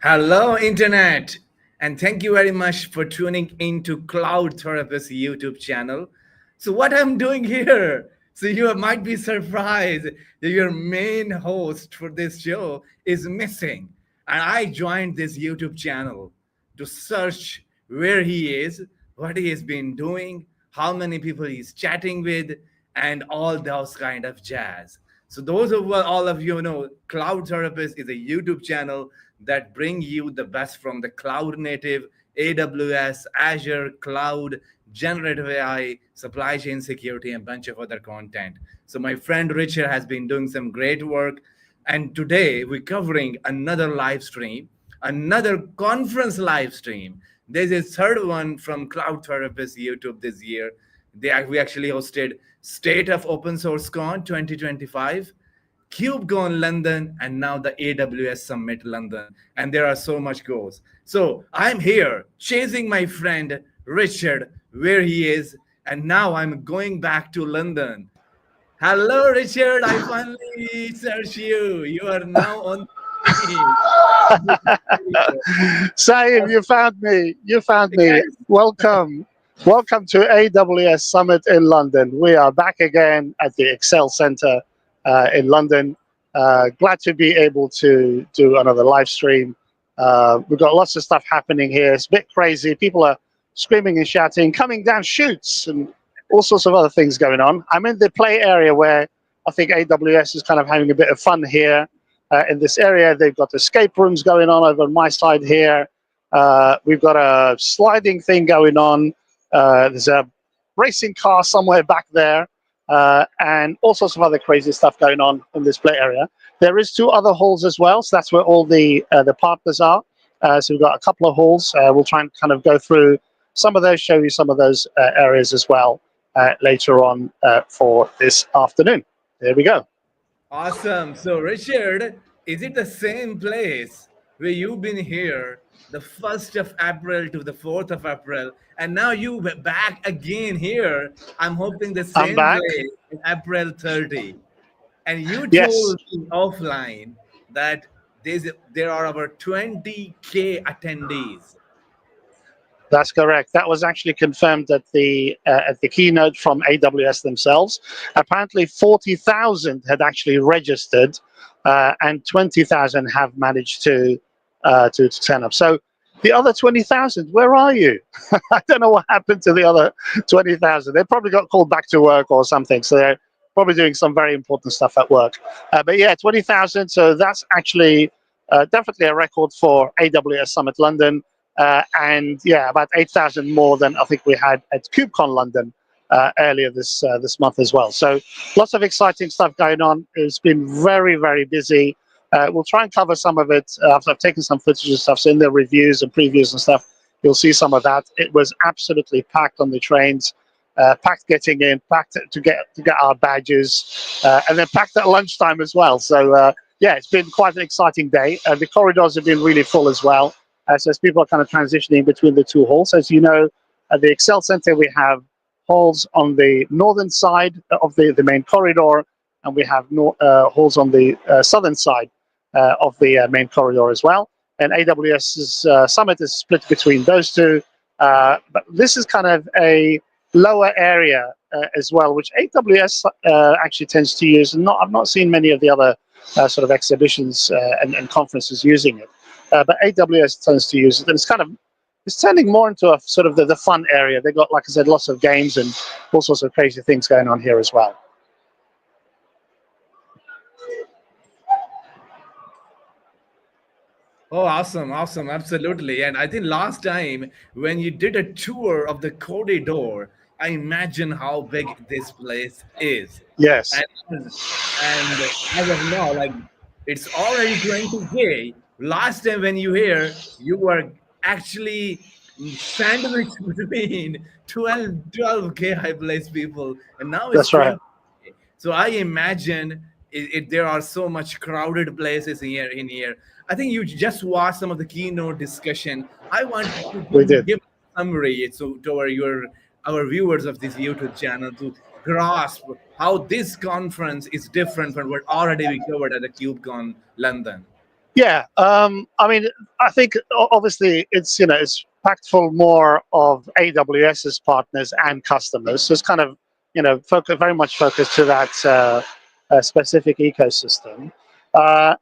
Hello, Internet, and thank you very much for tuning into CloudTherapist YouTube channel. So, what I'm doing here? So, you might be surprised that your main host for this show is missing, and I joined this YouTube channel to search where he is, what he has been doing, how many people he's chatting with, and all those kind of jazz. So those of all of you know, Cloud Therapist is a YouTube channel that bring you the best from the cloud native, AWS, Azure, cloud, generative AI, supply chain security, and a bunch of other content. So my friend Richard has been doing some great work. And today we're covering another live stream, another conference live stream. There's a third one from Cloud Therapist YouTube this year. We actually hosted State of Open Source Con 2025, KubeCon London, and now the AWS Summit London. And there are so much goes. So I'm here chasing my friend Richard where he is, and now I'm going back to London. Hello, Richard. I finally searched you. You are now on the Saeed, you found me. You found me. Yes. Welcome. Welcome to AWS Summit in London. We are back again at the Excel Center in London. Glad to be able to do another live stream. We've got lots of stuff happening here. It's a bit crazy. People are screaming and shouting, coming down chutes, and all sorts of other things going on. I'm in the play area where I think AWS is kind of having a bit of fun here. In this area, they've got escape rooms going on over on my side here. We've got a sliding thing going on. There's a racing car somewhere back there, and all sorts of other crazy stuff going on in this play area. There is two other halls as well, so that's where all the partners are. So we've got a couple of halls. We'll try and kind of go through some of those, show you some of those areas as well later on for this afternoon. There we go. Awesome. So, Richard, is it the same place where you've been here the 1st of April to the 4th of April, and now you back again here? I'm hoping the I'm same back. place in April 30. And you Yes. told me offline that there are over 20K attendees. That's correct. That was actually confirmed at the keynote from AWS themselves. Apparently, 40,000 had actually registered, and 20,000 have managed to turn up. So the other 20,000, where are you? I don't know what happened to the other 20,000. They probably got called back to work or something. So they're probably doing some very important stuff at work. But yeah, 20,000. So that's actually definitely a record for AWS Summit London. And yeah, about 8,000 more than I think we had at KubeCon London earlier this month as well. So lots of exciting stuff going on. It's been very, very busy. We'll try and cover some of it after I've taken some footage and stuff. So in the reviews and previews and stuff, you'll see some of that. It was absolutely packed on the trains, packed getting in, packed to get our badges, and then packed at lunchtime as well. So yeah, it's been quite an exciting day. The corridors have been really full as well. So as people are kind of transitioning between the two halls. As you know, at the Excel Center, we have halls on the northern side of the main corridor, and we have halls on the southern side of the main corridor as well. And AWS's Summit is split between those two. But this is kind of a lower area as well, which AWS actually tends to use. And I've not seen many of the other sort of exhibitions and conferences using it. But AWS tends to use it, and it's turning more into a sort of the fun area. They got, like I said, lots of games and all sorts of crazy things going on here as well. Oh, awesome, awesome, absolutely. And I think last time when you did a tour of the corridor, I imagine how big this place is. Yes, And as of now, like it's already 20K. Last time when you here, you were actually sandwiched between 12K high place people, and now it's that's right. 20. So I imagine there are so much crowded places here in here. I think you just watched some of the keynote discussion. I want you to We did. give a summary so to our viewers of this YouTube channel to grasp how this conference is different from what already we covered at the KubeCon London. Yeah, I mean, I think obviously it's packed full more of AWS's partners and customers. So it's kind of very much focused to that specific ecosystem, uh,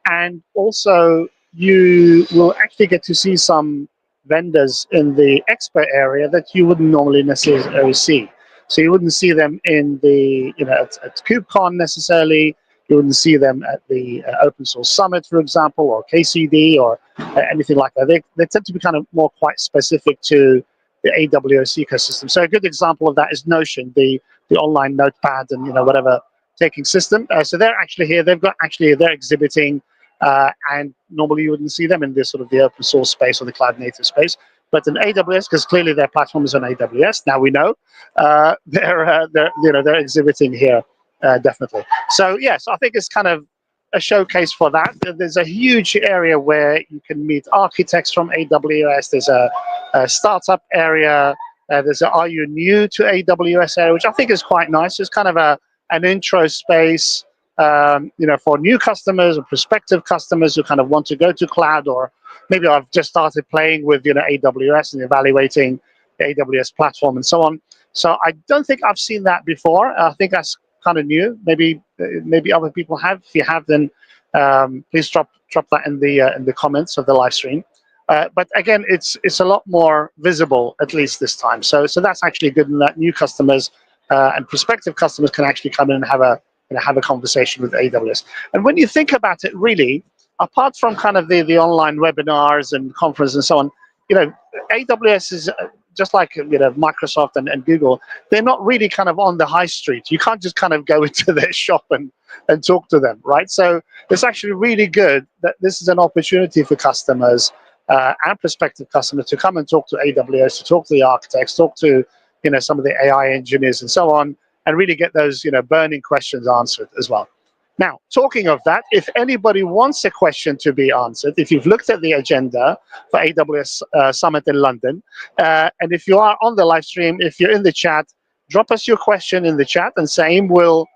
and also you will actually get to see some vendors in the expert area that you wouldn't normally necessarily see. So you wouldn't see them in the at KubeCon necessarily. You wouldn't see them at the Open Source Summit, for example, or KCD, or anything like that. They tend to be kind of more quite specific to the AWS ecosystem. So a good example of that is Notion, the online notepad and whatever taking system. So they're actually here. They're exhibiting, and normally you wouldn't see them in this sort of the open source space or the cloud native space. But in AWS, because clearly their platform is on AWS, now we know they're exhibiting here. Definitely. So yes, I think it's kind of a showcase for that. There's a huge area where you can meet architects from AWS. There's a startup area. There's a Are You New to AWS area, which I think is quite nice. It's kind of an intro space, for new customers or prospective customers who kind of want to go to cloud, or maybe I've just started playing with AWS and evaluating the AWS platform and so on. So I don't think I've seen that before. I think that's kind of new. Maybe other people have. If you have, then please drop that in the comments of the live stream. But again, it's a lot more visible, at least this time. So that's actually good, in that new customers and prospective customers can actually come in and have a conversation with AWS. And when you think about it, really, apart from kind of the online webinars and conferences and so on, AWS is just like Microsoft and Google. They're not really kind of on the high street. You can't just kind of go into their shop and talk to them, right? So it's actually really good that this is an opportunity for customers and prospective customers to come and talk to AWS, to talk to the architects, talk to some of the AI engineers and so on, and really get those burning questions answered as well. Now, talking of that, if anybody wants a question to be answered, if you've looked at the agenda for AWS Summit in London, and if you are on the live stream, if you're in the chat, drop us your question in the chat, and Saim will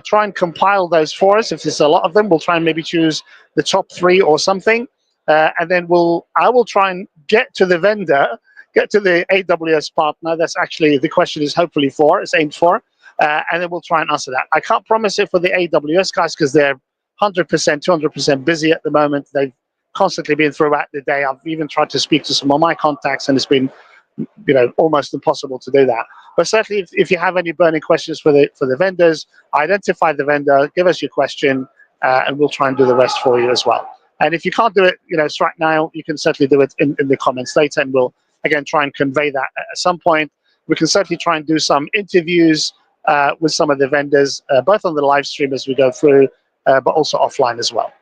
try and compile those for us. If there's a lot of them, we'll try and maybe choose the top 3 or something, and then I will try and get to the vendor, get to the AWS partner. That's actually the question is hopefully it's aimed for. And then we'll try and answer that. I can't promise it for the AWS guys because they're 100%, 200% busy at the moment. They've constantly been throughout the day. I've even tried to speak to some of my contacts, and it's been, almost impossible to do that. But certainly, if you have any burning questions for the vendors, identify the vendor, give us your question, and we'll try and do the rest for you as well. And if you can't do it, right now, you can certainly do it in the comments later, and we'll again try and convey that at some point. We can certainly try and do some interviews with some of the vendors, both on the live stream as we go through, but also offline as well.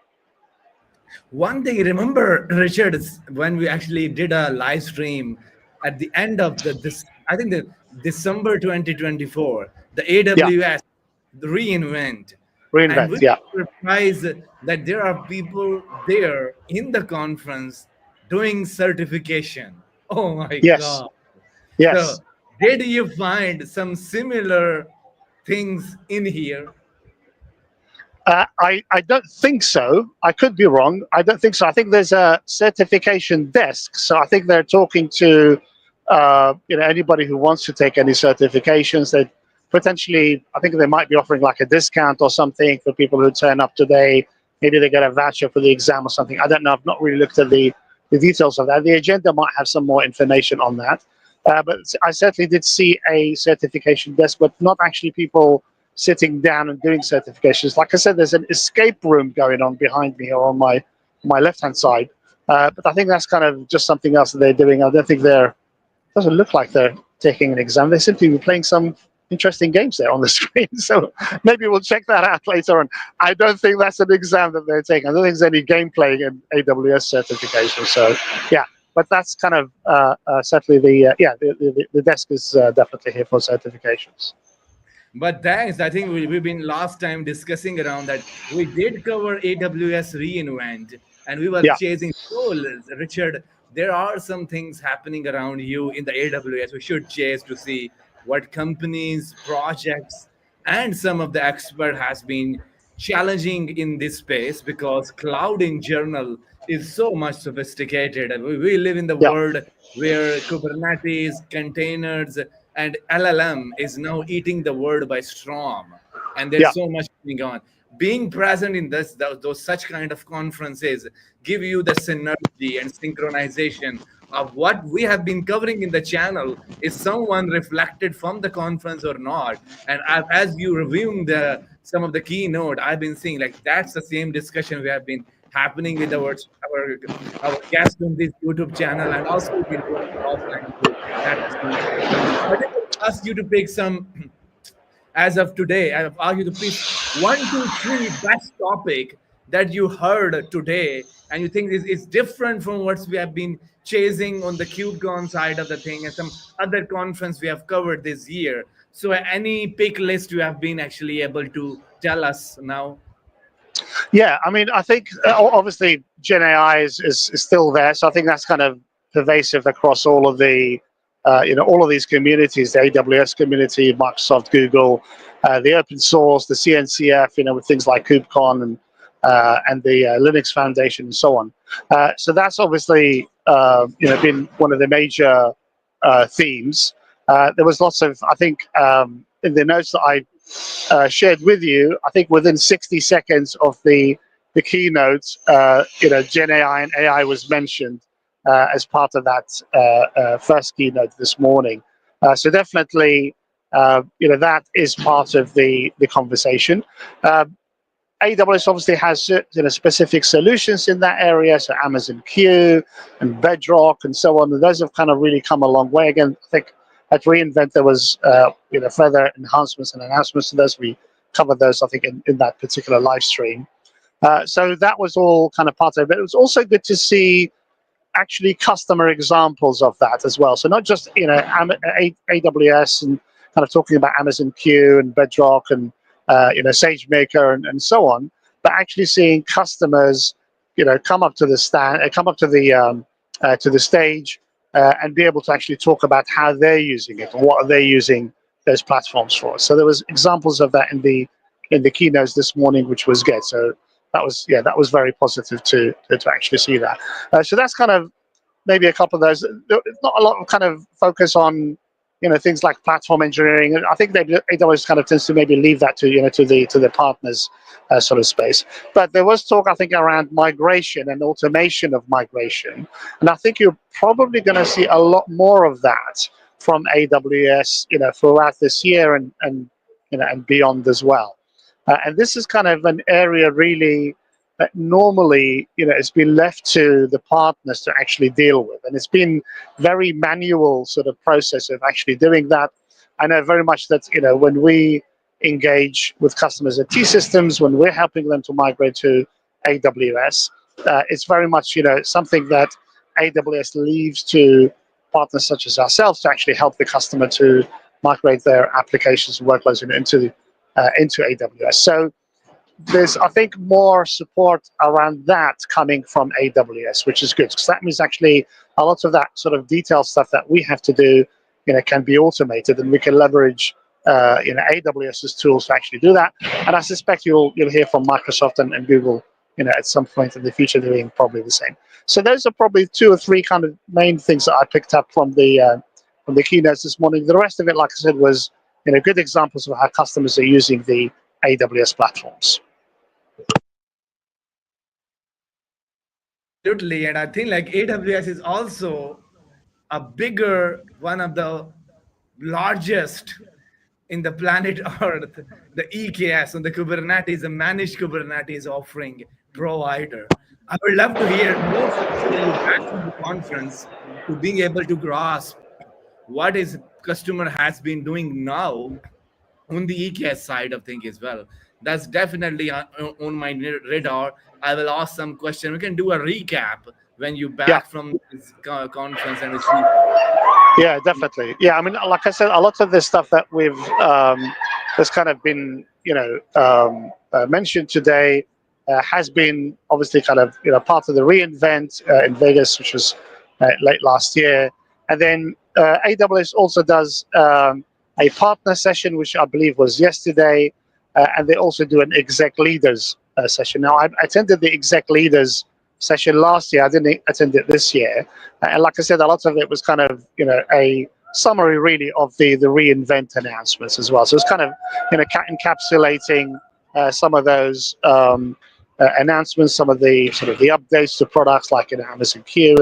One thing, remember, Richard, when we actually did a live stream at the end of the December 2024, the AWS reInvent. And we were surprised that there are people there in the conference doing certification. Oh my God. Yes. So did you find some similar things in here? I don't think so. I could be wrong. I don't think so. I think there's a certification desk. So I think they're talking to anybody who wants to take any certifications. They potentially, I think they might be offering like a discount or something for people who turn up today. Maybe they get a voucher for the exam or something. I don't know. I've not really looked at the details of that. The agenda might have some more information on that. But I certainly did see a certification desk, but not actually people sitting down and doing certifications. Like I said, there's an escape room going on behind me or on my left-hand side. But I think that's kind of just something else that they're doing. I don't think doesn't look like they're taking an exam. They seem to be playing some interesting games there on the screen. So maybe we'll check that out later on. I don't think that's an exam that they're taking. I don't think there's any game playing in AWS certification. So yeah, but that's kind of certainly the desk is definitely here for certifications. But thanks. I think we've been last time discussing around that. We did cover AWS reInvent, and we were chasing goals. Richard, there are some things happening around you in the AWS. We should chase to see what companies, projects, and some of the expert has been challenging in this space because cloud in general is so much sophisticated. And we live in the Yeah, world where Kubernetes, containers, and LLM is now eating the world by storm. And yeah. there's so much going on. Being present in those such kind of conferences give you the synergy and synchronization of what we have been covering in the channel. Is someone reflected from the conference or not? And as you reviewing the some of the keynote, I've been seeing like that's the same discussion we have been happening with our guests on this YouTube channel, and also we've been doing it offline too. That has been great. But if I ask you to pick some as of today, I've asked you to pick one, two, three best topic that you heard today, and you think is different from what we have been chasing on the KubeCon side of the thing and some other conference we have covered this year. So, any pick list you have been actually able to tell us now? Yeah, I mean, I think obviously Gen AI is still there, so I think that's kind of pervasive across all of the all of these communities: the AWS community, Microsoft, Google, the open source, the CNCF, with things like KubeCon and the Linux Foundation and so on. So that's obviously been one of the major themes. There was lots of, I think, in the notes that I shared with you, I think within 60 seconds of the keynote, Gen AI and AI was mentioned as part of that first keynote this morning. So definitely, that is part of the conversation. AWS obviously has specific solutions in that area, so Amazon Q and Bedrock and so on. And those have kind of really come a long way. Again, I think at reInvent there was further enhancements and announcements to those. We covered those, I think, in that particular live stream. So that was all kind of part of it. It was also good to see actually customer examples of that as well. So not just AWS and kind of talking about Amazon Q and Bedrock and SageMaker and so on, but actually seeing customers come up to the stand, come up to the stage, and be able to actually talk about how they're using it and what are they using those platforms for. So there was examples of that in the keynotes this morning, which was good. So that was very positive to actually see that. So that's kind of maybe a couple of those. There's not a lot of kind of focus on things like platform engineering. I think AWS kind of tends to maybe leave that to to the partners sort of space. But there was talk, I think, around migration and automation of migration, and I think you're probably going to see a lot more of that from AWS throughout this year and beyond as well. And this is kind of an area really that normally, it's been left to the partners to actually deal with. And it's been very manual sort of process of actually doing that. I know very much that, when we engage with customers at T-Systems, when we're helping them to migrate to AWS, it's very much, something that AWS leaves to partners such as ourselves to actually help the customer to migrate their applications and workloads into AWS. So there's, I think, more support around that coming from AWS, which is good, because that means actually a lot of that sort of detailed stuff that we have to do, can be automated, and we can leverage, AWS's tools to actually do that. And I suspect you'll hear from Microsoft and Google, at some point in the future doing probably the same. So those are probably two or three kind of main things that I picked up from the keynotes this morning. The rest of it, like I said, was good examples of how customers are using the AWS platforms. Absolutely, and I think like AWS is also a bigger one of the largest in the planet Earth, the EKS and the Kubernetes, the managed Kubernetes offering provider. I would love to hear more from you back from the conference to being able to grasp what is customer has been doing now on the EKS side of things as well. That's definitely on my radar. I will ask some question. We can do a recap when you Yeah. back from this conference and receive. Yeah, definitely. Yeah, I mean, like I said, a lot of this stuff that we've has kind of been, mentioned today has been obviously kind of, part of the reInvent in Vegas, which was late last year. And then AWS also does a partner session, which I believe was yesterday. and they also do an exec leaders session. Now, I attended the exec leaders session last year. I didn't attend it this year, and like I said, a lot of it was kind of a summary really of the reInvent announcements as well. So it's kind of encapsulating some of those announcements, some of the sort of the updates to products like Amazon Q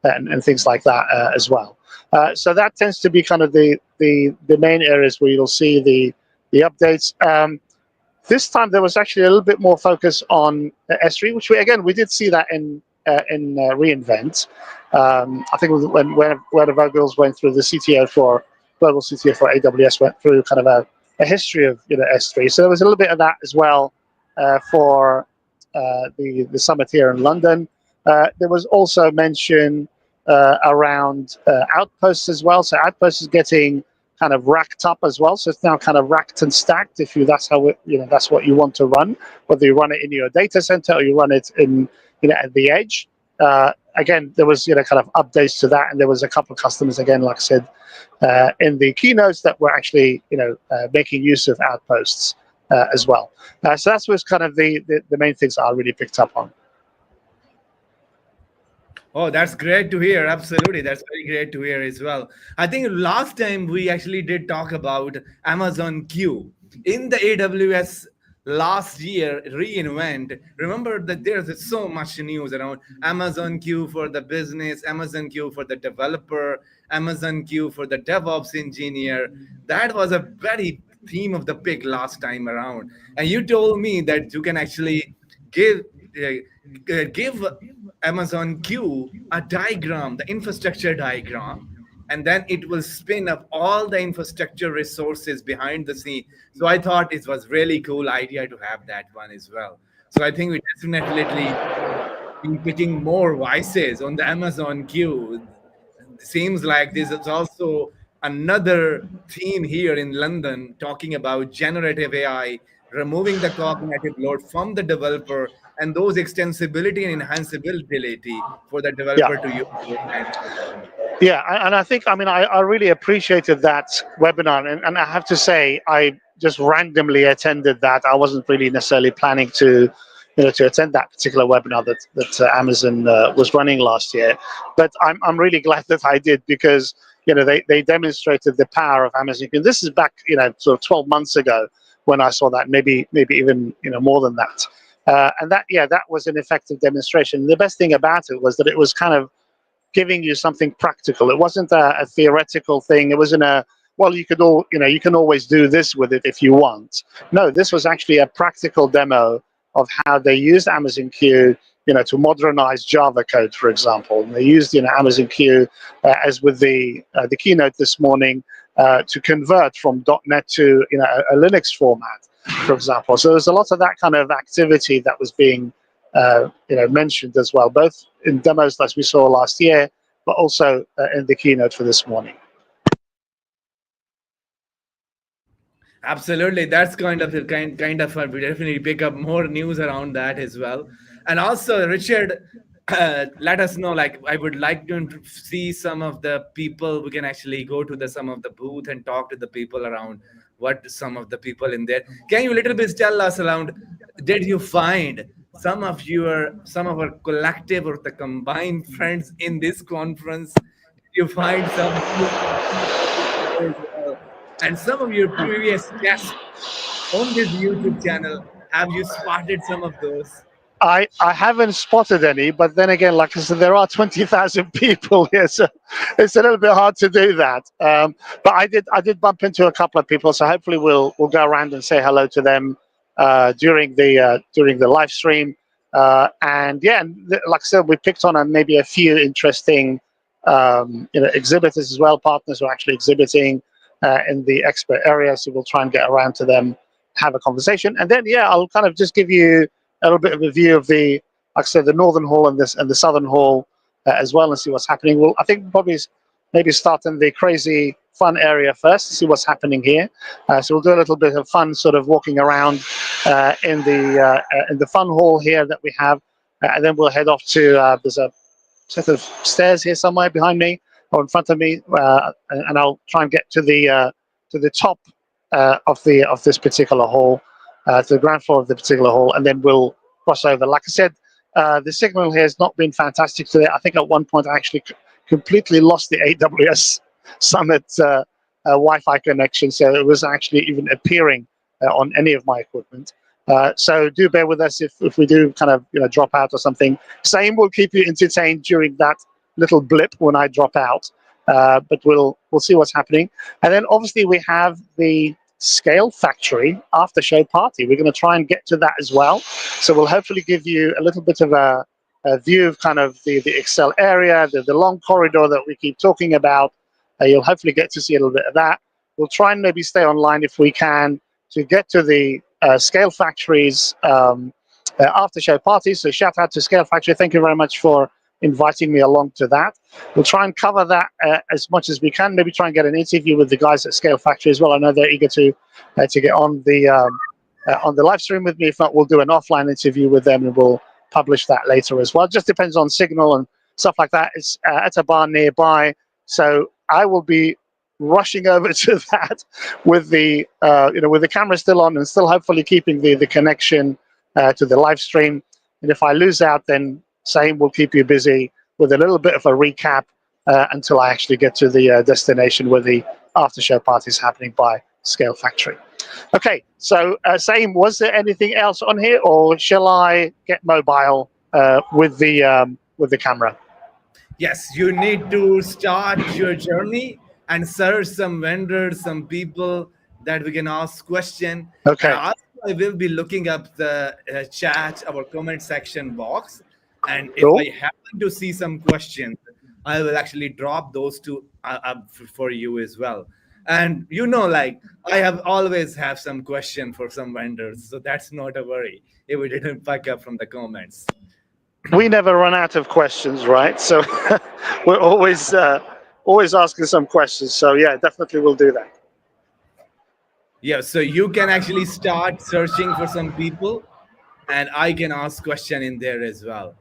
and things like that as well. So that tends to be kind of the main areas where you'll see the updates. This time there was actually a little bit more focus on S3, which we did see that in reInvent. I think when the Vogels went through, the global CTO for AWS went through kind of a history of S3. So there was a little bit of that as well for the summit here in London. There was also mention around Outposts as well. So Outposts is getting kind of racked up as well. So it's now kind of racked and stacked. If that's what you want to run, whether you run it in your data center or you run it in at the edge. Again, there was kind of updates to that, and there was a couple of customers again, like I said, in the keynotes that were actually making use of Outposts as well. So that was kind of the main things that I really picked up on. Oh, that's great to hear. Absolutely. That's very great to hear as well. I think last time we actually did talk about Amazon Q. In the AWS last year reInvent, remember that there's so much news around Amazon Q for the business, Amazon Q for the developer, Amazon Q for the DevOps engineer. That was a very theme of the pick last time around. And you told me that you can actually give Amazon Q a diagram, the infrastructure diagram, and then it will spin up all the infrastructure resources behind the scene. So I thought it was really cool idea to have that one as well. So I think we definitely be picking more voices on the Amazon Q. Seems like this is also another theme here in London talking about generative AI, removing the cognitive load from the developer and those extensibility and enhanceability for the Yeah. developer to use those kind of technology. Yeah, and I think, I really appreciated that webinar, and I have to say, I just randomly attended that. I wasn't really necessarily planning to attend that particular webinar that Amazon was running last year, but I'm really glad that I did, because they demonstrated the power of Amazon. And this is back sort of 12 months ago when I saw that, maybe even more than that, and that was an effective demonstration. The best thing about it was that it was kind of giving you something practical. It wasn't a theoretical thing. It wasn't well, you can always do this with it if you want. No, this was actually a practical demo of how they used Amazon Q, to modernize Java code, for example. And they used, Amazon Q, as with the keynote this morning, to convert from .NET to, a Linux format, for example. So there's a lot of that kind of activity that was being mentioned as well, both in demos as we saw last year, but also in the keynote for this morning. Absolutely, that's kind of we definitely pick up more news around that as well. And also, Richard, let us know. Like, I would like to see some of the people. We can actually go to some of the booth and talk to the people around. What some of the people in there? Can you little bit tell us around? Did you find some of our collective or the combined friends in this conference? Did you find some as well? And some of your previous guests on this YouTube channel, have you spotted some of those? I haven't spotted any, but then again, like I said, there are 20,000 people here, so it's a little bit hard to do that. But I did bump into a couple of people, so hopefully we'll go around and say hello to them during the live stream. And yeah, like I said, we picked on maybe a few interesting exhibitors as well, partners who are actually exhibiting in the expert area. So we'll try and get around to them, have a conversation, and then I'll kind of just give you a little bit of a view of like I said, the northern hall and the southern hall as well, and see what's happening. I think probably maybe start in the crazy fun area first, see what's happening here. So we'll do a little bit of fun, sort of walking around in the fun hall here that we have, and then we'll head off to there's a set of stairs here somewhere behind me or in front of me, and I'll try and get to the top of this particular hall. to the ground floor of the particular hall, and then we'll cross over. Like I said, the signal here has not been fantastic today. I think at one point I actually completely lost the AWS Summit Wi-Fi connection, so it was actually even appearing on any of my equipment. So do bear with us if we do kind of drop out or something. Same will keep you entertained during that little blip when I drop out, but we'll see what's happening. And then obviously we have the Scale Factory after show party. We're going to try and get to that as well. So we'll hopefully give you a little bit of a view of kind of the Excel area, the long corridor that we keep talking about. You'll hopefully get to see a little bit of that. We'll try and maybe stay online if we can to get to the Scale Factory's after show party. So shout out to Scale Factory. Thank you very much for inviting me along to that. We'll try and cover that as much as we can. Maybe try and get an interview with the guys at Scale Factory as well. I know they're eager to get on the live stream with me. If not, we'll do an offline interview with them and we'll publish that later as well. It just depends on signal and stuff like that. It's at a bar nearby, so I will be rushing over to that with the with the camera still on and still hopefully keeping the connection to the live stream. And if I lose out, then same, we'll keep you busy with a little bit of a recap until I actually get to the destination where the after show party is happening by Scale Factory. Okay, so same, was there anything else on here, or shall I get mobile with the camera? Yes, you need to start your journey and search some vendors, some people that we can ask question. Okay. And also I will be looking up the chat, our comment section box. And if Cool. I happen to see some questions, I will actually drop those two up for you as well. And like I have always have some question for some vendors, so that's not a worry if we didn't pick up from the comments. We never run out of questions, right? So we're always asking some questions. So yeah, definitely we'll do that. Yeah, so you can actually start searching for some people, and I can ask question in there as well.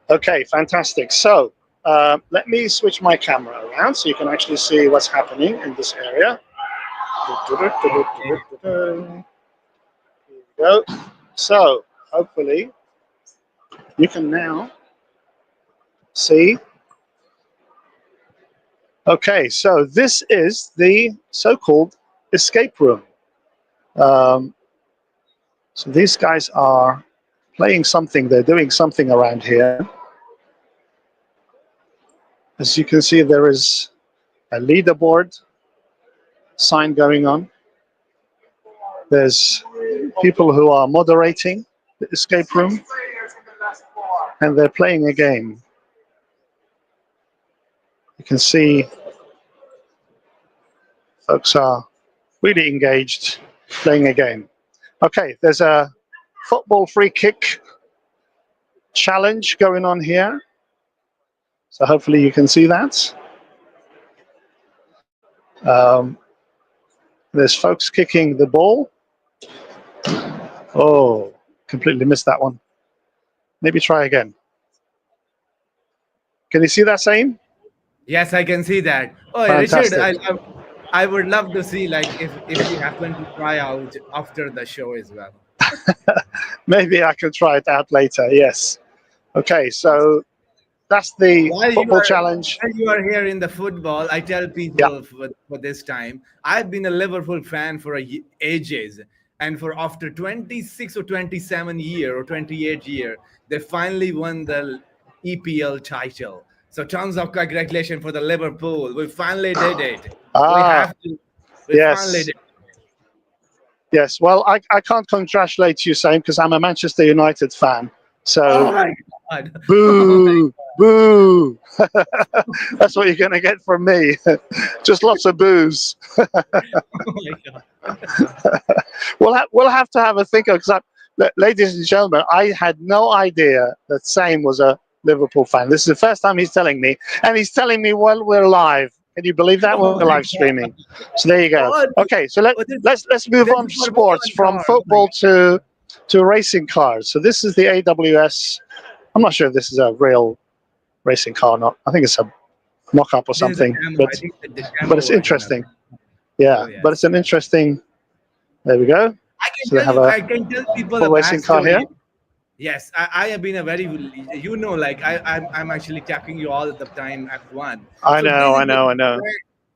Okay, fantastic. So let me switch my camera around so you can actually see what's happening in this area. Here we go. So hopefully you can now see. Okay, so this is the so-called escape room. So these guys are playing something. They're doing something around here. As you can see, there is a leaderboard sign going on. There's people who are moderating the escape room, and they're playing a game. You can see folks are really engaged playing a game. Okay, there's a football free kick challenge going on here. So hopefully you can see that. There's folks kicking the ball. Oh, completely missed that one. Maybe try again. Can you see that same? Yes, I can see that. Oh, Fantastic. Richard, I would love to see like if you happen to try out after the show as well. Maybe I can try it out later. Yes. Okay, so that's the football challenge. While you are here in the football, I tell people for this time, I've been a Liverpool fan for ages. And for after 26 or 27 year or 28 year, they finally won the EPL title. So tons of congratulations for the Liverpool. We finally did it. We finally did it. Yes, well, I can't congratulate you, Sam, because I'm a Manchester United fan. So, oh my God. Boo, boo. That's what you're going to get from me. Just lots of boos. Oh my God. We'll have to have a think, because ladies and gentlemen, I had no idea that Sam was a Liverpool fan. This is the first time he's telling me, and he's telling me while we're live. Can you believe that? We're live streaming. So there you go. Okay, so let's move on to sports, from football to racing cars. So this is the AWS. I'm not sure if this is a real racing car or not. I think it's a mock-up or something, but it's interesting. Yeah, but it's an interesting There we go. I can So they tell have you, a I can tell people full a racing car here. backstory. Yes, I have been a very, like I'm actually talking you all the time F1. I So know, I know, I know.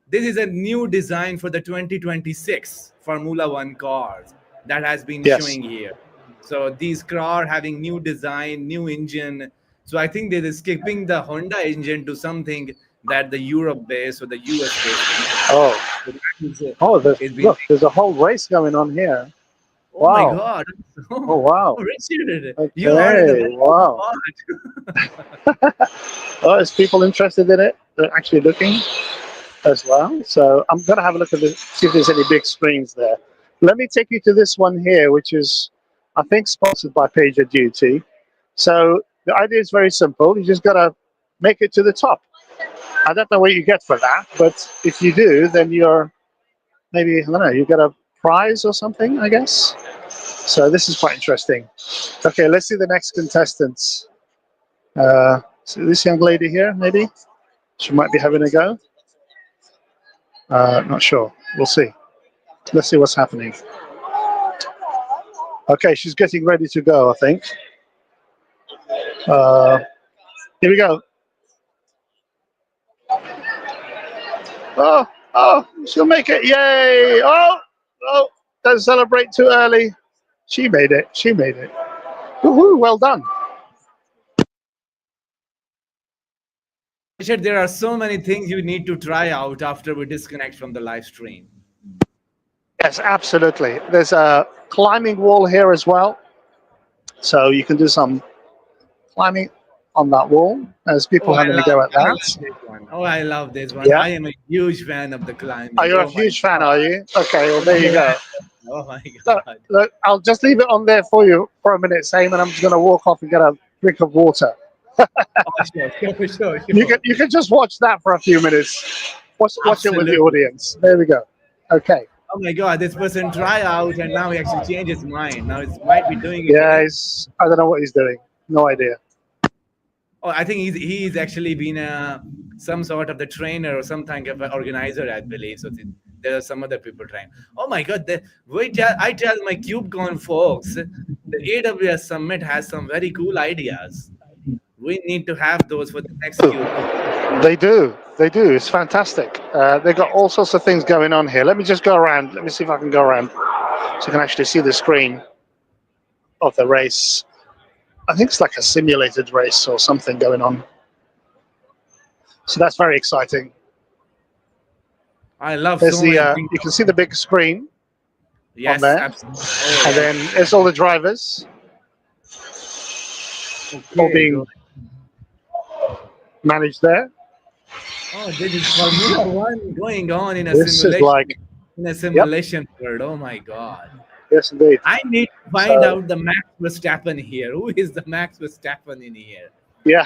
this is a new design for the 2026 Formula One cars that has been Yes. showing here. So these cars having new design, new engine. So I think they're skipping the Honda engine to something that the Europe based or the US based engine. Oh, So that is, oh, it's been. look, there's a whole race going on here. Oh my Wow. God! Oh, Oh, wow. Richard, you are in a Okay, very good wow. spot. Oh, there's people interested in it. They're actually looking as well. So I'm going to have a look at this, see if there's any big screens there. Let me take you to this one here, which is, I think, sponsored by PagerDuty. So the idea is very simple. You just got to make it to the top. I don't know what you get for that, but if you do, then you're maybe, I don't know, you get a prize or something, I guess. So this is quite interesting. Okay, let's see the next contestants. So this young lady here, maybe she might be having a go. Not sure. We'll see. Let's see what's happening. Okay, she's getting ready to go, I think. Uh, Here we go. Oh, oh, she'll make it. Yay. Oh, oh, don't celebrate too early. She made it. She made it. Woohoo, well done. Richard, there are so many things you need to try out after we disconnect from the live stream. Yes, absolutely. There's a climbing wall here as well. So you can do some climbing on that wall. There's Oh, people having a go at I love that. this one. Oh, I love this one. Yeah. I am a huge fan of the Oh, climbing. you're a Oh my huge fan, God. are you? Okay, well, there you Yeah. go. Oh my Look, God. look, I'll just leave it on there for you for a minute, Sam, and I'm just going to walk off and get a drink of water. Oh, sure. You can just watch that for a few minutes. Watch it with the Absolutely. audience. There we go. Okay. Oh my God, this person try out and now he actually changed his mind. Now it might be doing it Yeah, again. I don't know what he's doing. No idea. Oh, I think he's actually been some sort of the trainer or some kind of organizer, I believe. So there are some other people trying. Oh my God! I tell my KubeCon folks, the AWS Summit has some very cool ideas. We need to have those for the next KubeCon. They do. They do. It's fantastic. They've got all sorts of things going on here. Let me just go around. Let me see if I can go around so you can actually see the screen of the race. I think it's like a simulated race or something going on. So that's very exciting. I love There's so the many things. you can see the big screen on Yes, there, absolutely. Oh and yes. then there's all the drivers all Okay, being go. managed there. Oh, this is Formula One going on in a This is simulation. like, In a yep, simulation world. Oh my God. yes indeed. I need to find So out the Max Verstappen here. Who is the Max Verstappen in here? yeah,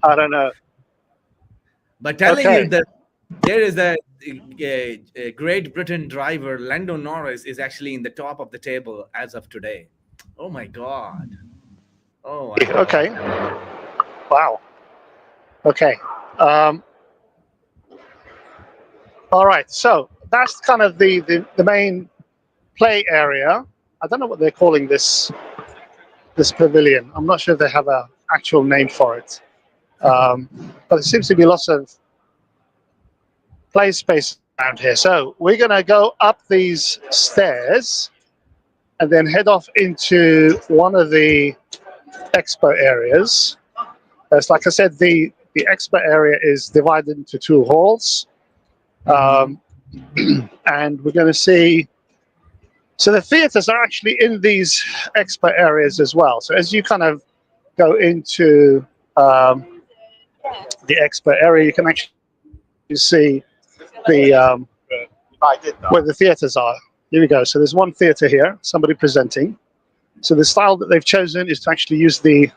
I don't know. But telling you Okay, that there is a Great Britain driver, Lando Norris, is actually in the top of the table as of today. Oh my God. Oh my okay, God. wow. Okay. Um, all right. So that's kind of the main play area. I don't know what they're calling this pavilion. I'm not sure if they have a actual name for it. But there seems to be lots of play space around here. So we're going to go up these stairs and then head off into one of the expo areas. As like I said, the expo area is divided into two halls. Mhm. And we're going to see, so the theaters are actually in these expo areas as well. So as you kind of go into the expo area, you can actually see the where the theaters are. Here we go. So there's one theater here, somebody presenting. So the style that they've chosen is to actually use the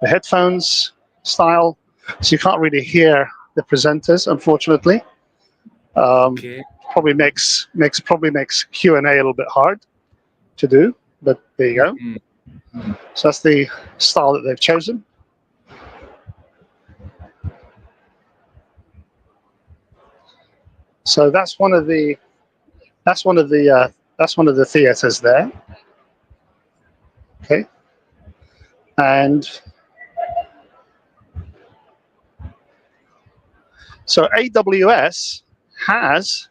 headphones style, so you can't really hear the presenters, unfortunately. Okay. Probably makes Q&A a little bit hard to do, but there you go. Mhm. So that's the style that they've chosen. So that's one of the That's one of the theaters there. Okay, and so AWS has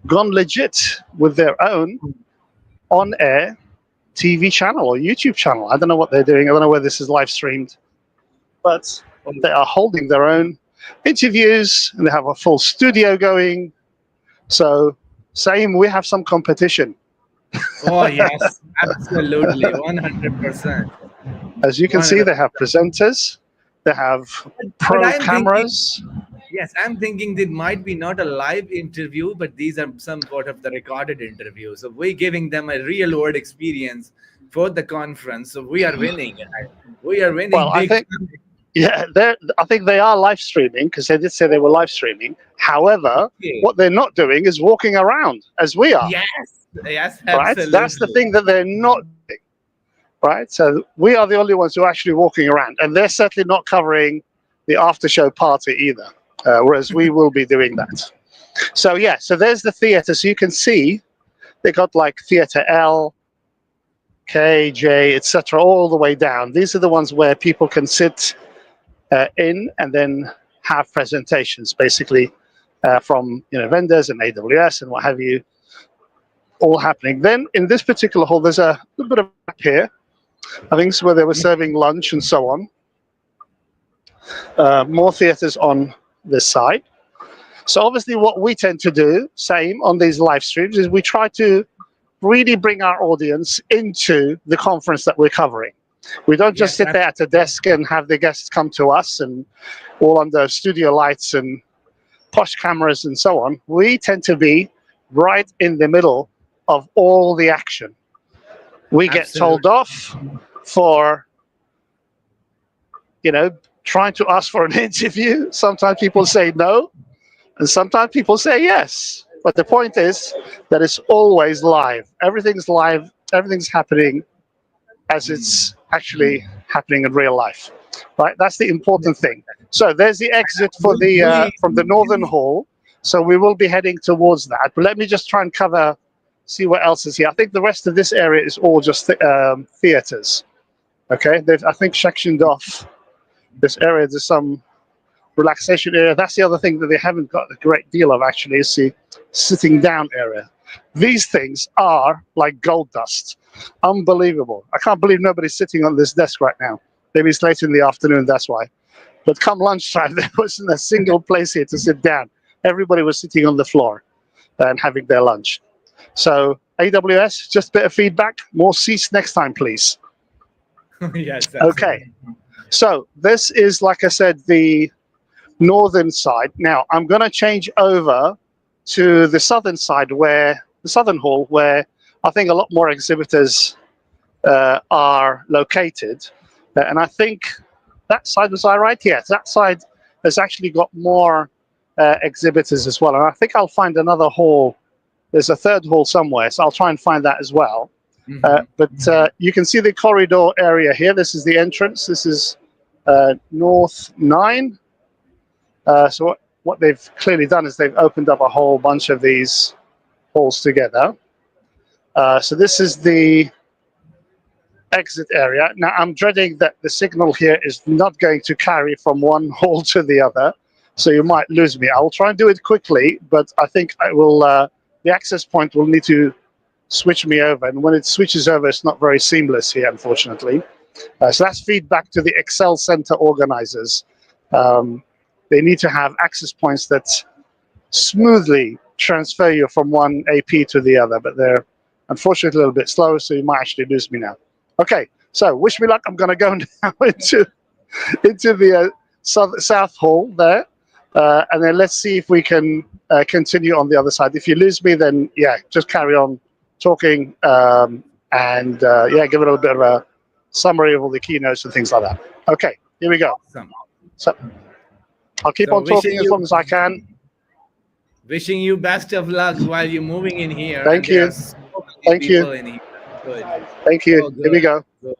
gone legit with their own on-air TV channel or YouTube channel. I don't know what they're doing. I don't know where this is live streamed, but they are holding their own interviews and they have a full studio going. So same, we have some competition. Oh yes, absolutely, 100%. As you can see, they have presenters, they have But pro I'm thinking, cameras. yes, I'm thinking it might be not a live interview, but these are some sort of the recorded interview. So we're giving them a real world experience for the conference. So we are winning. We are Well, winning I big think, time. yeah, I think they are live streaming because they did say they were live streaming. However, Okay. what they're not doing is walking around as we are, Yes, yes, right? That's the absolutely. thing that they're not doing, right? So we are the only ones who are actually walking around, and they're certainly not covering the after show party either, whereas we will be doing that. So yeah, so there's the theater. So you can see they got like theater L, K, J, etc., all the way down. These are the ones where people can sit in and then have presentations, basically from vendors and AWS and what have you, all happening. Then in this particular hall, there's a little bit of a gap here. I think it's where they were serving lunch and so on. More theaters on this side. So obviously what we tend to do, same on these live streams, is we try to really bring our audience into the conference that we're covering. We don't just Yes, sit there at a desk and have the guests come to us and all under studio lights and posh cameras and so on. We tend to be right in the middle of all the action. We get absolutely. told off for, trying to ask for an interview. Sometimes people say no, and sometimes people say yes. But the point is that it's always live. Everything's live. Everything's happening as it's actually happening in real life, right? That's the important thing. So there's the exit for the from the northern hall. So we will be heading towards that. But let me just try and see what else is here. I think the rest of this area is all just theaters. Okay, they've, I think, sectioned off this area. There's some relaxation area. That's the other thing that they haven't got a great deal of, actually, is the sitting down area. These things are like gold dust. Unbelievable. I can't believe nobody's sitting on this desk right now. Maybe it's late in the afternoon, that's why. But come lunchtime, there wasn't a single place here to sit down. Everybody was sitting on the floor and having their lunch. So AWS, just a bit of feedback. More seats next time, please. Yes, Okay. absolutely. So this is, like I said, the northern side. Now I'm going to change over to the southern side, where the southern hall, where I think a lot more exhibitors are located. And I think that side, was I right? Yes, that side has actually got more exhibitors as well. And I think I'll find another hall. There's a third hall somewhere, so I'll try and find that as well. But you can see the corridor area here. This is the entrance. This is North 9. So what they've clearly done is they've opened up a whole bunch of these halls together. So this is the exit area. Now I'm dreading that the signal here is not going to carry from one hall to the other, so you might lose me. I will try and do it quickly, but I think I will. The access point will need to switch me over, and when it switches over, it's not very seamless here, unfortunately. So that's feedback to the Excel Center organizers. They need to have access points that smoothly transfer you from one AP to the other, but they're unfortunately a little bit slow, so you might actually lose me now. Okay, so wish me luck. I'm going to go now into the south hall there, and then let's see if we can continue on the other side. If you lose me, then yeah, just carry on talking, and yeah, give it a little bit of a summary of all the keynotes and things like that. Okay, here we go. Awesome. So I'll keep on talking as long as I can. Wishing you best of luck while you're moving in here. Thank and you. There are so many people in here. Good. Thank you. Oh, good. Here we go. Good.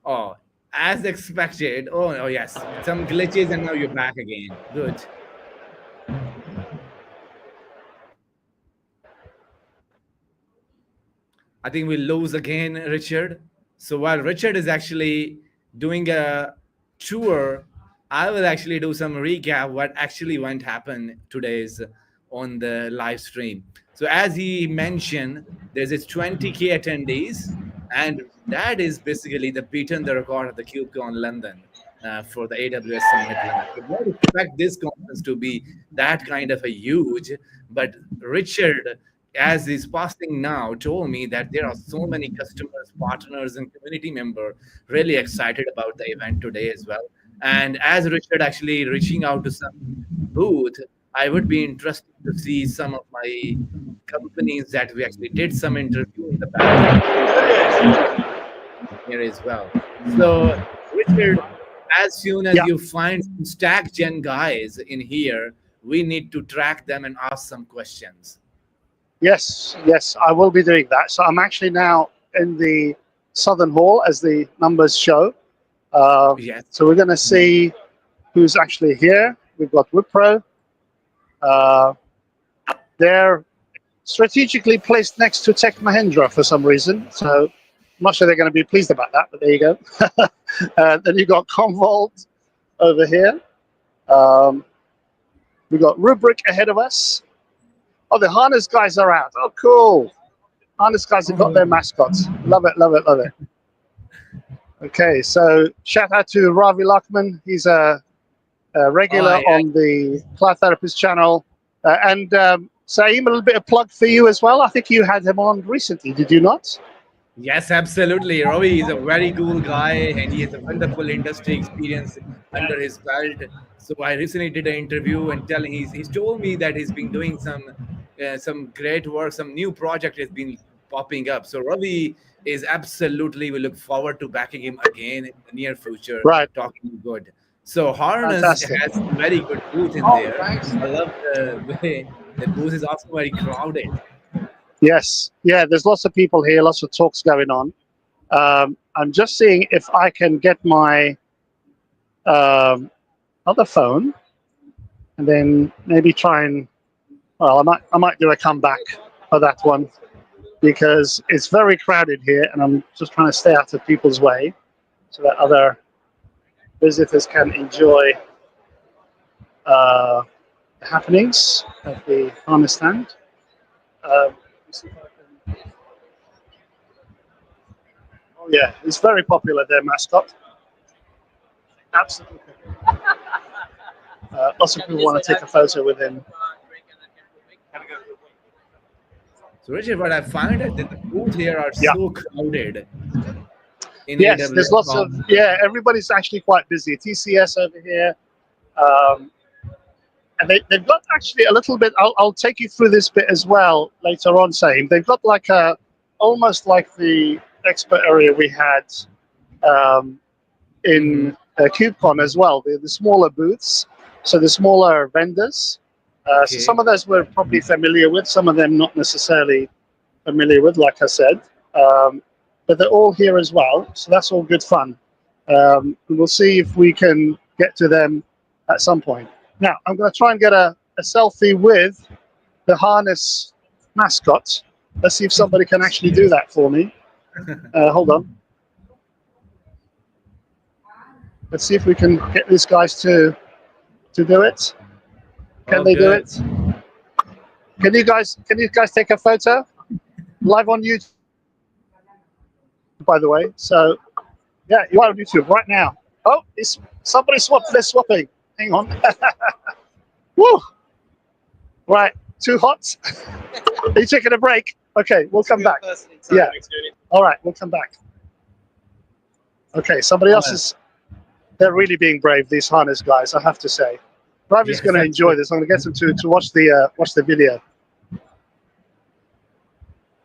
Oh, as expected. Oh, yes. Some glitches and now you're back again. Good. I think we lose again, Richard. So while Richard is actually doing a tour, I will actually do some recap what actually went happen today's on the live stream. So as he mentioned, there's this 20K attendees, and that is basically the beaten the record of the KubeCon London for the AWS Summit London. We don't expect this conference to be that kind of a huge, but Richard, as he's passing now, told me that there are so many customers, partners, and community members really excited about the event today as well. And as Richard actually reaching out to some booth, I would be interested to see some of my companies that we actually did some interview in the past here as well. So, Richard, as soon as Yeah. you find some Stack Gen guys in here, we need to track them and ask some questions. Yes, yes, I will be doing that. So I'm actually now in the Southern Hall, as the numbers show. Yes. So we're going to see who's actually here. We've got Wipro. They're strategically placed next to Tech Mahindra for some reason. So I'm not sure they're going to be pleased about that, but there you go. Then you've got Commvault over here. We've got Rubrik ahead of us. Oh, the harness guys are out. Oh, cool. Harness guys have got their mascots. Love it, love it, love it. Okay, so shout out to Ravi Lakman. He's a regular on the CloudTherapist channel. And Saeem, a little bit of plug for you as well. I think you had him on recently, did you not? Yes, absolutely. Ravi is a very cool guy and he has a wonderful industry experience under his belt. So I recently did an interview and he's told me that he's been doing some great work, some new project has been popping up. So Ravi is absolutely, we look forward to backing him again in the near future. Right. Talking good. So Harness Fantastic. has a very good booth in there. I love the way the booth is also very crowded. Yes, yeah, there's lots of people here, lots of talks going on. I'm just seeing if I can get my other phone and then maybe try and, well, I might do a comeback for that one because it's very crowded here and I'm just trying to stay out of people's way so that other visitors can enjoy the happenings at the harness stand. Oh yeah, it's very popular, their mascot. Absolutely. Lots of people want to take a photo with him. So Richard, what I find is that the booths here are so crowded. Yes, there's lots of, everybody's actually quite busy. TCS over here. And they've got actually a little bit, I'll take you through this bit as well later on, saying they've got like almost like the expert area we had in KubeCon as well, the smaller booths, so the smaller vendors. So some of those we're probably familiar with, some of them not necessarily familiar with, like I said. But they're all here as well, so that's all good fun. We'll see if we can get to them at some point. Now, I'm going to try and get a selfie with the harness mascot. Let's see if somebody can actually do that for me. Hold on. Let's see if we can get these guys to do it. Can they do it? Can you guys take a photo? Live on YouTube, by the way. So, yeah, you are on YouTube right now. Oh, somebody swapped. They're swapping. Hang on. Woo! Right, too hot. Are you taking a break? Okay, we'll come back. Yeah. All right, we'll come back. Okay, somebody else is. They're really being brave, these harness guys, I have to say. Ravi's going to enjoy this. I'm going to get them to watch the video.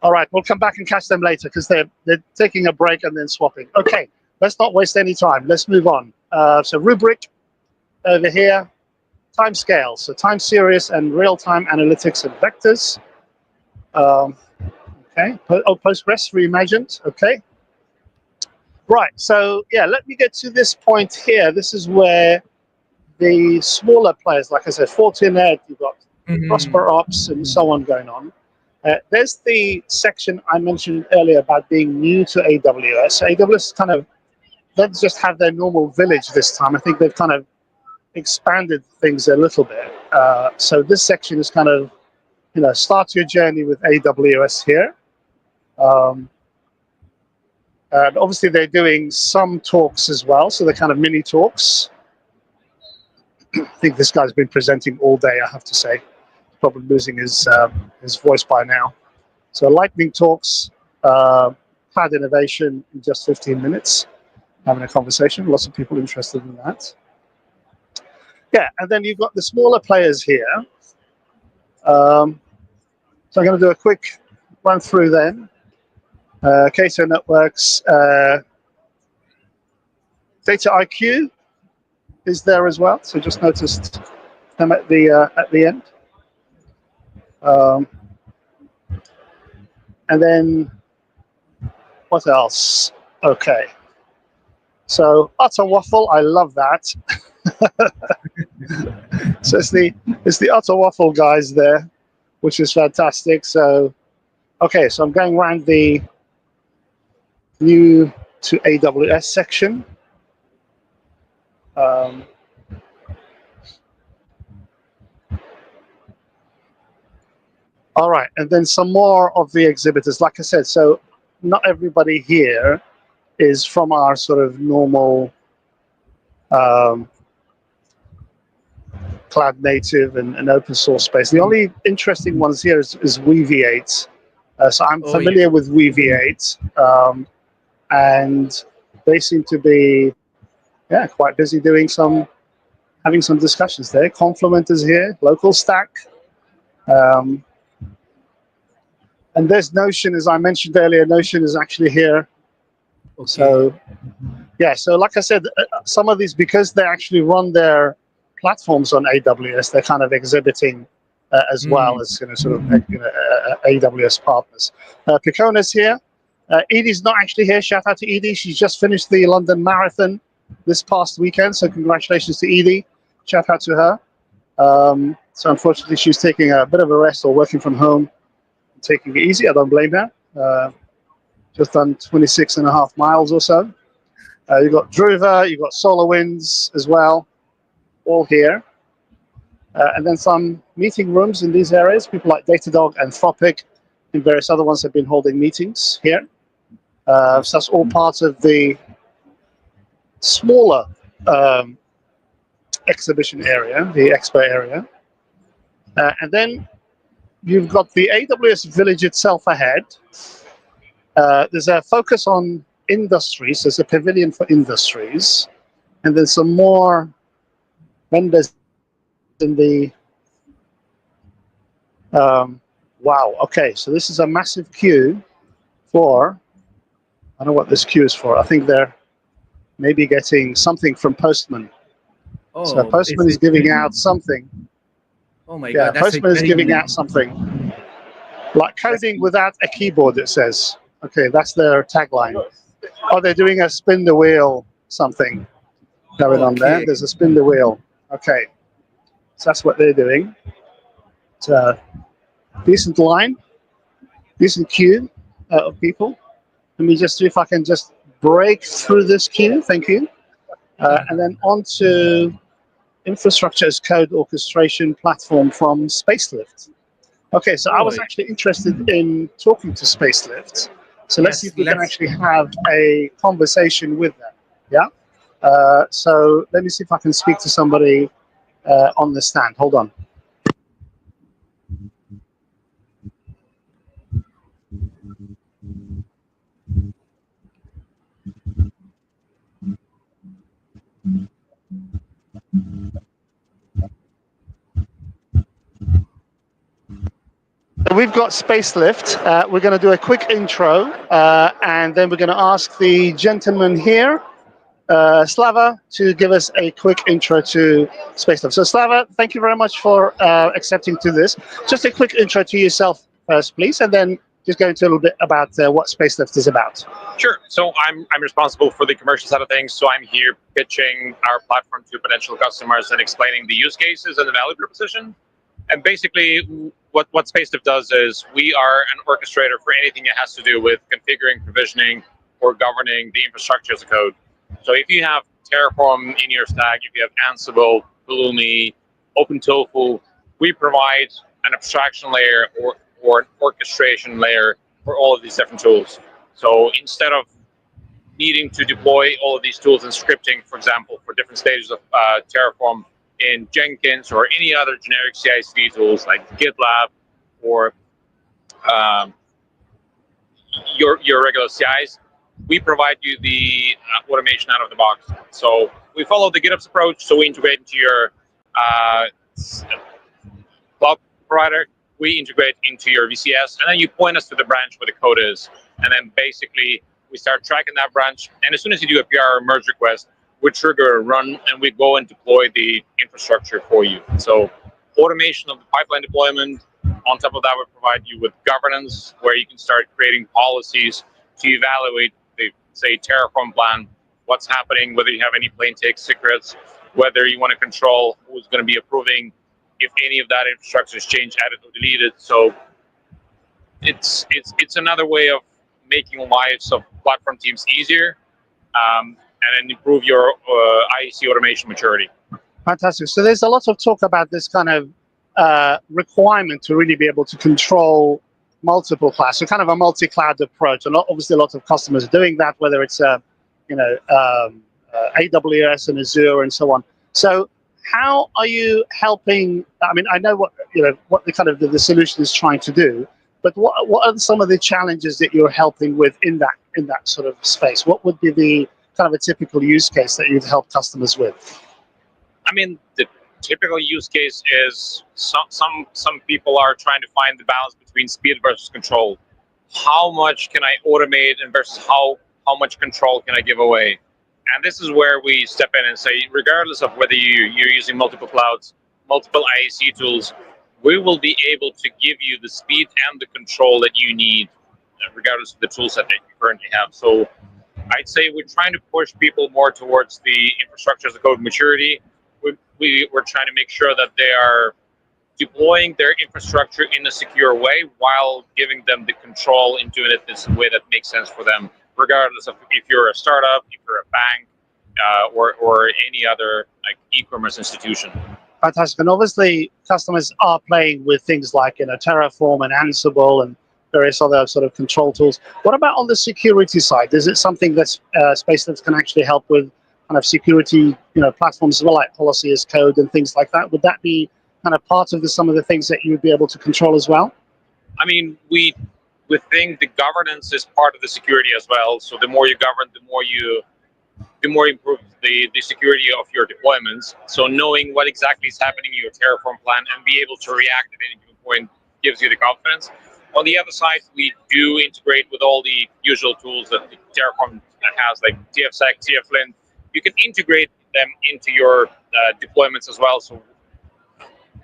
All right, we'll come back and catch them later because they're taking a break and then swapping. Okay, let's not waste any time. Let's move on. So Rubrik over here, time scale. So time series and real-time analytics and vectors. Okay, Postgres reimagined. Okay. Right, so yeah, let me get to this point here. This is where the smaller players, like I said, Fortinet, you've got Prosper Ops and so on going on. There's the section I mentioned earlier about being new to AWS. AWS kind of don't just have their normal village this time. I think they've kind of expanded things a little bit. So this section is kind of, start your journey with AWS here. And obviously they're doing some talks as well, so they're kind of mini talks. I think this guy's been presenting all day, I have to say. He's probably losing his voice by now. So lightning talks, cloud innovation in just 15 minutes, having a conversation. Lots of people interested in that. Yeah, and then you've got the smaller players here. So I'm going to do a quick run through them. Cato Networks, Data IQ is there as well. So just noticed them at the end. And then what else? Okay. So Utter Waffle, I love that. So it's the Utter Waffle guys there, which is fantastic. So okay, so I'm going around the new to AWS section. All right, and then some more of the exhibitors. Like I said, so not everybody here is from our sort of normal cloud native and open source space. The only interesting ones here is Weaviate. So I'm familiar with Weaviate, and they seem to be quite busy having some discussions there. Confluent is here, Local Stack. And there's Notion, as I mentioned earlier. Notion is actually here. Okay. So, so like I said, some of these, because they actually run their platforms on AWS, they're kind of exhibiting as well as AWS partners. Picona's here. Edie's not actually here. Shout out to Edie. She's just finished the London Marathon this past weekend, so congratulations to Edie. Shout out to her. So unfortunately, she's taking a bit of a rest or working from home, taking it easy. I don't blame her. Just done 26.5 miles or so. You've got Druva, you've got SolarWinds as well, all here. And then some meeting rooms in these areas. People like Datadog, Anthropic, and various other ones have been holding meetings here. So that's all part of the smaller exhibition area, the expo area. And then you've got the AWS Village itself ahead. There's a focus on industries. There's a pavilion for industries. And there's some more vendors in the... wow, okay, so this is a massive queue for... I don't know what this queue is for. I think they're maybe getting something from Postman. Oh, so Postman is giving out something. Oh my God! Yeah, Postman is giving out something like coding without a keyboard. It says. Okay, that's their tagline. Oh, they're doing a spin the wheel something going on there. There's a spin the wheel. Okay, so that's what they're doing. It's a decent line, decent queue of people. Let me just see if I can just break through this queue. Thank you. And then on to infrastructure as code orchestration platform from Spacelift. Okay, so I was actually interested in talking to Spacelift. So let's see if we can actually have a conversation with them. Yeah. So let me see if I can speak to somebody on the stand. Hold on. We've got Spacelift. We're going to do a quick intro, and then we're going to ask the gentleman here, Slava, to give us a quick intro to Spacelift. So Slava, thank you very much for accepting to this. Just a quick intro to yourself first, please, and then just go into a little bit about what Spacelift is about. Sure. So I'm responsible for the commercial side of things. So I'm here pitching our platform to potential customers and explaining the use cases and the value proposition. And basically, what SpaceDev does is we are an orchestrator for anything that has to do with configuring, provisioning, or governing the infrastructure as a code. So if you have Terraform in your stack, if you have Ansible, Pulumi, OpenTofu, we provide an abstraction layer or an orchestration layer for all of these different tools. So instead of needing to deploy all of these tools and scripting, for example, for different stages of Terraform in Jenkins or any other generic CI/CD tools like GitLab or your regular CIs, we provide you the automation out of the box. So we follow the GitOps approach. So we integrate into your cloud provider, we integrate into your VCS, and then you point us to the branch where the code is. And then basically we start tracking that branch. And as soon as you do a PR or merge request, we trigger a run and we go and deploy the infrastructure for you. So automation of the pipeline deployment. On top of that, we provide you with governance where you can start creating policies to evaluate the, say, Terraform plan, what's happening, whether you have any plain text secrets, whether you want to control who's going to be approving if any of that infrastructure is changed, added, or deleted. So it's another way of making lives of platform teams easier and then improve your IEC automation maturity. Fantastic. So there's a lot of talk about this kind of requirement to really be able to control multiple clouds, so kind of a multi-cloud approach. And obviously, a lot of customers are doing that, whether it's AWS and Azure and so on. So how are you helping? I mean, I know what the kind of the solution is trying to do, but what are some of the challenges that you're helping with in that sort of space? What would be the kind of a typical use case that you'd help customers with? I mean, the typical use case is some people are trying to find the balance between speed versus control. How much can I automate and versus how much control can I give away? And this is where we step in and say, regardless of whether you're using multiple clouds, multiple IAC tools, we will be able to give you the speed and the control that you need, regardless of the tool set that you currently have. So I'd say we're trying to push people more towards the infrastructure as a code maturity. We're trying to make sure that they are deploying their infrastructure in a secure way while giving them the control and doing it this way that makes sense for them, regardless of if you're a startup, if you're a bank, or any other like e-commerce institution. Fantastic. And obviously, customers are playing with things like Terraform and Ansible and various other sort of control tools. What about on the security side? Is it something that SpaceDev can actually help with kind of security, platforms as well, like policy as code and things like that? Would that be kind of part of some of the things that you would be able to control as well? I mean, we think the governance is part of the security as well. So the more you govern, the more you improve the security of your deployments. So knowing what exactly is happening in your Terraform plan and be able to react at any given point gives you the confidence. On the other side, we do integrate with all the usual tools that the Terraform has, like TFSec, TFLint. You can integrate them into your deployments as well. So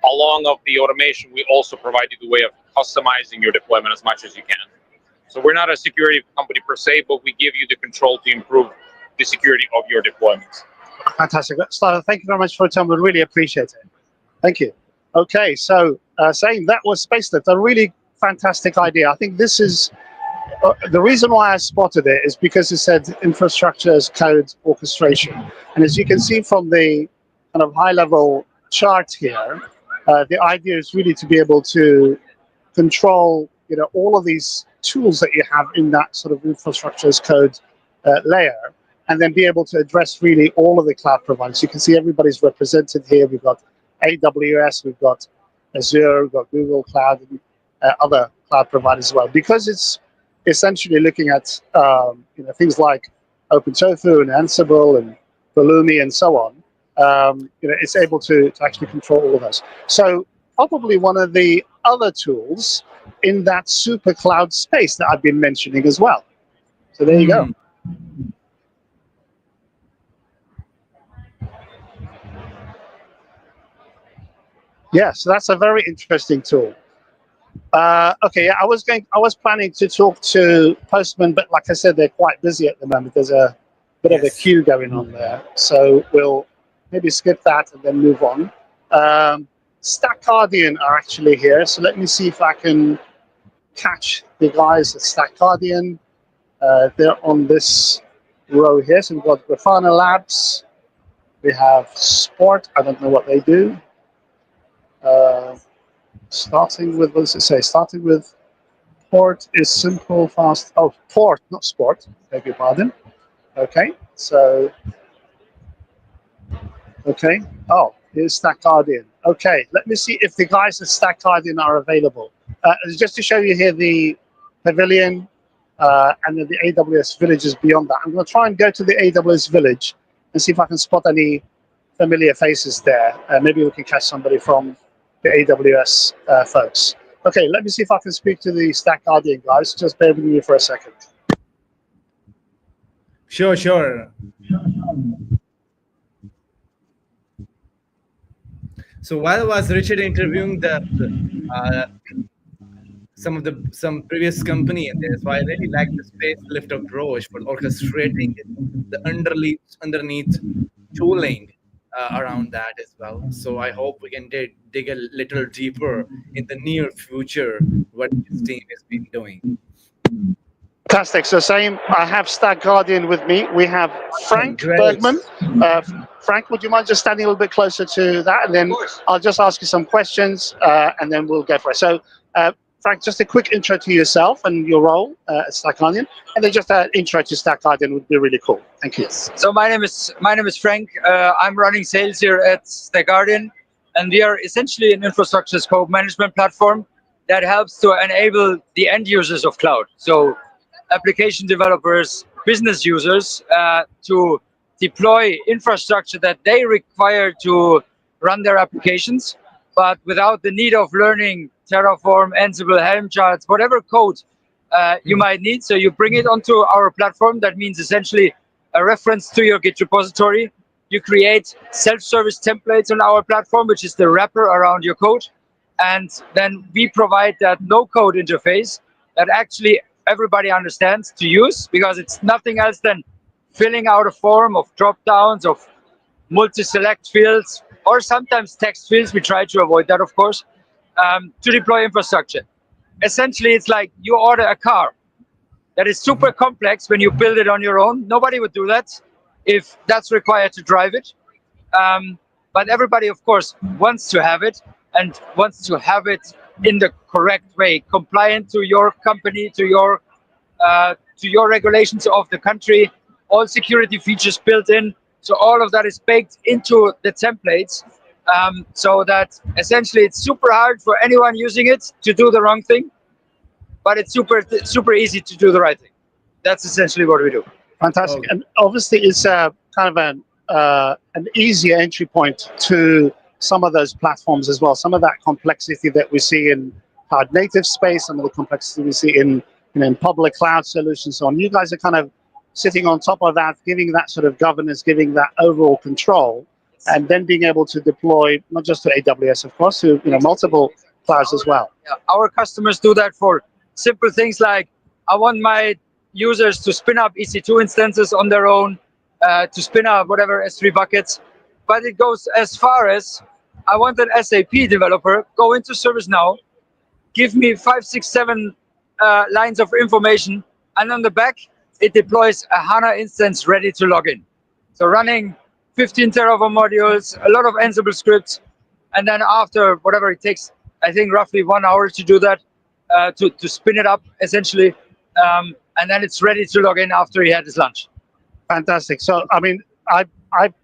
along of the automation, we also provide you the way of customizing your deployment as much as you can. So we're not a security company per se, but we give you the control to improve the security of your deployments. Fantastic. Steph, thank you very much for your time. We really appreciate it. Thank you. Okay, so saying that was SpaceDev, a really fantastic idea. I think this is the reason why I spotted it is because it said infrastructure as code orchestration. And as you can see from the kind of high-level chart here, the idea is really to be able to control, all of these tools that you have in that sort of infrastructure as code layer, and then be able to address really all of the cloud providers. You can see everybody's represented here. We've got AWS, we've got Azure, we've got Google Cloud, and other cloud providers as well. Because it's essentially looking at things like OpenTofu and Ansible and Pulumi and so on. It's able to actually control all of those. So probably one of the other tools in that super cloud space that I've been mentioning as well. So there you go. Yeah, so that's a very interesting tool. Okay, yeah, I was planning to talk to Postman, but like I said, they're quite busy at the moment. There's a bit of a queue going on there, so we'll maybe skip that and then move on. Stack Guardian are actually here. So let me see if I can catch the guys at Stack Guardian. They're on this row here. So we've got Grafana Labs. We have Sport. I don't know what they do. Starting with, what does it say? Starting with Port is simple, fast. Oh, Port, not Sport. Beg your pardon. Okay, so, okay. Oh, here's Stack Guardian. Okay, let me see if the guys at Stack Guardian are available. Just to show you here the pavilion and then the AWS villages beyond that. I'm going to try and go to the AWS village and see if I can spot any familiar faces there. Maybe we can catch somebody from the AWS folks. Okay, let me see if I can speak to the Stack Guardian guys. Just bear with me for a second. Sure, sure. So while was Richard interviewing some previous company in there, so I really like the facelift approach for orchestrating the underneath tooling around that as well. So I hope we can dig a little deeper in the near future what this team has been doing. Fantastic. So same, I have Stack Guardian with me. We have Frank Bergman. Frank, would you mind just standing a little bit closer to that? And then I'll just ask you some questions and then we'll go for it. So Frank, just a quick intro to yourself and your role at Stack Guardian, and then just an intro to Stack Guardian would be really cool. Thank you. Yes. So my name is Frank. I'm running sales here at Stack Guardian, and we are essentially an infrastructure as code management platform that helps to enable the end users of cloud. So application developers, business users, to deploy infrastructure that they require to run their applications, but without the need of learning Terraform, Ansible, Helm charts, whatever code you might need. So you bring it onto our platform. That means essentially a reference to your Git repository. You create self-service templates on our platform, which is the wrapper around your code. And then we provide that no-code interface that actually everybody understands to use, because it's nothing else than filling out a form of drop-downs, of multi-select fields, or sometimes text fields. We try to avoid that, of course, to deploy infrastructure. Essentially, it's like you order a car that is super complex when you build it on your own. Nobody would do that if that's required to drive it. But everybody, of course, wants to have it, and wants to have it in the correct way, compliant to your company, to your regulations of the country, all security features built in. So all of that is baked into the templates, so that essentially it's super hard for anyone using it to do the wrong thing, but it's super easy to do the right thing. That's essentially what we do. Fantastic. And obviously it's kind of an easier entry point to some of those platforms as well. Some of that complexity that we see in cloud native space, some of the complexity we see in public cloud solutions, so on. You guys are kind of sitting on top of that, giving that sort of governance, giving that overall control, and then being able to deploy not just to AWS, of course, to multiple clouds as well. Yeah, our customers do that for simple things like, I want my users to spin up EC2 instances on their own, to spin up whatever S3 buckets, but it goes as far as, I want an SAP developer, go into ServiceNow, give me 5, 6, 7 lines of information, and on the back, it deploys a HANA instance ready to log in. So running 15 Terraform modules, a lot of Ansible scripts, and then after whatever it takes, I think roughly 1 hour to do that, to spin it up essentially, and then it's ready to log in after he had his lunch. Fantastic. So, I mean, I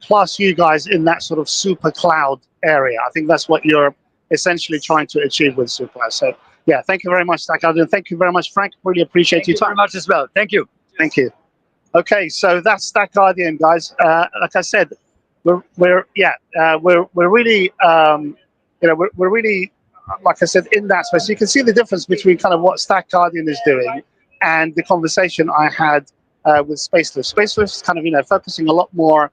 class you guys in that sort of super cloud area. I think that's what you're essentially trying to achieve with super cloud. So, yeah, thank you very much, Stack Guardian. Thank you very much, Frank. Really appreciate your time. Thank you very much as well. Thank you. Thank you. Okay, so that's Stack Guardian, guys. Like I said, we're really, we're really, like I said, in that space. You can see the difference between kind of what Stack Guardian is doing and the conversation I had with Spacelift. Spacelift is kind of, focusing a lot more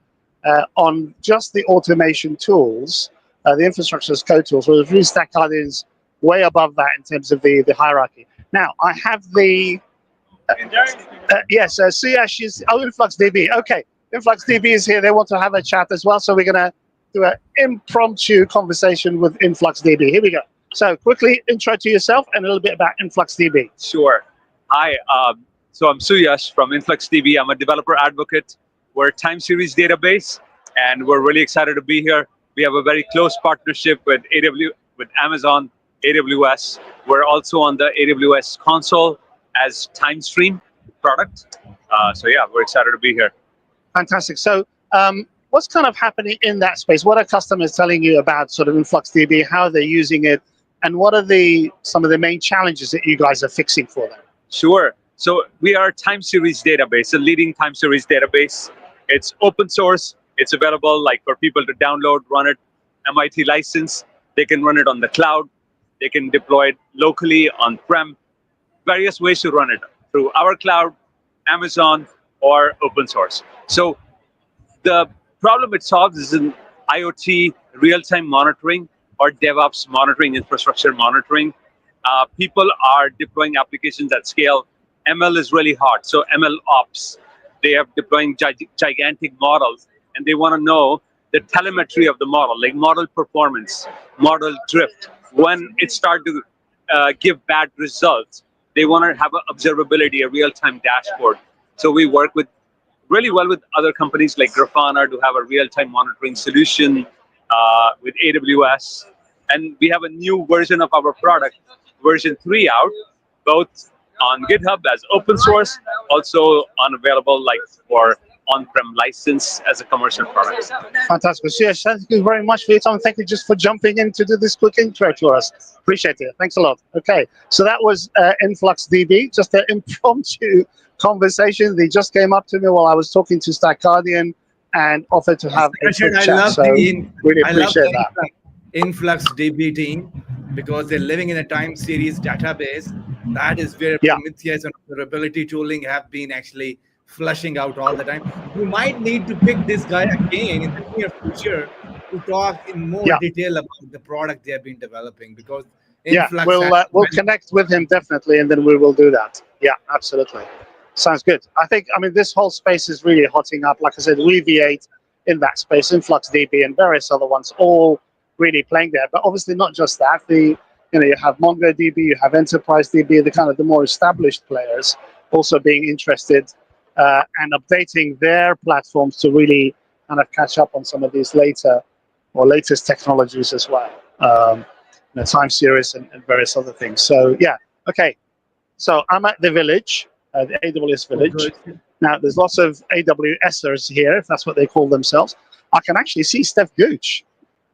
on just the automation tools, the infrastructure as code tools, whereas really Stack Guardian's way above that in terms of the hierarchy. Now, I have the yes, Suyash is, InfluxDB. Okay, InfluxDB is here. They want to have a chat as well, so we're going to do an impromptu conversation with InfluxDB. Here we go. So quickly intro to yourself and a little bit about InfluxDB. Sure. Hi, so I'm Suyash from InfluxDB. I'm a developer advocate. We're a time series database, and we're really excited to be here. We have a very close partnership with Amazon, AWS. We're also on the AWS console as time stream product. So yeah, we're excited to be here. Fantastic. So what's kind of happening in that space? What are customers telling you about sort of InfluxDB, how they're using it, and what are some of the main challenges that you guys are fixing for them? Sure. So we are a time series database, a leading time series database. It's open source. It's available for people to download, run it, MIT license. They can run it on the cloud. They can deploy it locally on-prem. Various ways to run it through our cloud, Amazon, or open source. So the problem it solves is in IoT real-time monitoring or DevOps monitoring, infrastructure monitoring. People are deploying applications at scale. ML is really hard. So ML ops, they are deploying gigantic models, and they want to know the telemetry of the model, like model performance, model drift. When it starts to give bad results, they want to have an observability, a real-time dashboard. So we work really well with other companies like Grafana to have a real-time monitoring solution with AWS. And we have a new version of our product, version 3 out, both on GitHub as open source, also available for on-prem license as a commercial product. Fantastic. Yes, thank you very much for your time. Thank you just for jumping in to do this quick intro to us. Appreciate it. Thanks a lot. Okay, so that was InfluxDB, just an impromptu conversation. They just came up to me while I was talking to Stack Guardian and offered to have a quick chat. So really appreciate that. InfluxDB team, because they're living in a time series database. That is where Prometheus and observability tooling have been actually flushing out all the time. We might need to pick this guy again in the near future to talk in more detail about the product they have been developing, because we'll connect with him definitely, and then we will do that. Yeah, absolutely. Sounds good. I mean, this whole space is really hotting up. Like I said, we V8 in that space, InfluxDB and various other ones, all really playing there. But obviously not just that. You have MongoDB, you have Enterprise DB, the more established players also being interested and updating their platforms to really kind of catch up on some of these latest technologies as well. Time series and various other things. So yeah, okay. So I'm at the village, the AWS village. Now there's lots of AWSers here, if that's what they call themselves. I can actually see Steph Gooch.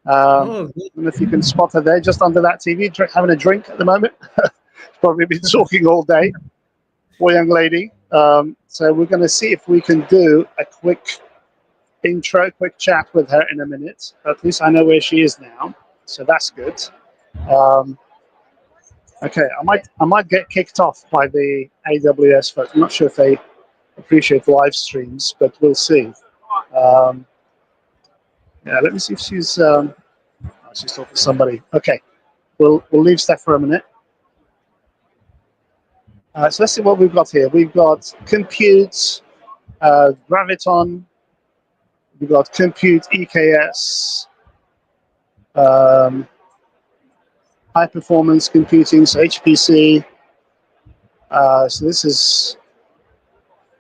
I don't know if you can spot her there, just under that TV, having a drink at the moment. Probably been talking all day. Poor young lady. So we're going to see if we can do a quick intro, quick chat with her in a minute. At least I know where she is now, so that's good. Okay, I might get kicked off by the AWS folks. I'm not sure if they appreciate live streams, but we'll see. Yeah, let me see if she's talking to somebody. Okay, we'll leave Steph for a minute. So let's see what we've got here. We've got compute, Graviton. We've got compute EKS, high performance computing, so HPC. So this is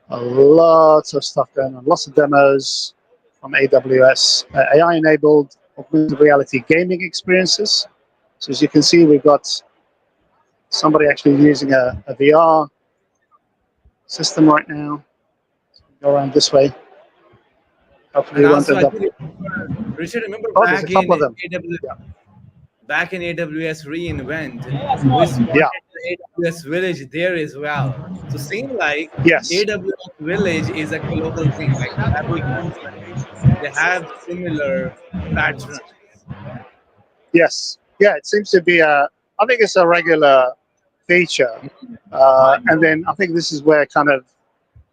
a lot of stuff going on, lots of demos from AWS, AI-enabled augmented reality gaming experiences. So as you can see, we've got somebody actually using a VR system right now. So go around this way. Hopefully we won't end up. Richard, remember back in AWS reInvent, we started the AWS Village there as well. So seems like AWS Village is a global thing. Like every company, they have similar patterns. Yes. Yeah, it seems to be I think it's a regular feature. And then I think this is where kind of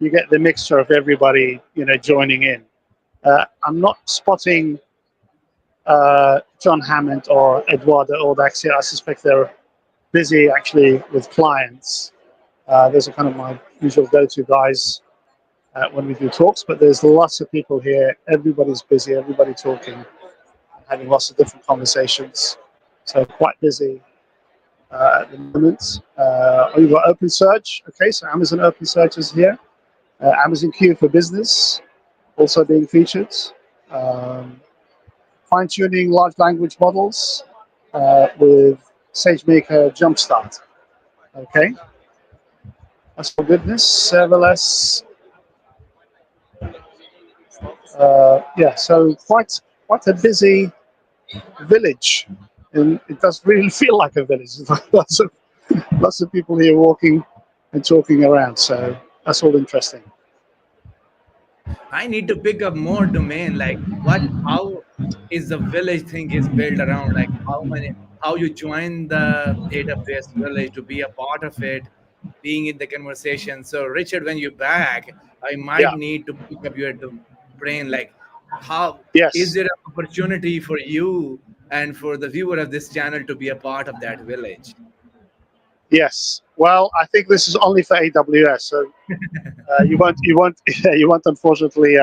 you get the mixture of everybody, joining in. I'm not spotting John Hammond or Eduardo Audax here. I suspect they're busy actually with clients. Those are kind of my usual go-to guys when we do talks, but there's lots of people here. Everybody's busy, everybody talking. having lots of different conversations. So quite busy at the moment. We've got OpenSearch. Okay, so Amazon OpenSearch is here. Amazon Q for Business also being featured. Fine-tuning large language models with SageMaker Jumpstart. Okay, that's for goodness. Serverless. Yeah, so quite a busy village, and it does really feel like a village. There's like lots of people here walking and talking around. So that's all interesting. I need to pick up more domain, like how is the village thing is built around, like how you join the AWS village to be a part of it, being in the conversation. So Richard, when you're back, I might Yeah. need to pick up your brain, like how is Yes. there an opportunity for you and for the viewer of this channel to be a part of that village? Yes. Well, I think this is only for AWS, so you won't you won't unfortunately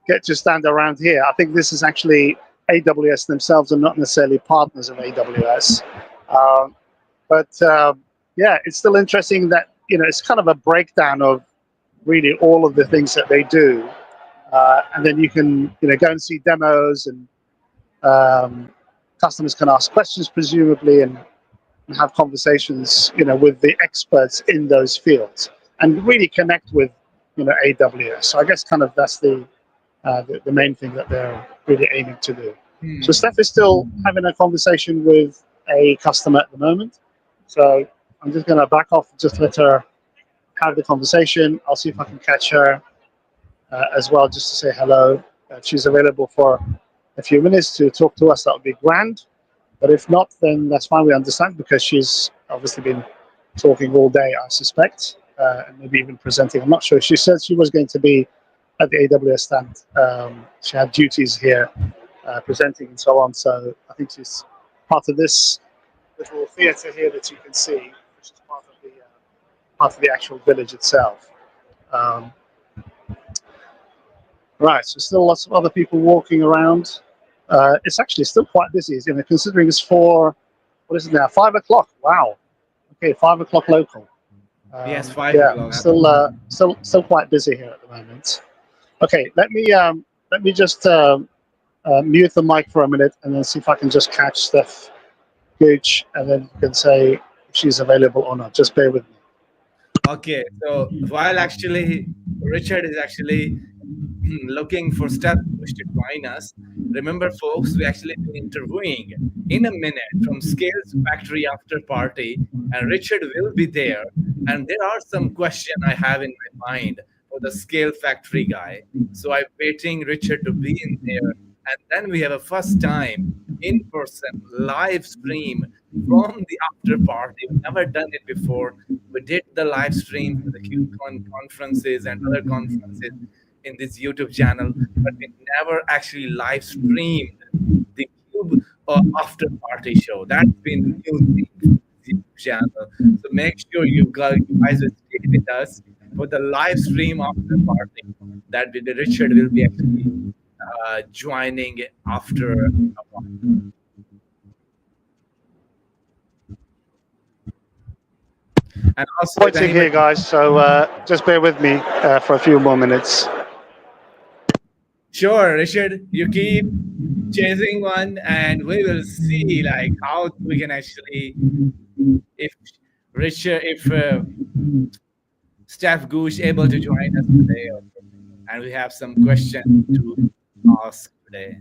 get to stand around here. I think this is actually AWS themselves and not necessarily partners of AWS. But yeah, it's still interesting that it's kind of a breakdown of really all of the things that they do, and then you can go and see demos, and customers can ask questions presumably, and have conversations with the experts in those fields, and really connect with AWS. So I guess kind of that's the main thing that they're really aiming to do. So Steph is still having a conversation with a customer at the moment. So I'm just going to back off and just let her have the conversation. I'll see if I can catch her as well, just to say hello. If she's available for a few minutes to talk to us, that would be grand. But if not, then that's fine. We understand, because she's obviously been talking all day, I suspect, and maybe even presenting. I'm not sure. She said she was going to be at the AWS stand. She had duties here, presenting and so on. So I think she's part of this little theatre here that you can see, which is part of the actual village itself. Right. So still lots of other people walking around. It's actually still quite busy, considering it's what is it now? 5 o'clock. Wow. Okay, 5 o'clock local. Yes, 5 yeah, o'clock. still quite busy here at the moment. Okay, let me just mute the mic for a minute, and then see if I can just catch Steph Gooch, and then you can say if she's available or not. Just bear with me. Okay, so while actually Richard is actually looking for Steph Gooch to join us, remember, folks, we actually been interviewing in a minute from Scales Factory After Party, and Richard will be there. And there are some questions I have in my mind for the Scale Factory guy. So I'm waiting Richard to be in there, and then we have a first time in person live stream from the after party. We've never done it before. We did the live stream for the QCon conferences and other conferences in this YouTube channel, but we never actually live streamed the Cube after party show. That's been new thing for this YouTube channel. So make sure you guys will stay with us for the live stream after party. That Richard will be actually joining after a while. And also, Waiting here, guys. So just bear with me for a few more minutes. Sure, Richard, you keep chasing one, and we will see like how we can actually, if Steph Gooch able to join us today, and we have some questions to ask today.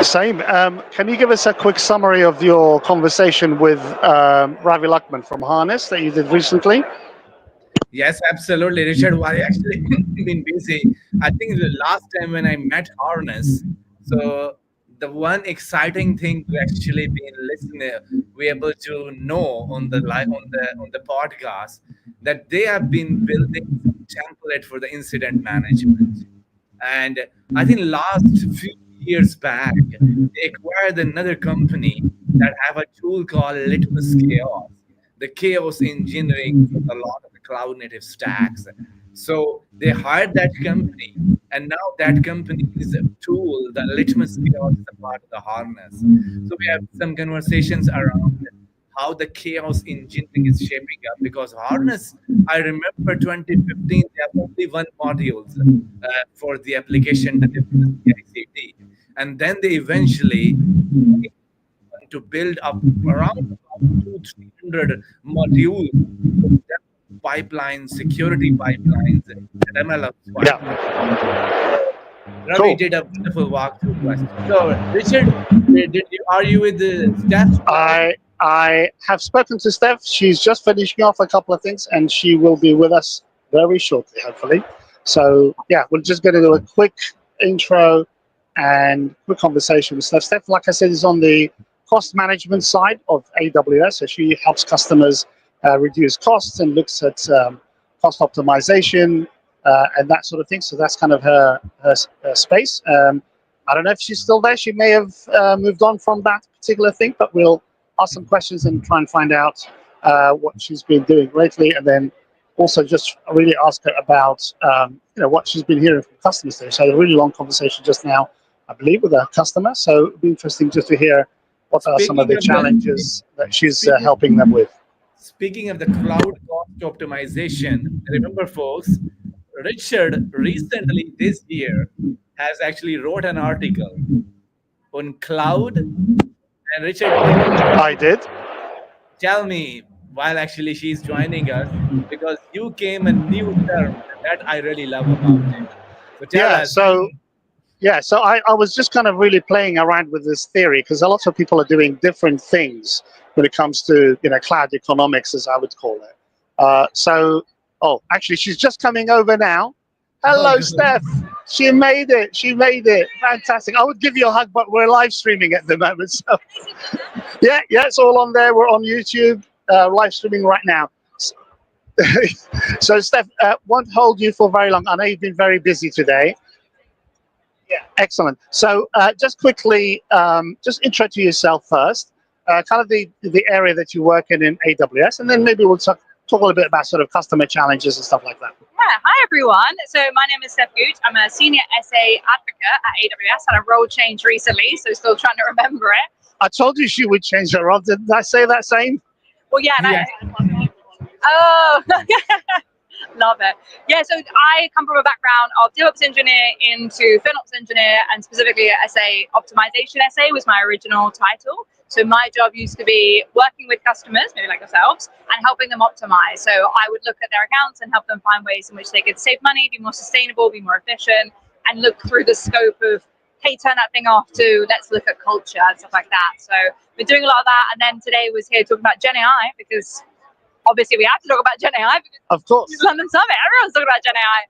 Same. Can you give us a quick summary of your conversation with Ravi Luckman from Harness that you did recently? Yes, absolutely, Richard. Well, I actually been busy. I think the last time when I met Harness, so the one exciting thing we actually been listening, we able to know on the on the podcast that they have been building some template for the incident management. And I think last few years back, they acquired another company that have a tool called Litmus Chaos, the chaos engineering for a lot of the cloud native stacks. So they hired that company, and now that company's tool, the Litmus Chaos, is a part of the harness. So we have some conversations around how the chaos engineering is shaping up, because harness, I remember 2015, they have only one module for the application delivery CI/CD, and then they eventually to build up around about 200-300 modules for pipelines, security pipelines, and MLOps Yeah. pipelines. Ravi Cool. did a wonderful walkthrough for us. So, Richard, are you with the Steph? I have spoken to Steph. She's just finishing off a couple of things, and she will be with us very shortly, hopefully. So yeah, we're just going to do a quick intro and quick conversation with Steph. Steph, like I said, is on the cost management side of AWS. So she helps customers reduce costs and looks at cost optimization and that sort of thing. So that's kind of her space. I don't know if she's still there. She may have moved on from that particular thing, but we'll ask some questions and try and find out what she's been doing lately, and then also just really ask her about what she's been hearing from customers there. So I had a really long conversation just now, I believe, with a customer. So it'd be interesting just to hear what are some of the challenges that she's helping them with. Speaking of the cloud cost optimization, remember, folks, Richard recently this year has actually wrote an article on cloud. And Richard, I did. tell me, while actually she's joining us, because you came a new term, and that I really love about it. So tell Yeah. us. So I was just kind of really playing around with this theory, because a lot of people are doing different things when it comes to cloud economics, as I would call it. Oh, actually, she's just coming over now. Hello, good. Steph. She made it. She made it. Fantastic. I would give you a hug, but we're live streaming at the moment. So yeah, it's all on there. We're on YouTube, live streaming right now. So Steph, won't hold you for very long. I know you've been very busy today. Yeah, excellent. So just quickly, just intro to yourself first, kind of the area that you work in AWS, and then maybe we'll talk a little bit about sort of customer challenges and stuff like that. Yeah, hi everyone. So my name is Steph Gooch. I'm a senior SA advocate at AWS. Had a role change recently, so still trying to remember it. I told you she would change her role. Didn't I say that same? Well, yeah. Yeah. Oh, love it. Yeah, so I come from a background of DevOps engineer into FinOps engineer, and specifically SA optimization SA was my original title. So my job used to be working with customers, maybe like yourselves, and helping them optimize. So I would look at their accounts and help them find ways in which they could save money, be more sustainable, be more efficient, and look through the scope of, hey, turn that thing off, to let's look at culture and stuff like that. So we're doing a lot of that. And then today was here talking about Gen AI, because obviously we have to talk about Gen AI, because Of course. it's London Summit. Everyone's talking about Gen AI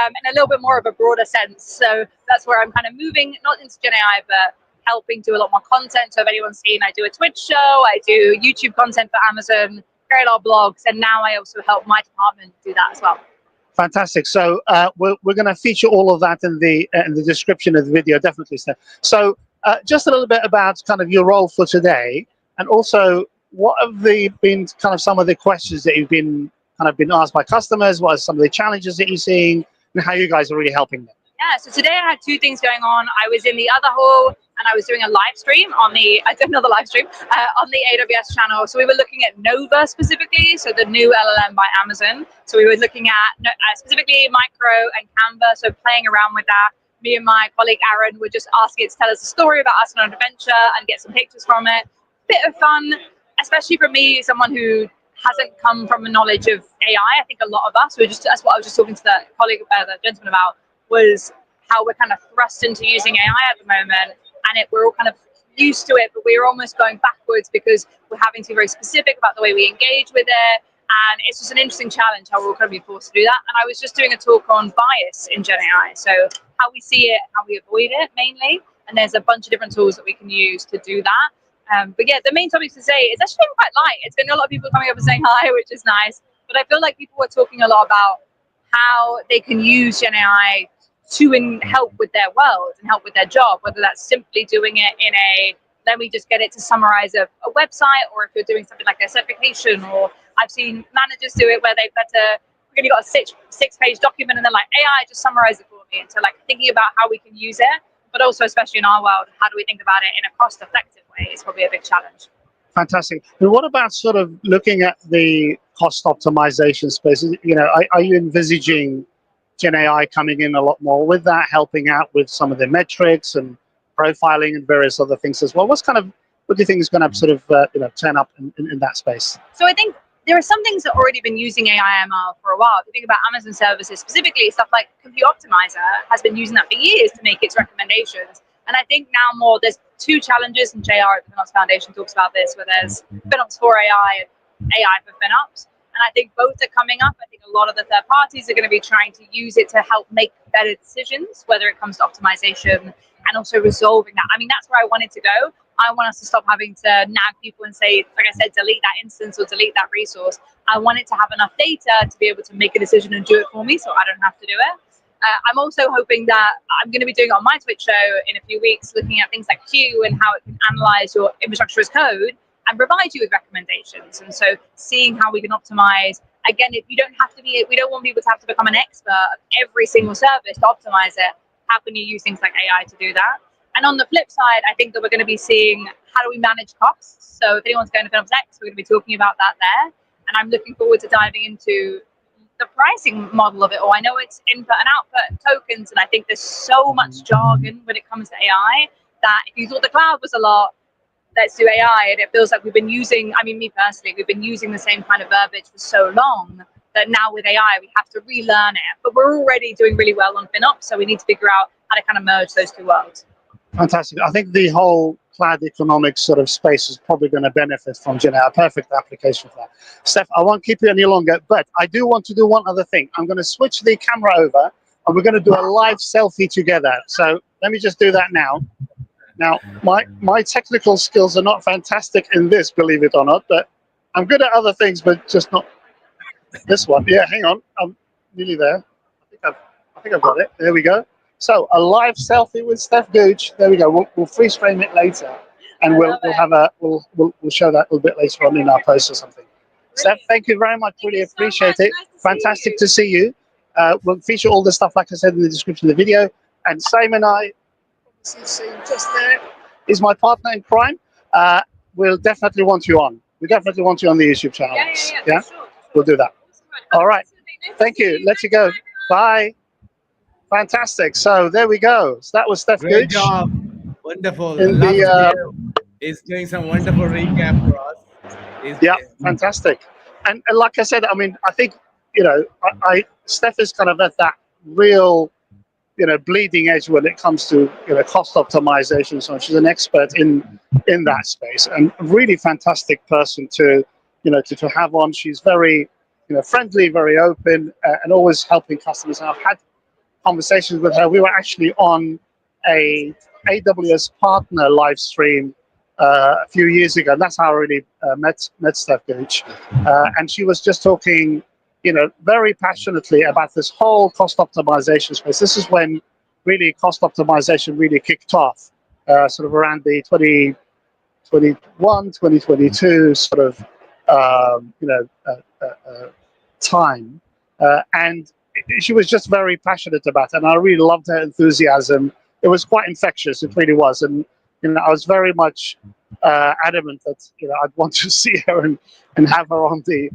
in a little bit more of a broader sense. So that's where I'm kind of moving, not into Gen AI, but helping do a lot more content. So if anyone's seen, I do a Twitch show, I do YouTube content for Amazon, create a lot of blogs, and now I also help my department do that as well. Fantastic. So we're going to feature all of that in the description of the video, definitely, Steph. So just a little bit about kind of your role for today, and also what have been kind of some of the questions that you've been asked by customers? What are some of the challenges that you're seeing, and how you guys are really helping them? Yeah, so today I had two things going on. I was in the other hall and I was doing a live stream on the AWS channel. So we were looking at Nova specifically, so the new LLM by Amazon. So we were looking at specifically Micro and Canva, so playing around with that. Me and my colleague Aaron were just asking it to tell us a story about us on an adventure and get some pictures from it. Bit of fun, especially for me, someone who hasn't come from a knowledge of AI. I think a lot of us, that's what I was just talking to the colleague, the gentleman about, was how we're kind of thrust into using AI at the moment, and we're all kind of used to it, but we're almost going backwards because we're having to be very specific about the way we engage with it, and it's just an interesting challenge how we're all going to be forced to do that. And I was just doing a talk on bias in Gen AI, so how we see it, how we avoid it mainly, and there's a bunch of different tools that we can use to do that. But yeah, the main topics to say, it's actually been quite light. It's been a lot of people coming up and saying hi, which is nice. But I feel like people were talking a lot about how they can use Gen AI to help with their world and help with their job, whether that's simply doing it in let me just get it to summarize a website, or if you're doing something like a certification, or I've seen managers do it where they've really got a six-page document and they're like, AI, just summarize it for me. And so like thinking about how we can use it, but also especially in our world, how do we think about it in a cost-effective way is probably a big challenge. Fantastic. And what about sort of looking at the cost optimization space? Are you envisaging Gen AI coming in a lot more with that, helping out with some of the metrics and profiling and various other things as well? What do you think is going to sort of turn up in that space? So I think there are some things that have already been using AI ML for a while. If you think about Amazon services specifically, stuff like Compute Optimizer has been using that for years to make its recommendations. And I think now there's two challenges, and JR at the FinOps Foundation talks about this, where there's FinOps for AI and AI for FinOps. And I think both are coming up. I think a lot of the third parties are going to be trying to use it to help make better decisions, whether it comes to optimization and also resolving that. I mean, that's where I wanted to go. I want us to stop having to nag people and say, like I said, delete that instance or delete that resource. I want it to have enough data to be able to make a decision and do it for me, so I don't have to do it. I'm also hoping that I'm going to be doing it on my Twitch show in a few weeks, looking at things like Q and how it can analyze your infrastructure as code and provide you with recommendations. And so seeing how we can optimize, again, we don't want people to have to become an expert of every single service to optimize it. How can you use things like AI to do that? And on the flip side, I think that we're going to be seeing how do we manage costs. So if anyone's going to FinOps X, we're going to be talking about that there. And I'm looking forward to diving into the pricing model of it all. I know it's input and output tokens, and I think there's so much jargon when it comes to AI that if you thought the cloud was a lot, let's do AI, and it feels like we've been using, me personally, we've been using the same kind of verbiage for so long that now with AI, we have to relearn it. But we're already doing really well on FinOps, so we need to figure out how to kind of merge those two worlds. Fantastic. I think the whole cloud economics sort of space is probably going to benefit from Gen AI. Perfect application for that. Steph, I won't keep you any longer, but I do want to do one other thing. I'm going to switch the camera over and we're going to do a live selfie together. So let me just do that now. Now, my technical skills are not fantastic in this, believe it or not, but I'm good at other things, but just not this one. Yeah, hang on. I'm nearly there. I think I've got it. There we go. So a live selfie with Steph Gooch. There we go. We'll freeze frame it later, and we'll show that a little bit later on in our post or something. Steph, thank you very much. Really appreciate it. Fantastic to see you. We'll feature all the stuff, like I said, in the description of the video. And Simon, just there, is my partner in crime. We'll definitely want you on. We definitely want you on the YouTube channel. Yeah? Sure. We'll do that. All right. Thank you. Let you go. Bye. Fantastic. So there we go. So that was Steph Gooch. Great job. Wonderful. He's doing some wonderful recap for us. Fantastic. And like I said, I think, Steph is kind of at that real, bleeding edge when it comes to, cost optimization. So she's an expert in that space, and a really fantastic person to have on. She's very, friendly, very open, and always helping customers. And I've had conversations with her. We were actually on a AWS partner live stream a few years ago, and that's how I really met Steph Gooch. And she was just talking, very passionately about this whole cost optimization space. This is when really cost optimization really kicked off, sort of around the 2021, 2022 sort of time, and she was just very passionate about it, and I really loved her enthusiasm. It was quite infectious. It really was, and I was very much adamant that I'd want to see her and have her on the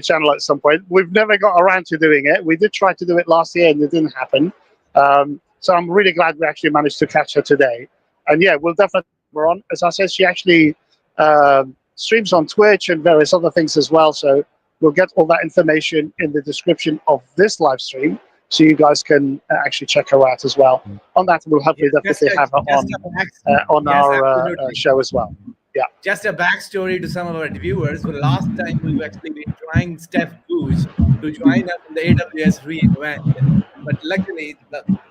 channel at some point. We've never got around to doing it. We did try to do it last year, and it didn't happen. So I'm really glad we actually managed to catch her today. And yeah, we'll definitely have her on. As I said, she actually streams on Twitch and various other things as well. So we'll get all that information in the description of this live stream, so you guys can actually check her out as well. On that, we'll hopefully definitely have her on our show as well. Yeah. Just a backstory to some of our viewers. The last time we were actually trying Steph Gooch to join us in the AWS reInvent, but luckily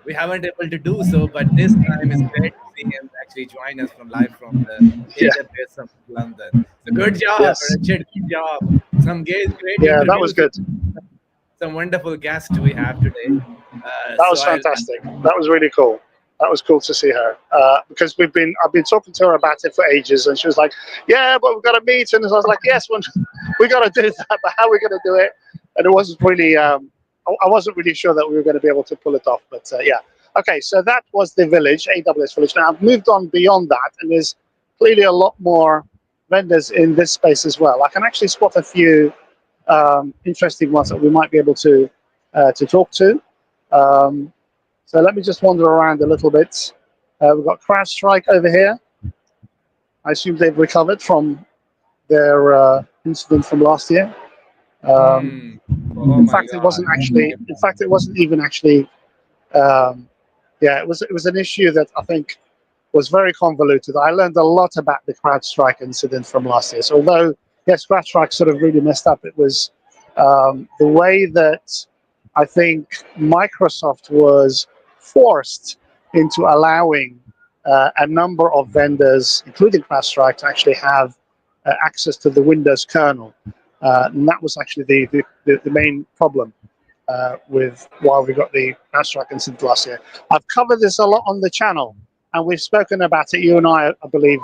we haven't able to do so. But this time it's great to me and actually join us from live from the Yeah, AWS Summit London. So good job, yes, Richard. Good job. Some great yeah, that was interviews good. with some wonderful guests we have today. That So was fantastic. That was really cool. That was cool to see her because I've been talking to her about it for ages, and she was like, "Yeah, but we've got to meet." And I was like, "Yes, we got to do that, but how are we going to do it?" And it wasn't really. I wasn't really sure that we were going to be able to pull it off, but yeah. Okay, so that was the village, AWS Village. Now I've moved on beyond that, and there's clearly a lot more vendors in this space as well. I can actually spot a few interesting ones that we might be able to talk to. So let me just wander around a little bit. We've got CrowdStrike over here. I assume they've recovered from their incident from last year. oh In my fact, it God. wasn't actually. In fact, it wasn't even actually. Yeah, it was an issue that I think was very convoluted. I learned a lot about the CrowdStrike incident from last year. So although yes, CrowdStrike sort of really messed up, it was the way that I think Microsoft was forced into allowing a number of vendors, including CrowdStrike, to actually have access to the Windows kernel. And that was actually the main problem with why we got the CrowdStrike incident last year. I've covered this a lot on the channel, and we've spoken about it, you and I believe,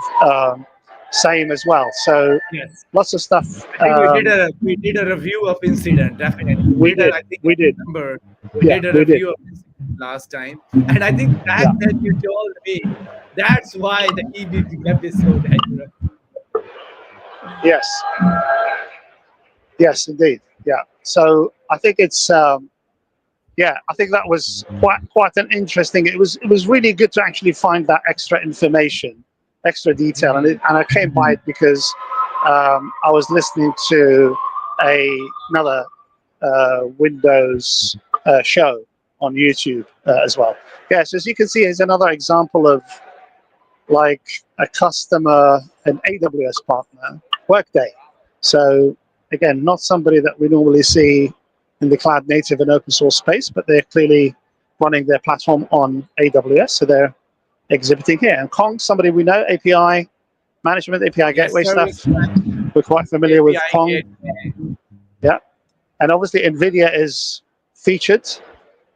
same as well. So Yes. lots of stuff. I think we did a review of incident, definitely. We did. I think We I did. remember we Yeah, did a we did. review of incident last time. And I think back Yeah. then you told me that's why the EBP episode had Yes. Yes, indeed. Yeah. So I think it's yeah, I think that was quite an interesting. It was really good to actually find that extra information, extra detail, and I came by it because I was listening to another Windows show on YouTube as well. Yes, as you can see, here's another example of like a customer, an AWS partner, Workday. So again, not somebody that we normally see in the cloud native and open source space, but they're clearly running their platform on AWS. So they're exhibiting here. And Kong, somebody we know, API management, API yes, gateway service stuff. We're quite familiar with API Kong. gateway. Yeah. And obviously NVIDIA is featured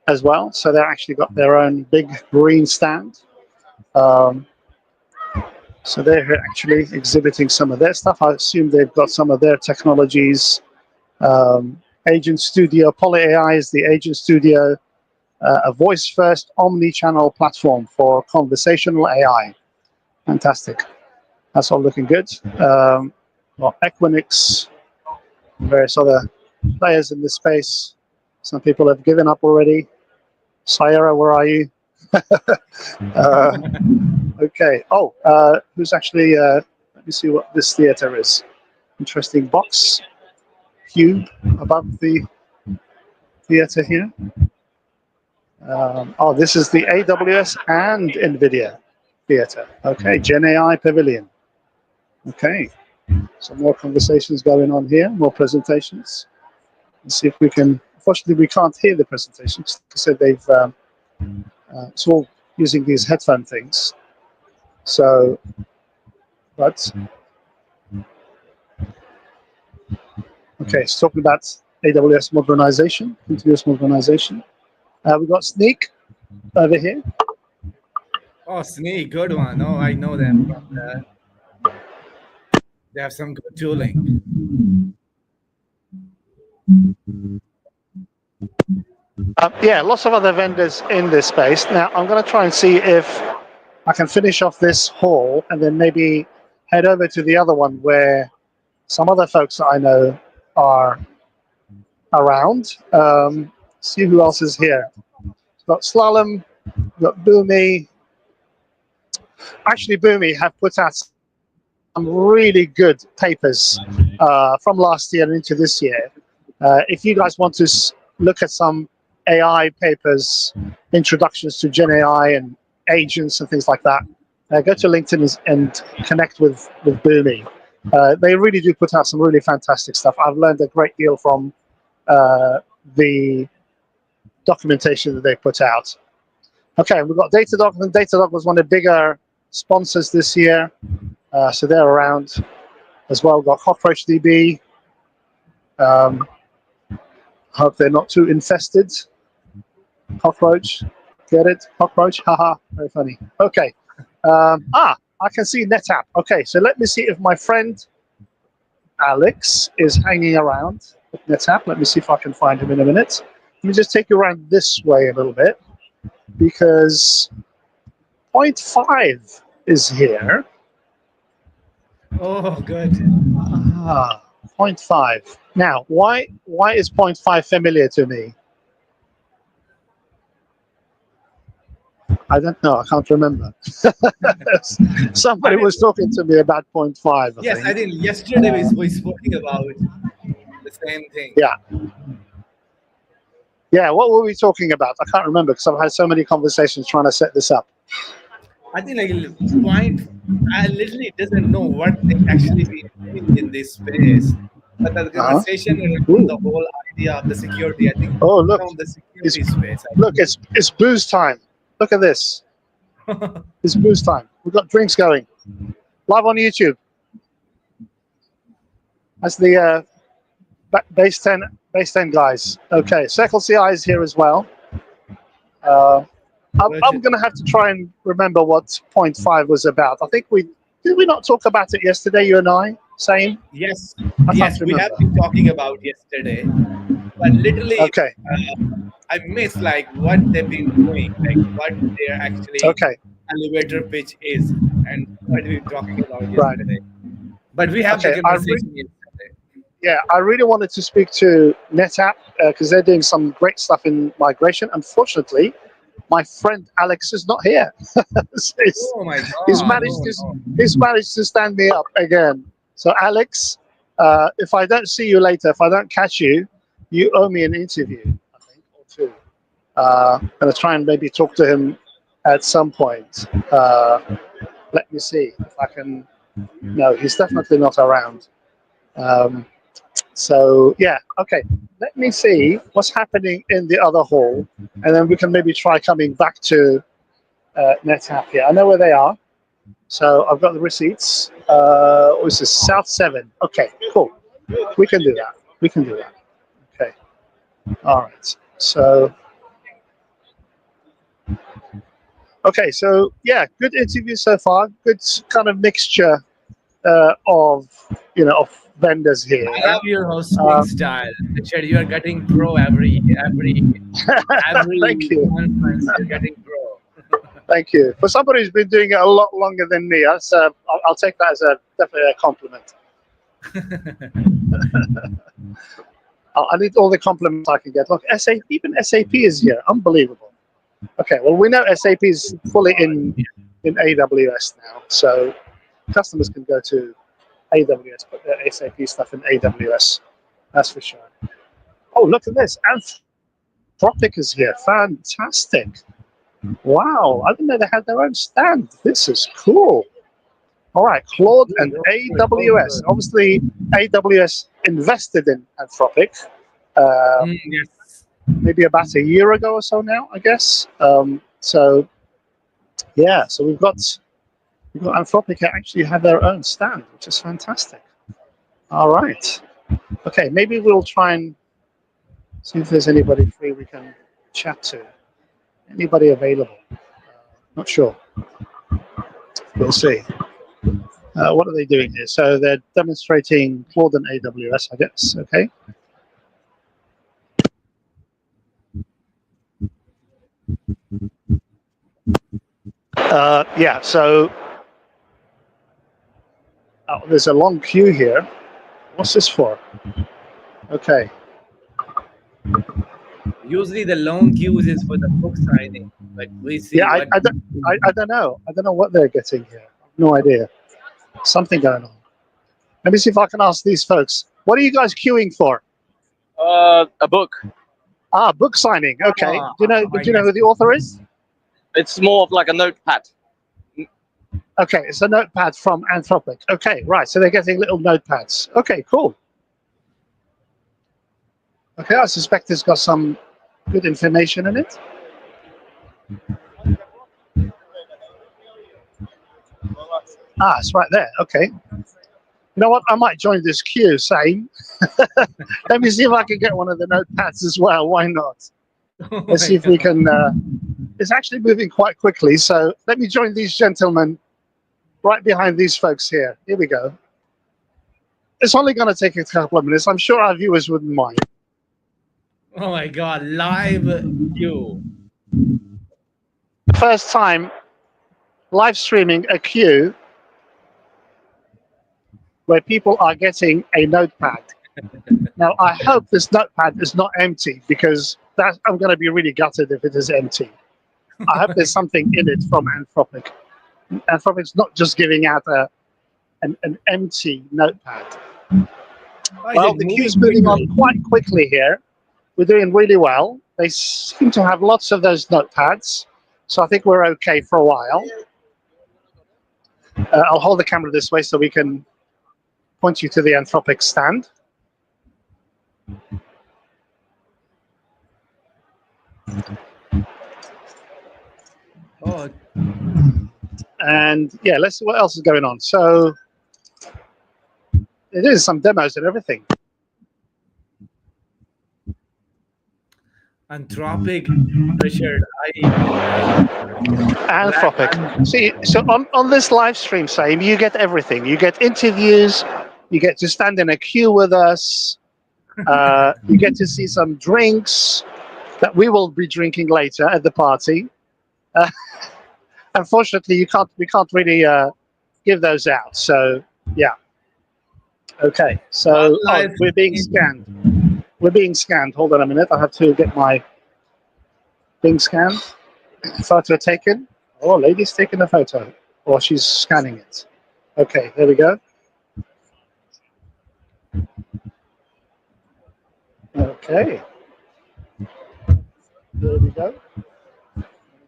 as well. So they've actually got their own big green stand. So they're actually exhibiting some of their stuff. I assume they've got some of their technologies. Agent Studio, Poly AI is the Agent Studio, a voice-first omni-channel platform for conversational AI. Fantastic. That's all looking good. Well, Equinix, various other players in this space. Some people have given up already. Sierra, where are you? Okay. Oh, who's actually? Let me see what this theater is. Interesting box cube above the theater here. Oh, this is the AWS and NVIDIA theater. Okay, Gen AI Pavilion. Okay, some more conversations going on here, more presentations. Let's see if we can. Unfortunately, we can't hear the presentations. They said they've. It's all using these headphone things. So, but okay, it's talking about AWS modernization, continuous modernization. We've got Sneak over here. Oh, Sneak, good one. Oh, I know them from they have some good tooling. Yeah, lots of other vendors in this space. Now, I'm going to try and see if I can finish off this hall and then maybe head over to the other one where some other folks that I know are around. See who else is here. We've got Slalom, we've got Boomi. Actually, Boomi have put out some really good papers from last year and into this year. If you guys want to look at some AI papers, introductions to Gen AI and agents and things like that, go to LinkedIn and connect with Boomi. They really do put out some really fantastic stuff. I've learned a great deal from the documentation that they put out. Okay, we've got Datadog, and Datadog was one of the bigger sponsors this year, so they're around as well. Got Cockroach DB. Hope they're not too infested. Cockroach, get it? Cockroach, haha, very funny. Okay. I can see NetApp. Okay, so let me see if my friend Alex is hanging around with NetApp. Let me see if I can find him in a minute. Let me just take you around this way a little bit, because point 5 is here. Oh, good. Point 5. Now, why is point 5 familiar to me? I don't know. I can't remember. Somebody was talking to me about point 5. Yes, I think yesterday we spoke about the same thing. Yeah. Yeah, what were we talking about? I can't remember because I've had so many conversations trying to set this up. I think point. I literally doesn't know what they actually been doing in this space. But the conversation around the whole idea of the security, I think, oh, look, from the security space. Look, it's booze time. Look at this. It's booze time. We've got drinks going. Live on YouTube. That's the base 10 guys. Okay, Circle CI is here as well. I'm going to have to try and remember what point 5 was about. I think did we not talk about it yesterday, you and I? Same? Yes, we have been talking about yesterday. But literally, okay. I miss like what they've been doing, like what their actually elevator pitch is, and what we're talking about yesterday. Right. But we have the conversation yesterday. Yeah, I really wanted to speak to NetApp because they're doing some great stuff in migration. Unfortunately, my friend Alex is not here. Oh my God! He's managed to stand me up again. So Alex, if I don't see you later, if I don't catch you, you owe me an interview, I think, or two. I'm going to try and maybe talk to him at some point. Let me see if I can. No, he's definitely not around. So yeah, okay. Let me see what's happening in the other hall, and then we can maybe try coming back to NetApp here. I know where they are. So I've got the receipts. This is South 7. Okay, cool. We can do that. Okay. All right. So, okay. So yeah, good interview so far. Good kind of mixture of vendors here. I love your hosting style, Richard. You are getting pro every Thank you. conference. You're getting pro. Thank you. For somebody who's been doing it a lot longer than me, I'll take that as definitely a compliment. I need all the compliments I can get. Look, even SAP is here. Unbelievable. Okay, well, we know SAP is fully in AWS now, so customers can go to AWS, put their SAP stuff in AWS. That's for sure. Oh, look at this. Anthropic is here. Fantastic. Wow, I didn't know they had their own stand. This is cool. All right, Claude and AWS. Obviously, AWS invested in Anthropic maybe about a year ago or so now, I guess. So we've got Anthropic actually have their own stand, which is fantastic. All right. Okay, maybe we'll try and see if there's anybody free we can chat to. Anybody available? Not sure. We'll see. What are they doing here? So they're demonstrating Claude and AWS, I guess. Okay. Yeah, so there's a long queue here. What's this for? Okay. Usually the long queues is for the book signing, but we see. Yeah, I don't know. I don't know what they're getting here. No idea. Something going on. Let me see if I can ask these folks. What are you guys queuing for? A book. Ah, book signing. Okay. Do you know who the author is? It's more of like a notepad. Okay, it's a notepad from Anthropic. Okay, right. So they're getting little notepads. Okay, cool. Okay, I suspect it's got some good information in it. Ah, it's right there. Okay. You know what? I might join this queue, same. Let me see if I can get one of the notepads as well. Why not? Oh Let's my see if we God. can. It's actually moving quite quickly. So let me join these gentlemen right behind these folks here. Here we go. It's only going to take a couple of minutes. I'm sure our viewers wouldn't mind. Oh my God. Live queue. First time live streaming a queue where people are getting a notepad. Now, I hope this notepad is not empty because I'm going to be really gutted if it is empty. I hope there's something in it from Anthropic. Anthropic's not just giving out an empty notepad. Oh, is Well, it the queue moving is moving on quickly? quite quickly here. We're doing really well. They seem to have lots of those notepads, so I think we're okay for a while. I'll hold the camera this way so we can point you to the Anthropic stand. Oh, And yeah, let's see what else is going on. So it is some demos and everything. Anthropic, Richard. I Anthropic. See, so on this live stream, Same, you get everything. You get interviews, you get to stand in a queue with us, you get to see some drinks that we will be drinking later at the party. Unfortunately, we can't really give those out. So yeah. Okay. So live we're being scanned. We're being scanned. Hold on a minute. I have to get my being scanned. Photo taken. Oh, lady's taking a photo, or she's scanning it. Okay, there we go. Okay, there we go.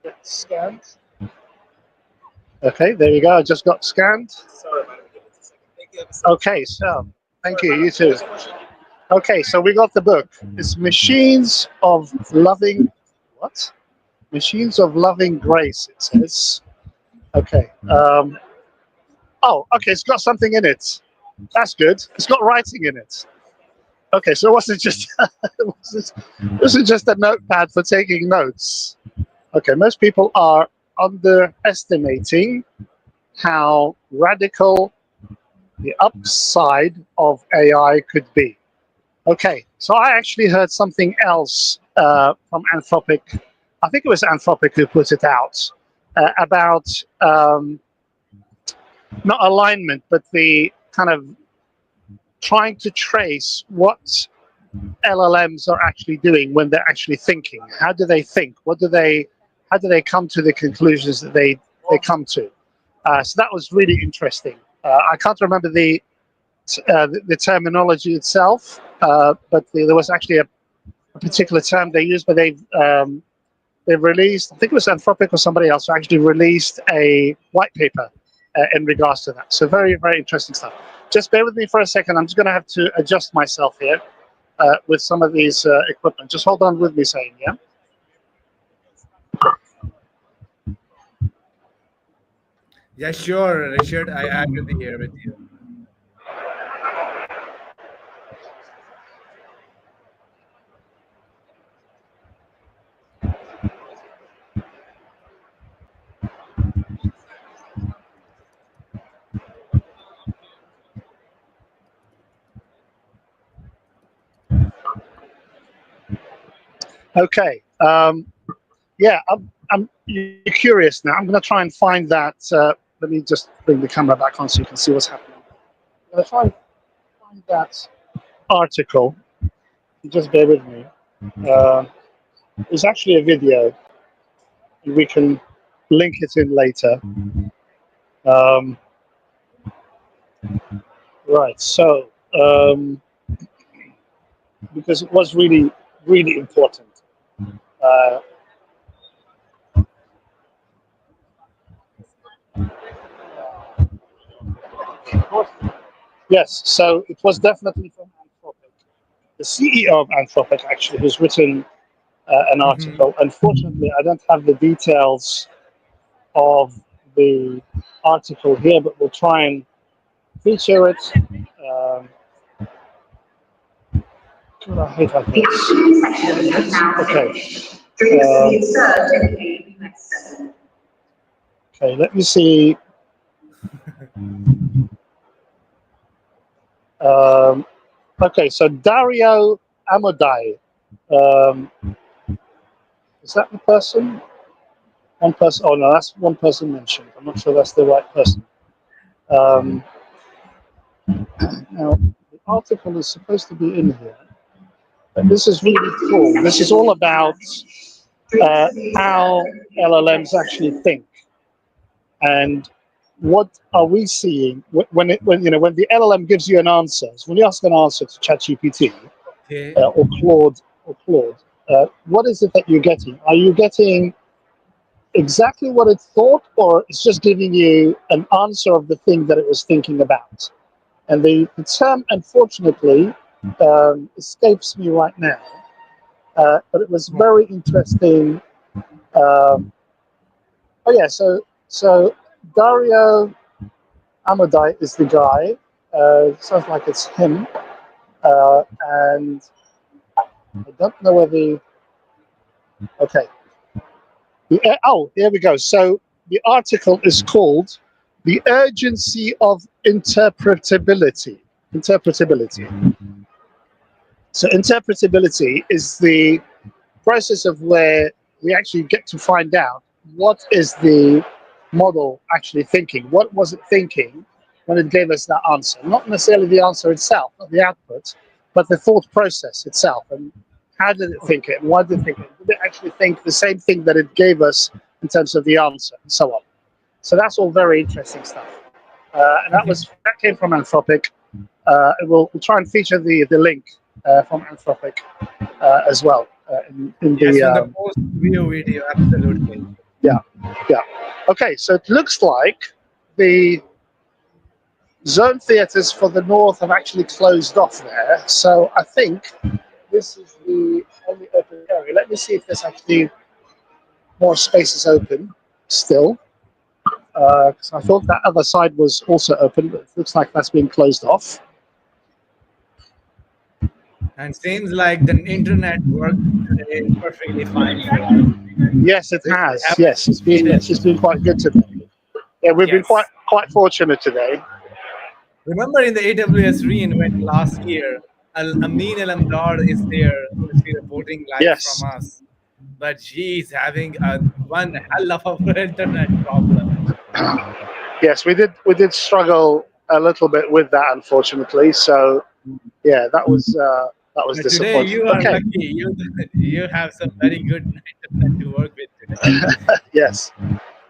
Get scanned. Okay, there we go. I just got scanned. Okay, so thank you. You too. Okay, so we got the book. It's Machines of Loving. What? Machines of Loving Grace. It says. Okay. Oh, okay. It's got something in it. That's good. It's got writing in it. Okay, so it wasn't just it wasn't just a notepad for taking notes. Okay, most people are underestimating how radical the upside of AI could be. Okay, so I actually heard something else from Anthropic. I think it was Anthropic who put it out about not alignment, but the kind of trying to trace what LLMs are actually doing when they're actually thinking. How do they think? How do they come to the conclusions that they come to? So that was really interesting. I can't remember the terminology itself, but there was actually a particular term they used, but they've released, I think it was Anthropic or somebody else, who actually released a white paper in regards to that. So very, very interesting stuff. Just bear with me for a second. I'm just going to have to adjust myself here with some of these equipment. Just hold on with me, saying, yeah? yeah, sure, Richard. I agree here with you. Okay. Yeah, you're curious now. I'm going to try and find that. Let me just bring the camera back on so you can see what's happening. I'm going to try and find that article. Just bear with me. It's actually a video. We can link it in later. Right, so because it was really, really important. Yes, so it was definitely from Anthropic. The CEO of Anthropic actually has written an article. Unfortunately, I don't have the details of the article here, but we'll try and feature it. God, I hate how this. Okay, let me see. Okay, so Dario Amodai. Is that the person? One person. Oh no, that's one person mentioned. I'm not sure that's the right person. Now, the article is supposed to be in here, but this is really cool. This is all about how LLMs actually think, and what are we seeing when the LLM gives you an answer. So when you ask an answer to ChatGPT Okay. or Claude, what is it that you're getting? Are you getting exactly what it thought, or it's just giving you an answer of the thing that it was thinking about? And the term, unfortunately, escapes me right now, but it was very interesting. Oh yeah, so Dario Amodai is the guy. Sounds like it's him, and I don't know whether. Okay. Oh, here we go. So the article is called "The Urgency of Interpretability." So interpretability is the process of where we actually get to find out what is the model actually thinking. What was it thinking when it gave us that answer? Not necessarily the answer itself, not the output, but the thought process itself. And how did it think it? And why did it think it? Did it actually think the same thing that it gave us in terms of the answer, and so on? So that's all very interesting stuff. And that came from Anthropic. We'll try and feature the link from Anthropic as well in Yes, on the the post view video, absolutely. yeah. Okay, so it looks like the zone theatres for the north have actually closed off there. So I think this is the only open area. Let me see if there's actually more spaces open still. Because I thought that other side was also open, but it looks like that's been closed off. And seems like the internet works today perfectly fine for us. Yes, it has. Yes, it's been quite good today. Yeah, we've been Yes. quite fortunate today. Remember in the AWS reInvent last year, Amin Alamdar is there, obviously reporting live from Yes. us. But she's having one hell of an internet problem. Yes, we did struggle a little bit with that, unfortunately. So yeah, that was But today disappointing. you are Okay. lucky. You have some very good internet to work with today. Yes.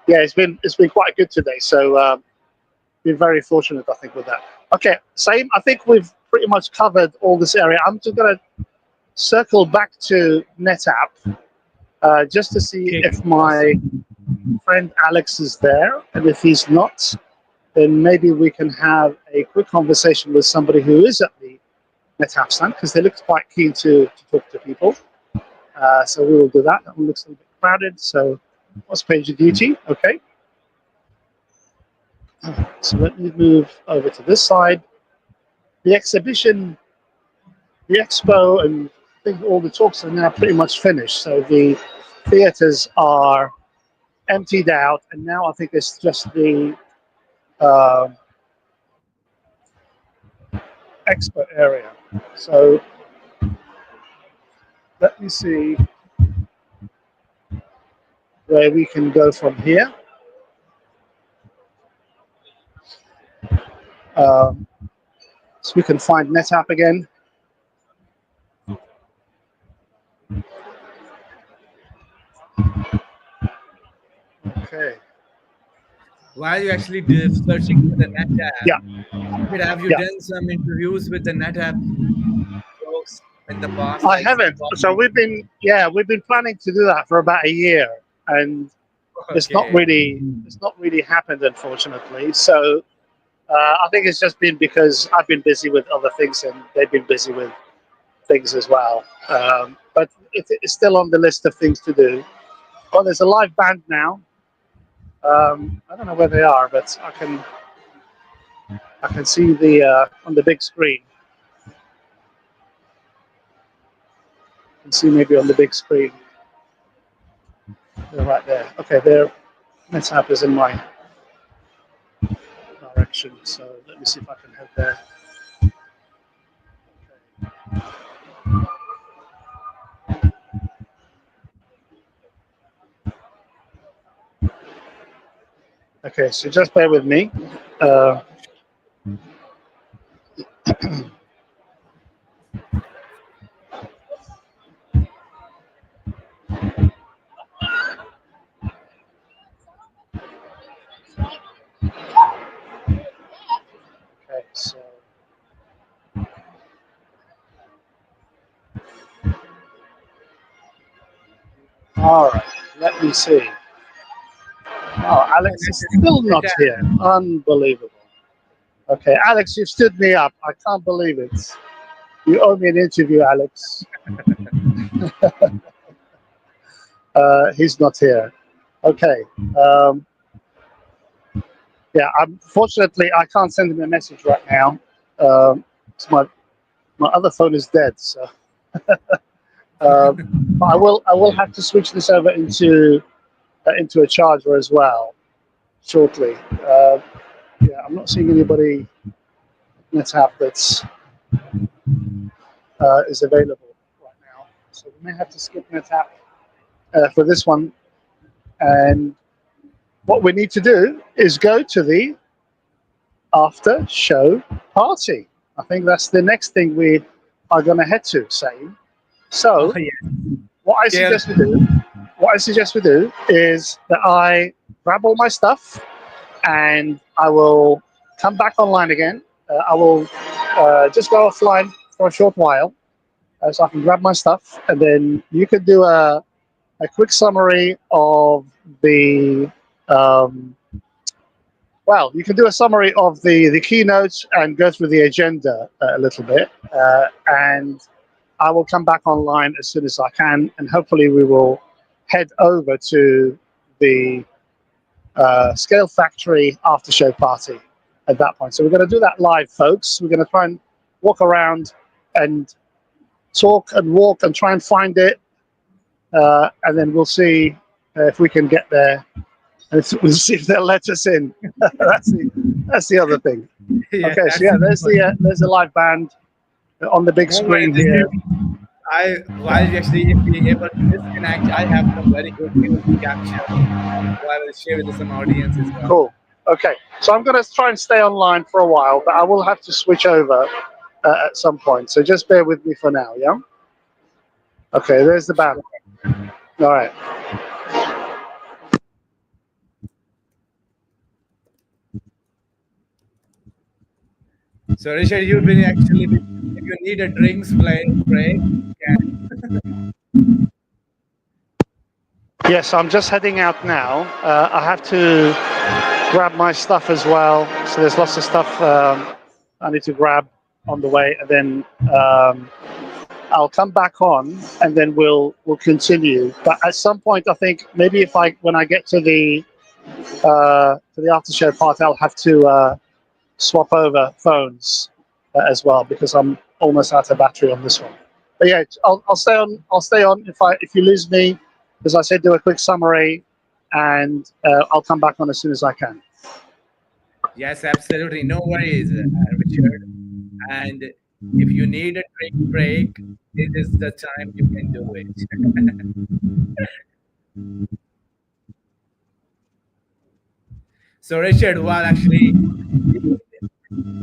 Yeah, it's been quite good today. So been very fortunate, I think, with that. Okay, same. I think we've pretty much covered all this area. I'm just gonna circle back to NetApp just to see Okay, if my awesome. friend Alex is there, and if he's not, then maybe we can have a quick conversation with somebody who is at the NetApp stand, because they look quite keen to talk to people. So we will do that. That one looks a little bit crowded, so what's page duty? Okay. So let me move over to this side. The exhibition, the expo, and I think all the talks are now pretty much finished. So the theaters are emptied out, and now I think it's just the expo area. So let me see where we can go from here. So we can find NetApp again. Okay. While you actually do searching for the NetApp, Yeah. but have you Yeah. done some interviews with the NetApp folks in the past, I like some haven't. So we've been planning to do that for about a year, and it's not Okay. really happened, unfortunately. So I think it's just been because I've been busy with other things, and they've been busy with things as well. But it's still on the list of things to do. Oh, there's a live band now. I don't know where they are, but I can see the on the big screen. I can see maybe on the big screen. They're right there. Okay, their NetApp is in my direction, so let me see if I can head there. Okay, so just bear with me. Okay, so all right, let me see. Oh, Alex is still not here. Unbelievable. Okay, Alex, you've stood me up. I can't believe it. You owe me an interview, Alex. He's not here. Okay. Yeah, unfortunately, I can't send him a message right now. So my other phone is dead. So, but I will have to switch this over into a charger as well shortly. Yeah, I'm not seeing anybody NetApp that's is available right now. So we may have to skip NetApp for this one. And what we need to do is go to the after show party. I think that's the next thing we are going to head to, Same. So Oh, yeah. what I suggest we do is that I grab all my stuff and I will come back online again. I will just go offline for a short while so I can grab my stuff, and then you can do a quick summary of the well, you can do a summary of the keynotes and go through the agenda a little bit, and I will come back online as soon as I can, and hopefully we will head over to the Scale Factory after show party at that point. So we're going to do that live, folks. We're going to try and walk around and talk and walk and try and find it, and then we'll see if we can get there. And we'll see if they'll let us in. that's the other thing. Yeah, Okay, so yeah, there's the live band on the big screen here. While actually if we able to disconnect, I have some very good news to capture. So I will share with some audience as well. Cool. Okay, so I'm going to try and stay online for a while, but I will have to switch over at some point. So just bear with me for now, yeah? Okay, there's the band. All right. So Richard, you've been actually, if you need a drinks break, Yes, I'm just heading out now. I have to grab my stuff as well. So there's lots of stuff I need to grab on the way, and then I'll come back on, and then we'll continue. But at some point, I think maybe when I get to the after show part, I'll have to swap over phones as well, because I'm almost out of battery on this one. But yeah, I'll stay on. I'll stay on. If you lose me, as I said, do a quick summary, and I'll come back on as soon as I can. yes, absolutely, no worries, Richard. And if you need a drink break, this is the time you can do it. So Richard, while actually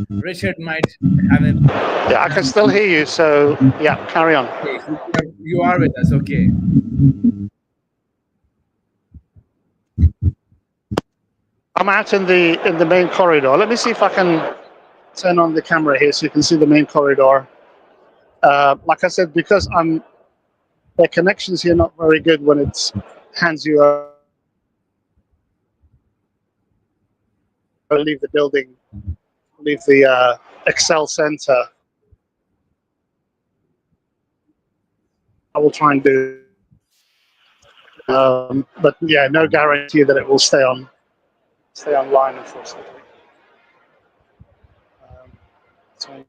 Richard might have a. Yeah, I can still hear you. So yeah, carry on. Okay, you are with us. Okay. I'm out in the main corridor. Let me see if I can turn on the camera here so you can see the main corridor. Like I said, because the connections here not very good when it hands you over. Leave the building, leave the Excel Center. I will try and do, but yeah, no guarantee that it will stay on stay online, unfortunately. So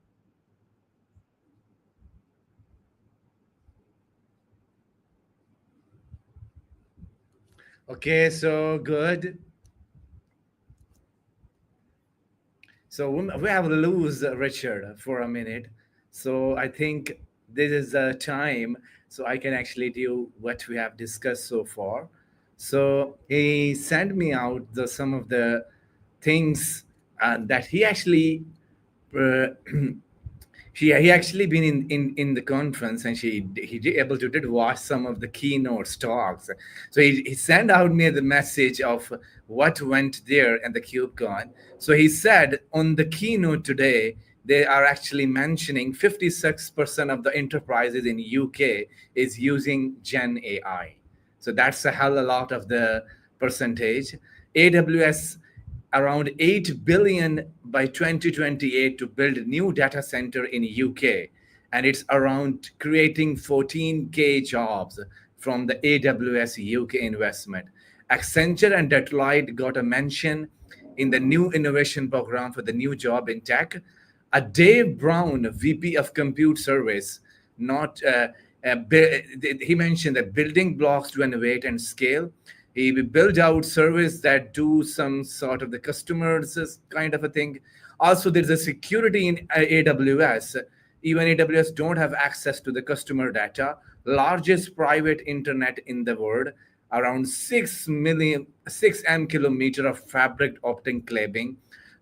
Okay, so good. So we have to lose Richard for a minute. So I think this is the time so I can actually do what we have discussed so far. So he sent me out some of the things that he actually uh, he actually been in the conference, and he did able to did watch some of the keynote talks. So he sent out me the message of what went there in the KubeCon. So he said on the keynote today they are actually mentioning 56% of the enterprises in UK is using Gen AI. So that's a hell a lot of the percentage. AWS around 8 billion by 2028 to build a new data center in UK, and it's around creating 14k jobs from the AWS UK investment. Accenture and Deloitte got a mention in the new innovation program for the new job in tech. A Dave Brown, VP of Compute Service, not he mentioned that building blocks to innovate and scale. He will build out service that do some sort of the customers kind of a thing. Also, there's a security in AWS. Even AWS don't have access to the customer data. Largest private internet in the world, around 6 M kilometer of fabric optic cabling,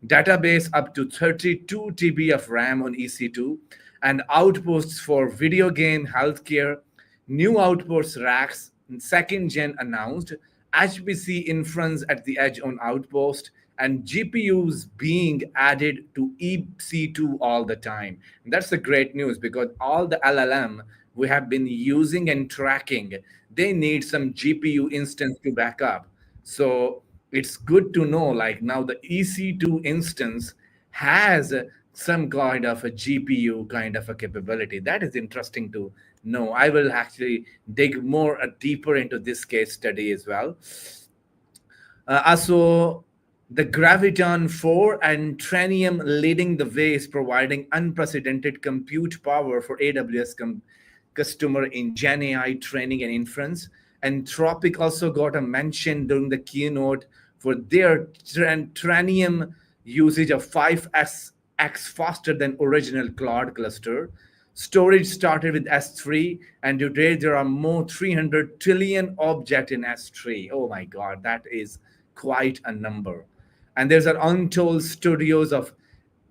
database up to 32 TB of RAM on EC2, and outposts for video game, healthcare, new outpost racks, second gen announced, HPC inference at the edge on outpost, and GPUs being added to EC2 all the time. That's the great news, because all the LLM we have been using and tracking, they need some GPU instance to back up. So it's good to know, like, now the EC2 instance has some kind of a GPU kind of a capability. That is interesting to know. I will actually dig more deeper into this case study as well. Also, the Graviton 4 and Tranium leading the way is providing unprecedented compute power for AWS customer in Gen AI training and inference. Anthropic also got a mention during the keynote for their Tranium usage of 5x faster than original Claude cluster. Storage started with S3, and today there are more 300 trillion objects in S3. Oh my God, that is quite a number. And there's an untold studios of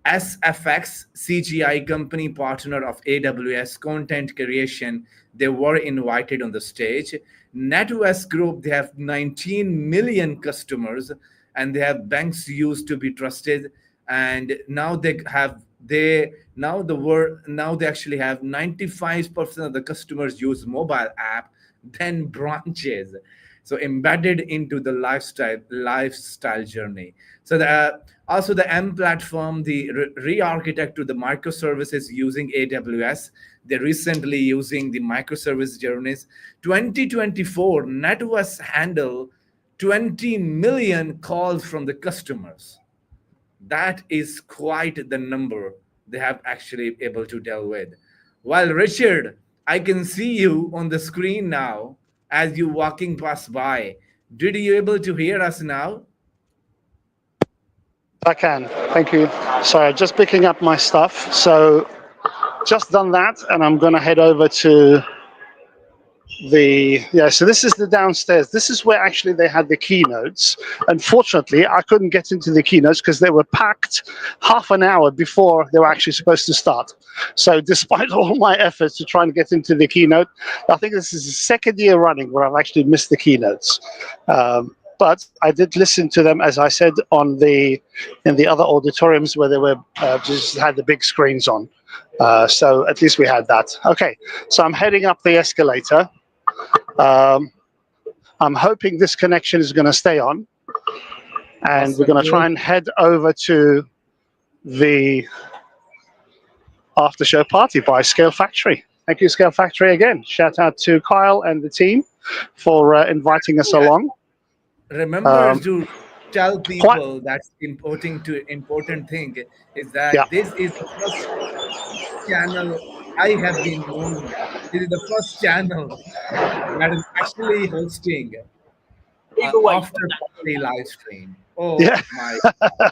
SFX, CGI company partner of AWS content creation. They were invited on the stage. NetWest Group, they have 19 million customers, and they have banks used to be trusted. And now they actually have 95% of the customers use mobile app, then branches. So embedded into the lifestyle journey. So also the M platform, the re-architect to the microservices using AWS. They're recently using the microservice journeys. 2024, NetWest handle 20 million calls from the customers. That is quite the number they have actually able to deal with. While Richard, I can see you on the screen now as you walking past by. Did you able to hear us now? I can. Thank you. Sorry, just picking up my stuff. So just done that, and I'm going to head over to so this is the downstairs. This is where actually they had the keynotes. Unfortunately, I couldn't get into the keynotes because they were packed half an hour before they were actually supposed to start. So despite all my efforts to try and get into the keynote, I think this is the second year running where I've actually missed the keynotes. But I did listen to them, as I said, in the other auditoriums where they were just had the big screens on. So at least we had that. Okay, so I'm heading up the escalator. I'm hoping this connection is going to stay on, and Awesome. We're going to try and head over to the after show party by Scale Factory. Thank you, Scale Factory, again. Shout out to Kyle and the team for inviting us along. Remember to tell Quite, people that's important thing is yeah. that this is the first channel I have been knowing. This is the first channel that is actually hosting after party live stream. Oh Yeah. my!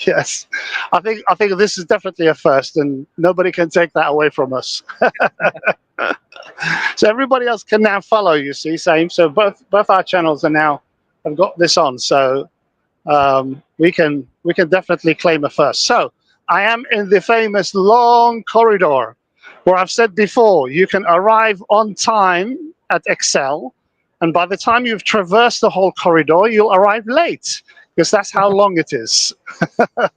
Yes. I think this is definitely a first, and nobody can take that away from us. So everybody else can now follow. You see, same. So both our channels are now have got this on. So we can definitely claim a first. So I am in the famous long corridor where I've said before you can arrive on time at Excel, and by the time you've traversed the whole corridor, you'll arrive late because that's how long it is. Oh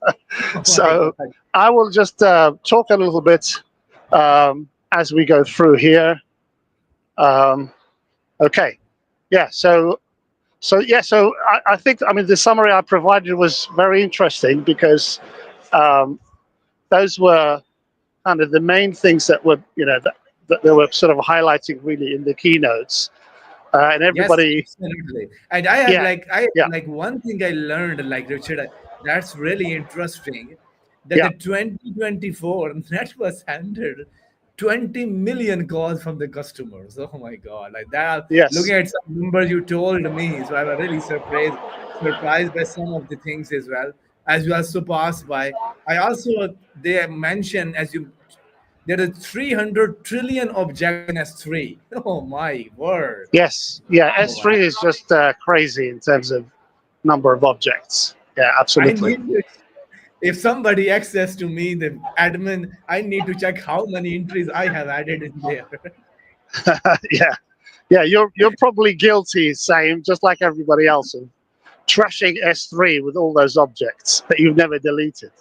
my So God! I will just talk a little bit as we go through here. Um, okay, yeah. So I think the summary I provided was very interesting because um, those were kind of the main things that were that they were sort of highlighting really in the keynotes, and Yes, everybody, absolutely. And I have yeah, like I yeah, like one thing I learned, like Richard, that's really interesting, that yeah, the 2024 that was handled 20 million calls from the customers. Oh my God. Like that, looking yes, at some numbers you told me. So I was really surprised by some of the things as well, as you are surpassed by. I also they mentioned as you there are 300 trillion objects in S3. Oh my word. yes, yeah. Oh my. S3 is just crazy in terms of number of objects. Yeah, I absolutely. need to, if somebody access to me, the admin, I need to check how many entries I have added in there. Yeah, yeah. You're probably guilty, same, just like everybody else, of trashing S3 with all those objects that you've never deleted.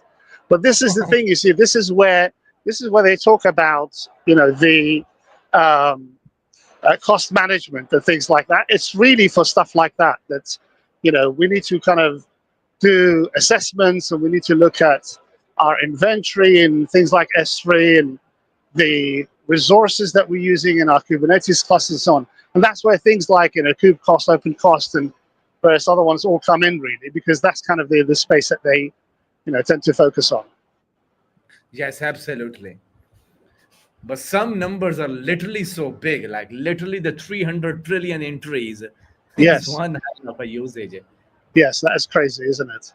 But this is the thing, you see, this is where they talk about, the um, cost management and things like that. It's really for stuff like that we need to kind of do assessments, and we need to look at our inventory and things like S3 and the resources that we're using in our Kubernetes clusters and so on. And that's where things like kube cost, open cost, and various other ones all come in, really, because that's kind of the space that they tend to focus on. Yes, absolutely. But some numbers are literally so big, like literally the 300 trillion entries is Yes, one hell of a usage. yes, that is crazy, isn't it?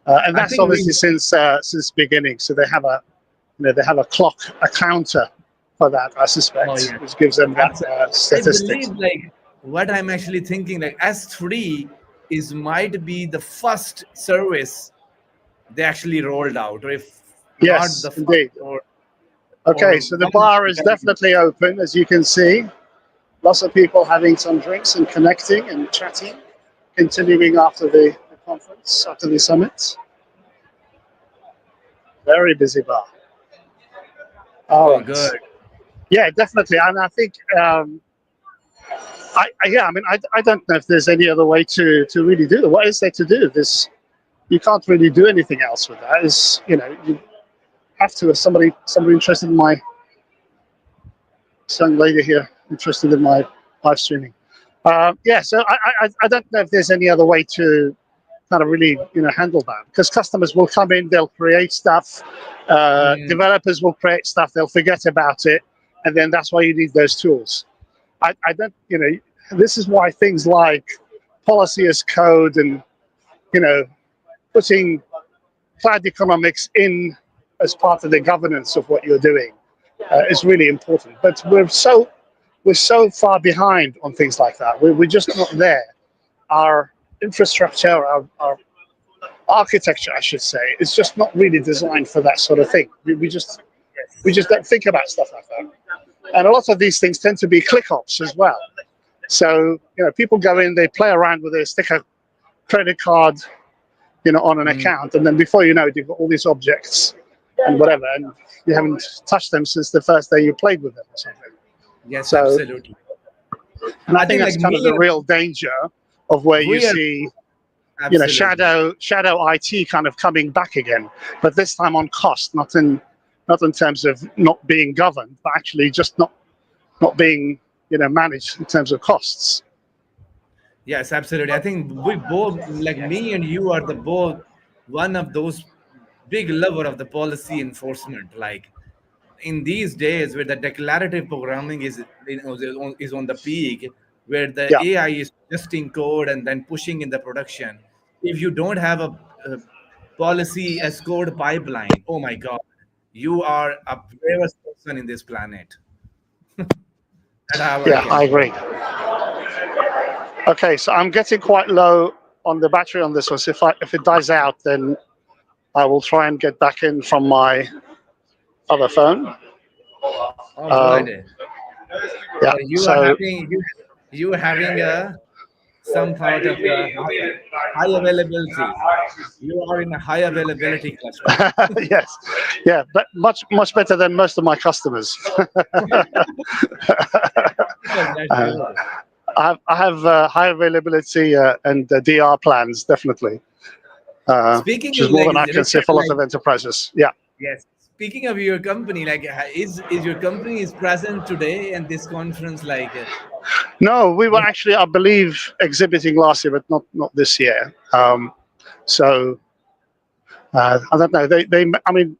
And I that's think obviously we, since beginning. So they have a clock, a counter for that, I oh suspect, yeah, which gives them that I statistic. believe like what I'm actually thinking, like S3 is might be the first service they actually rolled out, or if not Yes, the first, indeed. or Okay, so the one of bar the is very. definitely open, as you can see. Lots of people having some drinks and connecting and chatting, continuing after the conference, after the summit. Very busy bar. All Oh, good. right. Yeah, definitely. And I think, I don't know if there's any other way to really do it. What is there to do? You can't really do anything else with that. You have to. Somebody interested in this young lady here, interested in my live streaming. Yeah, so I don't know if there's any other way to kind of really handle that, because customers will come in, they'll create stuff, Mm, developers will create stuff, they'll forget about it, and then that's why you need those tools. I don't, this is why things like policy as code and putting cloud economics in as part of the governance of what you're doing is really important. But we're so far behind on things like that. We're just not there. Our infrastructure, our architecture, I should say, is just not really designed for that sort of thing. We just don't think about stuff like that. And a lot of these things tend to be click ops as well. So people go in, they play around with it, stick a credit card, on an mm. account, and then before you know it, you've got all these objects and whatever, and you haven't touched them since the first day you played with them or something. Yes, So, absolutely. and I I think think that's like kind of the real danger of where you we are see, absolutely. shadow IT kind of coming back again, but this time on cost, not in terms of not being governed, but actually just not being managed in terms of costs. Yes, absolutely. I think we both, like me and you, are the both one of those big lover of the policy enforcement. Like in these days, where the declarative programming is is on the peak, where the Yeah, AI is suggesting code and then pushing in the production. If you don't have a policy as code pipeline, oh my God, you are a bravest person in this planet. That's how I yeah, can I say. agree. Okay, so I'm getting quite low on the battery on this one. So if it dies out, then I will try and get back in from my other phone. All Um, good. yeah, So you are so having you are having a some sort of high availability. You are in a high availability cluster. yes, yeah, but much better than most of my customers. That's uh, good. I have high availability and DR plans, definitely, Speaking which of is more like than I can say Richard, for a lot like of enterprises. Yeah. yes. Speaking of your company, like is your company is present today in this conference? Like No, we were what? actually, I believe, exhibiting last year, but not this year. So I don't know. I mean,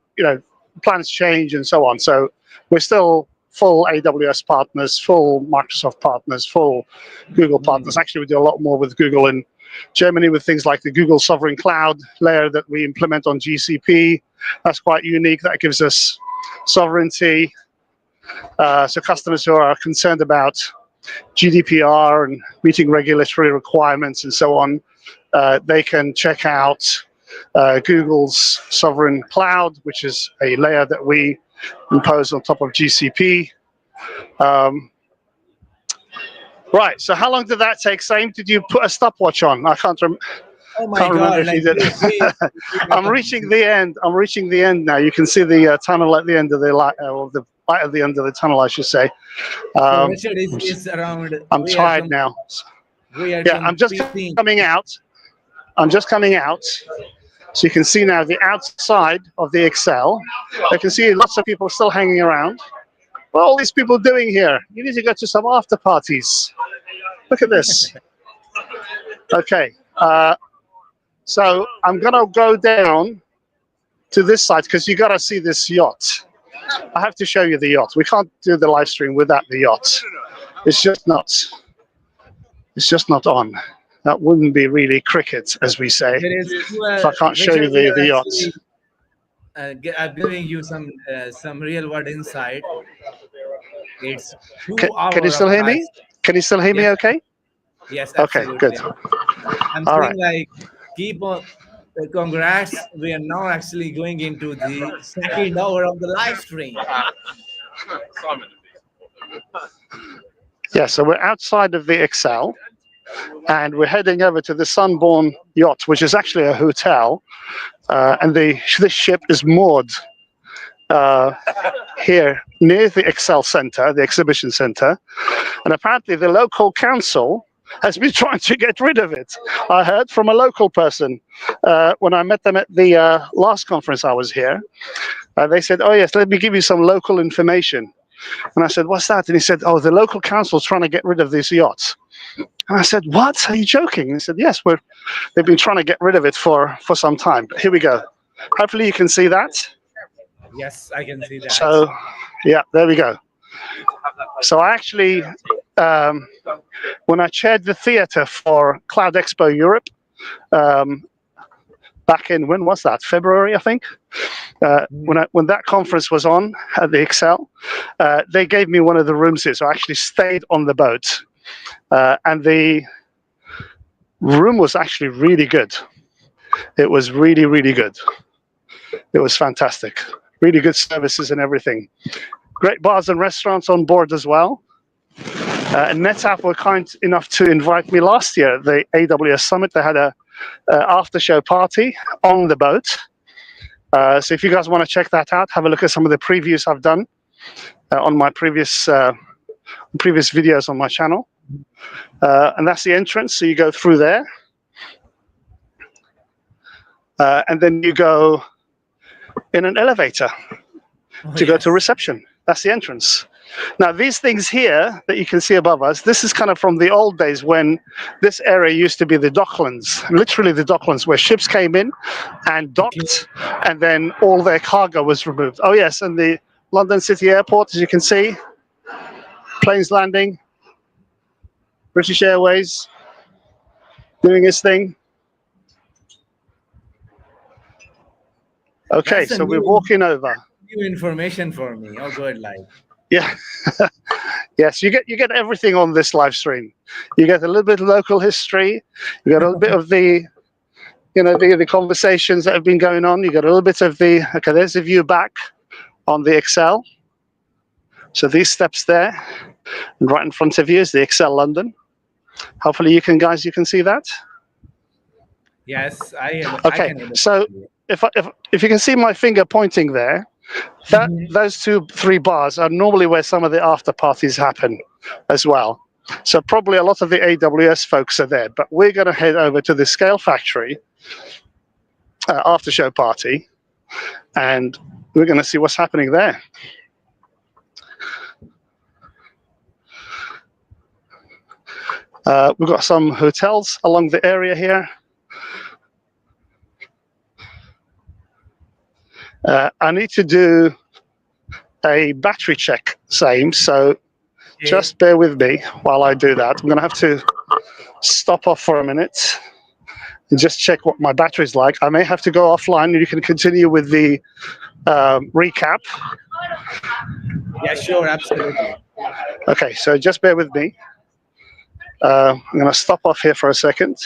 plans change and so on. So we're still full AWS partners, full Microsoft partners, full Google partners. Hmm. Actually, we do a lot more with Google in Germany with things like the Google Sovereign Cloud layer that we implement on GCP. That's quite unique. That gives us sovereignty. So customers who are concerned about GDPR and meeting regulatory requirements and so on, they can check out Google's Sovereign Cloud, which is a layer that we impose on top of GCP. Um, right. So how long did that take? Same? Did you put a stopwatch on? I Oh my can't remember God! if you Like did. we I'm reaching the end. I'm reaching the end now. You can see the tunnel at the end of the light, or the light at the end of the tunnel, I should say. so Um, Richard is around. I'm tired now. We are Yeah, I'm just completing. coming out. I'm just coming out. So you can see now the outside of the Excel. You can see lots of people still hanging around. What are all these people doing here? You need to go to some after parties. Look at this. Okay. So I'm going to go down to this side because you got to see this yacht. I have to show you the yacht. We can't do the live stream without the yacht. It's just not. It's just not on. That wouldn't be really cricket, as we say, There is if I can't show Richard. you We the are yacht. actually giving you some real world insight. It's Can, 2 hour can you of still hear live. me? Can you still hear Yes, me okay? yes, Okay, good. absolutely. I'm All saying right. like keep on. Congrats. We are now actually going into the second hour of the live stream. Yeah, so we're outside of the Excel and we're heading over to the Sunborn yacht, which is actually a hotel. And this ship is moored uh, here near the Excel Center, the exhibition center. And apparently the local council has been trying to get rid of it. I heard from a local person when I met them at the last conference I was here. They said, "Oh yes, let me give you some local information." And I said, "What's that?" And he said, "Oh, the local council's trying to get rid of these yachts." And I said, "What? Are you joking?" And he said, "Yes, they've been trying to get rid of it for some time." But here we go. Hopefully you can see that. Yes, I can see that. So, yeah, there we go. So I actually, when I chaired the theater for Cloud Expo Europe, um, back in, when was that? February, I think. Mm. When that conference was on at the Excel, they gave me one of the rooms here. So I actually stayed on the boat, and the room was actually really good. It was really, really good. It was fantastic. Really good services and everything. Great bars and restaurants on board as well. And NetApp were kind enough to invite me last year at the AWS Summit. They had a after show party on the boat. So if you guys want to check that out, have a look at some of the previews I've done on my previous videos on my channel. And that's the entrance. So you go through there. And then you go in an elevator Oh to go to yes. reception. That's the entrance. Now, these things here that you can see above us, this is kind of from the old days when this area used to be the docklands, literally the docklands, where ships came in and docked, and then all their cargo was removed. Oh, yes, and the London City Airport, as you can see, planes landing, British Airways doing its thing. Okay, That's a so we're walking over. new information for me. Oh, good, like. Yeah. Yes, you get everything on this live stream. You get a little bit of local history. You get a little bit of the, the conversations that have been going on. You get a little bit of the. Okay, there's a view back on the Excel. So these steps there, and right in front of you is the Excel London. Hopefully, you can see that. Yes, I am. Okay, so if you can see my finger pointing there, those 2-3 bars are normally where some of the after parties happen as well. So probably a lot of the AWS folks are there, but we're going to head over to the Scale Factory after show party, and we're going to see what's happening there. We've got some hotels along the area here. I need to do a battery check, same, so just bear with me while I do that. I'm going to have to stop off for a minute and just check what my battery's like. I may have to go offline, and you can continue with the recap. Yeah, sure, absolutely. Okay, so just bear with me. I'm going to stop off here for a second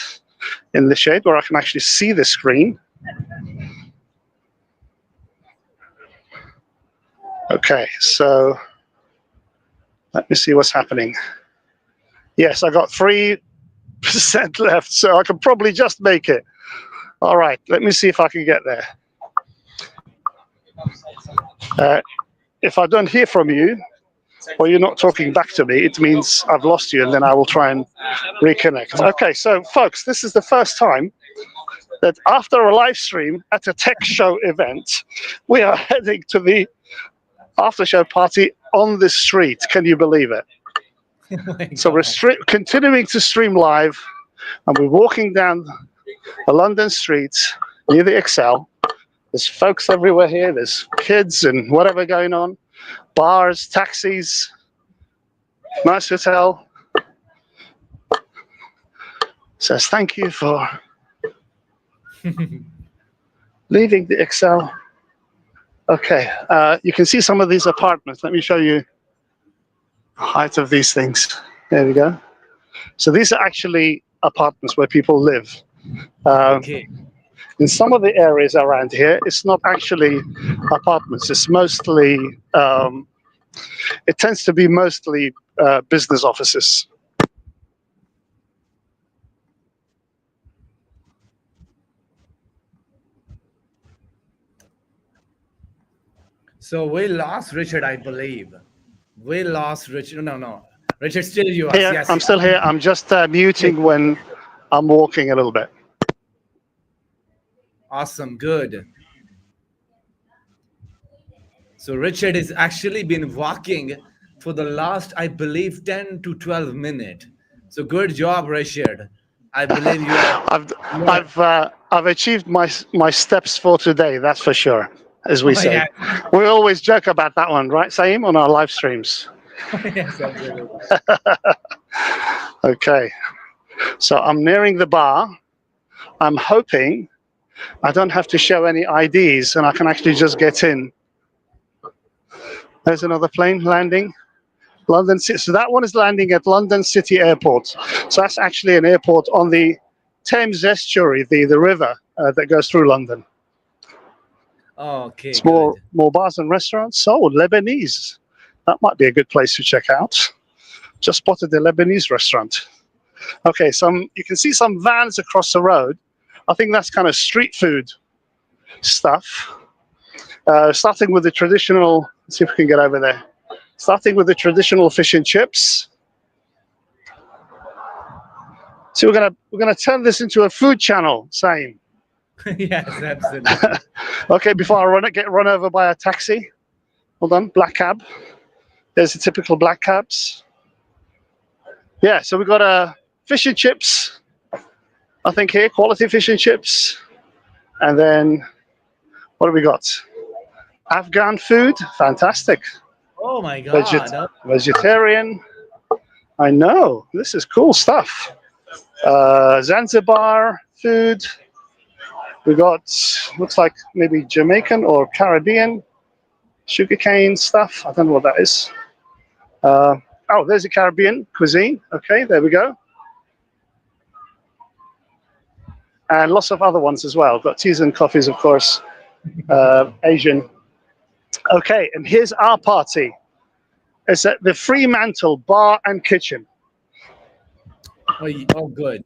in the shade where I can actually see the screen. Okay, so let me see what's happening. Yes, I got 3% left, so I can probably just make it. All right, let me see if I can get there. If I don't hear from you, or you're not talking back to me, it means I've lost you, and then I will try and reconnect. Okay, so folks, this is the first time that after a live stream at a tech show event, we are heading to the after show party on the street. Can you believe it? So we're continuing to stream live, and we're walking down the London streets near the Excel. There's folks everywhere here. There's kids and whatever going on. Bars, taxis, nice hotel. Says thank you for leaving the Excel. Okay, you can see some of these apartments. Let me show you the height of these things. There we go. So these are actually apartments where people live. Okay. In some of the areas around here, it's not actually apartments. It's mostly, it tends to be mostly business offices. So we lost Richard, I believe. We lost Richard. No. Richard, still you are. Here, Yes. I'm still here. I'm just muting when I'm walking a little bit. Awesome. Good. So Richard has actually been walking for the last, I believe, 10 to 12 minutes. So good job, Richard. I believe you are. I've achieved my steps for today. That's for sure. As we say, Yeah. we always joke about that one, right, Saim, on our live streams. Yes, absolutely. Okay, so I'm nearing the bar. I'm hoping I don't have to show any IDs, and I can actually just get in. There's another plane landing. London City. So that one is landing at London City Airport. So that's actually an airport on the Thames estuary, the river that goes through London. Okay. It's more bars and restaurants. Oh, Lebanese. That might be a good place to check out. Just spotted the Lebanese restaurant. Okay, you can see some vans across the road. I think that's kind of street food stuff. Starting with the traditional, let's see if we can get over there. Starting with the traditional fish and chips. So we're gonna turn this into a food channel, same. Yes, absolutely. Okay, before I get run over by a taxi. Hold on, black cab. There's the typical black caps. Yeah, so we've got fish and chips, I think here, quality fish and chips. And then what have we got? Afghan food, fantastic. Oh my God. Vegetarian, I know, this is cool stuff. Zanzibar food. We got, looks like maybe Jamaican or Caribbean sugarcane stuff. I don't know what that is. Oh, there's a Caribbean cuisine. Okay, there we go. And lots of other ones as well. Got teas and coffees, of course. Asian. Okay, and here's our party. It's at the Fremantle Bar and Kitchen. Oh, good.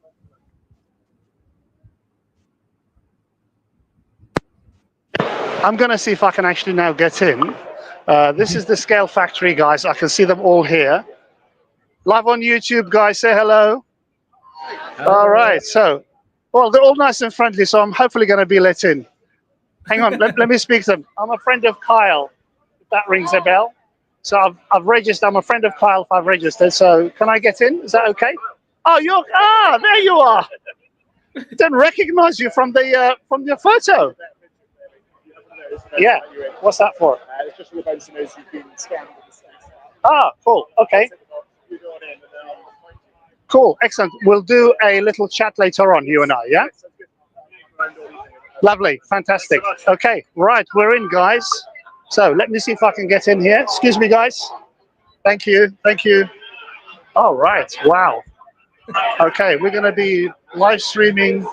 I'm going to see if I can actually now get in. This is the Scale Factory, guys. I can see them all here. Live on YouTube, guys. Say hello. All right. So, well, they're all nice and friendly, so I'm hopefully going to be let in. Hang on. let me speak to them. I'm a friend of Kyle, if that rings a bell. So I've registered. I'm a friend of Kyle if I've registered. So can I get in? Is that okay? Oh, there you are. Didn't recognize you from your photo. Yeah. What's that for? It's just for the events and you've been scanned. Ah, cool. Okay. Cool. Excellent. We'll do a little chat later on, you and I, yeah? Lovely. Fantastic. Okay. Right. We're in, guys. So let me see if I can get in here. Excuse me, guys. Thank you. Thank you. All right. Wow. Okay. We're going to be live streaming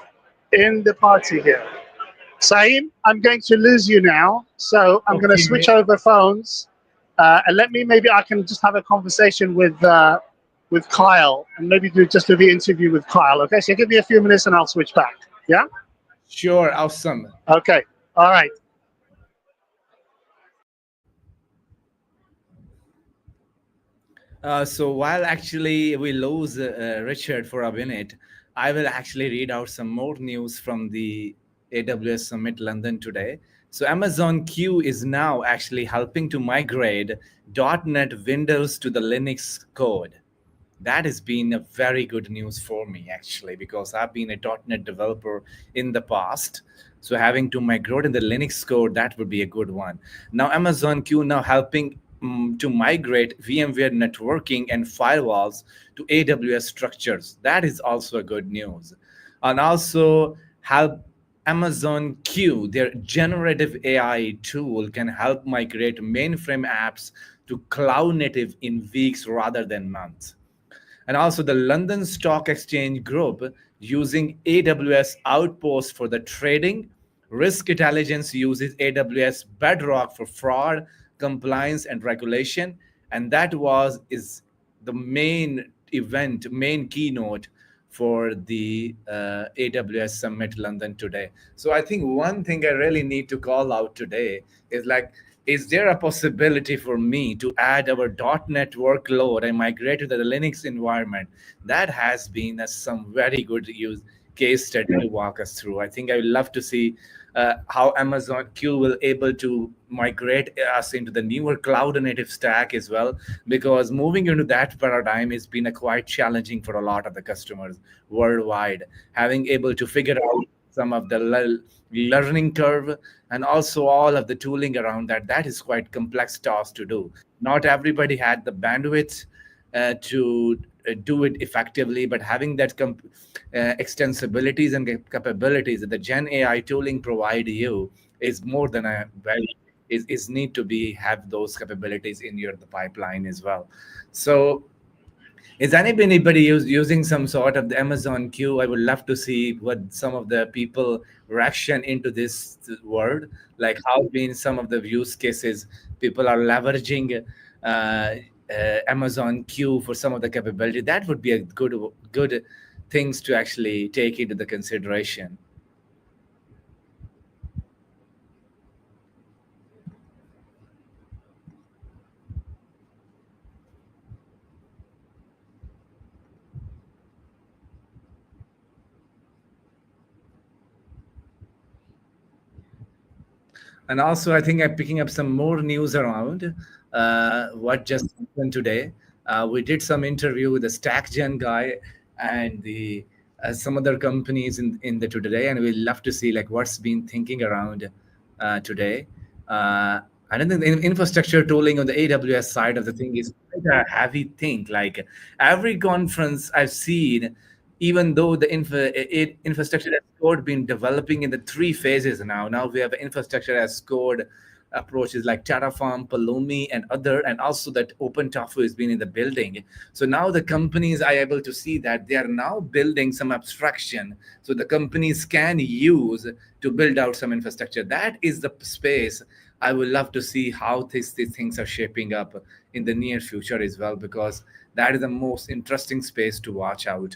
in the party here. Saeem, I'm going to lose you now. So I'm going to switch over phones. And maybe I can just have a conversation with Kyle and maybe do the interview with Kyle. Okay, so give me a few minutes and I'll switch back. Yeah? Sure, awesome. Okay, all right. So while actually we lose Richard for a minute, I will actually read out some more news from the AWS Summit London today. So Amazon Q is now actually helping to migrate .NET Windows to the Linux code. That has been a very good news for me, actually, because I've been a .NET developer in the past. So having to migrate in the Linux code, that would be a good one. Now, Amazon Q now helping to migrate VMware networking and firewalls to AWS structures. That is also a good news. And also help Amazon Q, their generative AI tool, can help migrate mainframe apps to cloud native in weeks rather than months. And also the London Stock Exchange Group using AWS Outpost for the trading. Risk Intelligence uses AWS Bedrock for fraud, compliance, and regulation. And that is the main event, main keynote for the AWS Summit London today. So I think one thing I really need to call out today is there a possibility for me to add our .NET workload and migrate to the Linux environment? That has been some very good case study to walk us through. I think I would love to see how Amazon Q will able to migrate us into the newer cloud native stack as well, because moving into that paradigm has been quite challenging for a lot of the customers worldwide, having able to figure out some of the learning curve and also all of the tooling around that is quite complex task to do. Not everybody had the bandwidth to do it effectively, but having that extensibilities and capabilities that the Gen AI tooling provide you is more than a value. Is need to have those capabilities in the pipeline as well. So is anybody using some sort of the Amazon Q? I would love to see what some of the people reaction into this word, like how been some of the use cases people are leveraging Amazon Q for some of the capability. That would be a good things to actually take into the consideration. And also, I think I'm picking up some more news around what just happened today. We did some interview with the StackGen guy and the some other companies in the today, and we love to see like what's been thinking around today. I don't think the infrastructure tooling on the AWS side of the thing is quite a heavy thing. Like every conference I've seen, even though the infrastructure as code been developing in the three phases now. Now we have infrastructure as code approaches like Terraform, Pulumi, and other, and also that Open Tofu has been in the building. So now the companies are able to see that they are now building some abstraction, so the companies can use to build out some infrastructure. That is the space I would love to see how these things are shaping up in the near future as well, because that is the most interesting space to watch out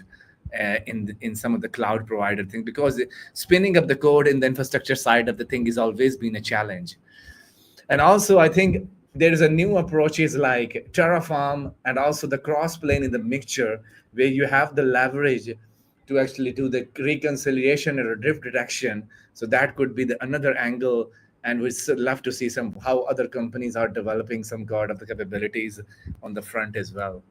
in some of the cloud provider things, because spinning up the code in the infrastructure side of the thing has always been a challenge. And also, I think there is a new approaches like Terraform and also the cross-plane in the mixture, where you have the leverage to actually do the reconciliation or drift detection. So that could be the another angle, and we'd love to see some how other companies are developing some god of the capabilities on the front as well.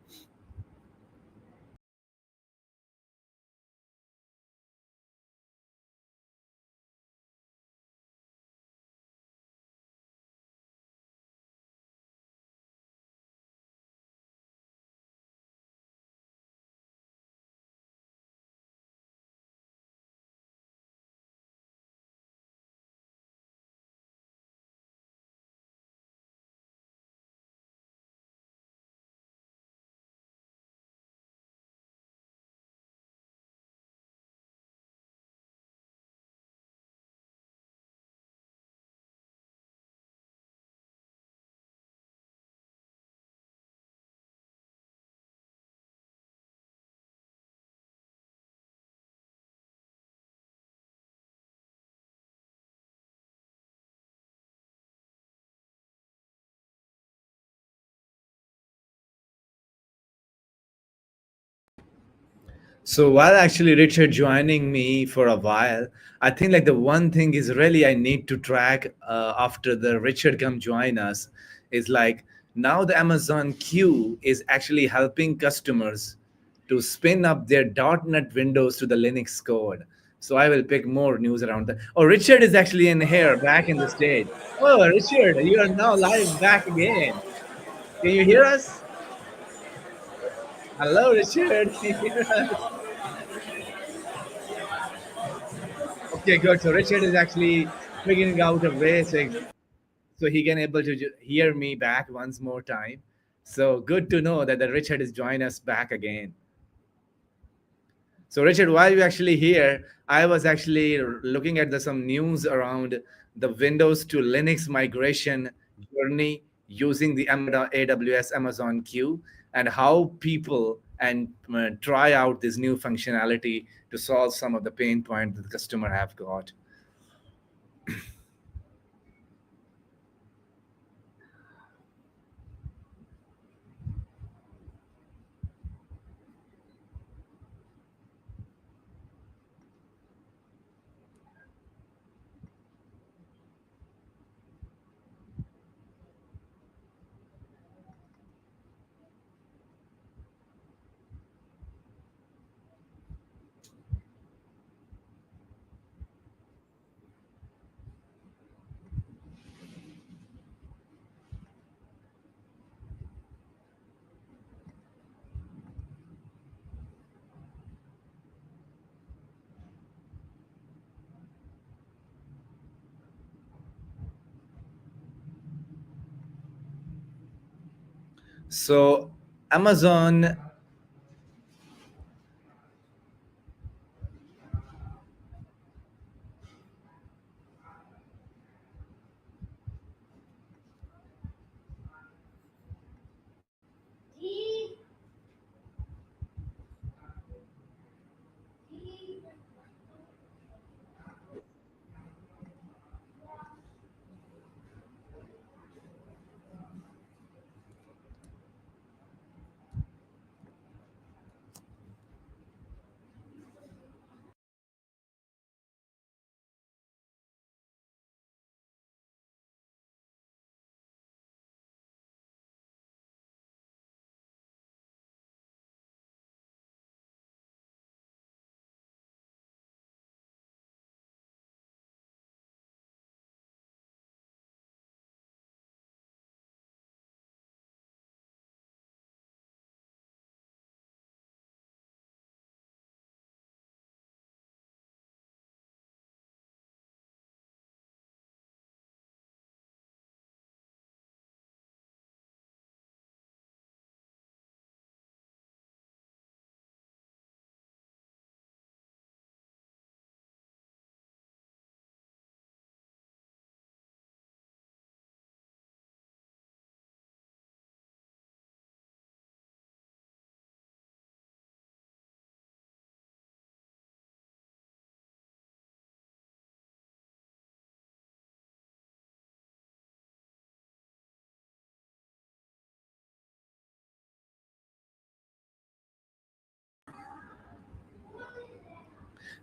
So while actually Richard joining me for a while, I think like the one thing is really I need to track after the Richard come join us is like now the Amazon Q is actually helping customers to spin up their .NET Windows to the Linux code. So I will pick more news around that. Oh, Richard is actually in here, back in the stage. Oh, Richard, you are now live back again. Can you hear us? Hello, Richard. Can you hear us? Okay, good. So Richard is actually figuring out a way so he can able to hear me back once more time. So good to know that the Richard is joining us back again. So Richard, while you actually here, I was actually looking at some news around the Windows to Linux migration journey using the AWS Amazon Q, and how people and try out this new functionality to solve some of the pain points that the customer have got. So Amazon,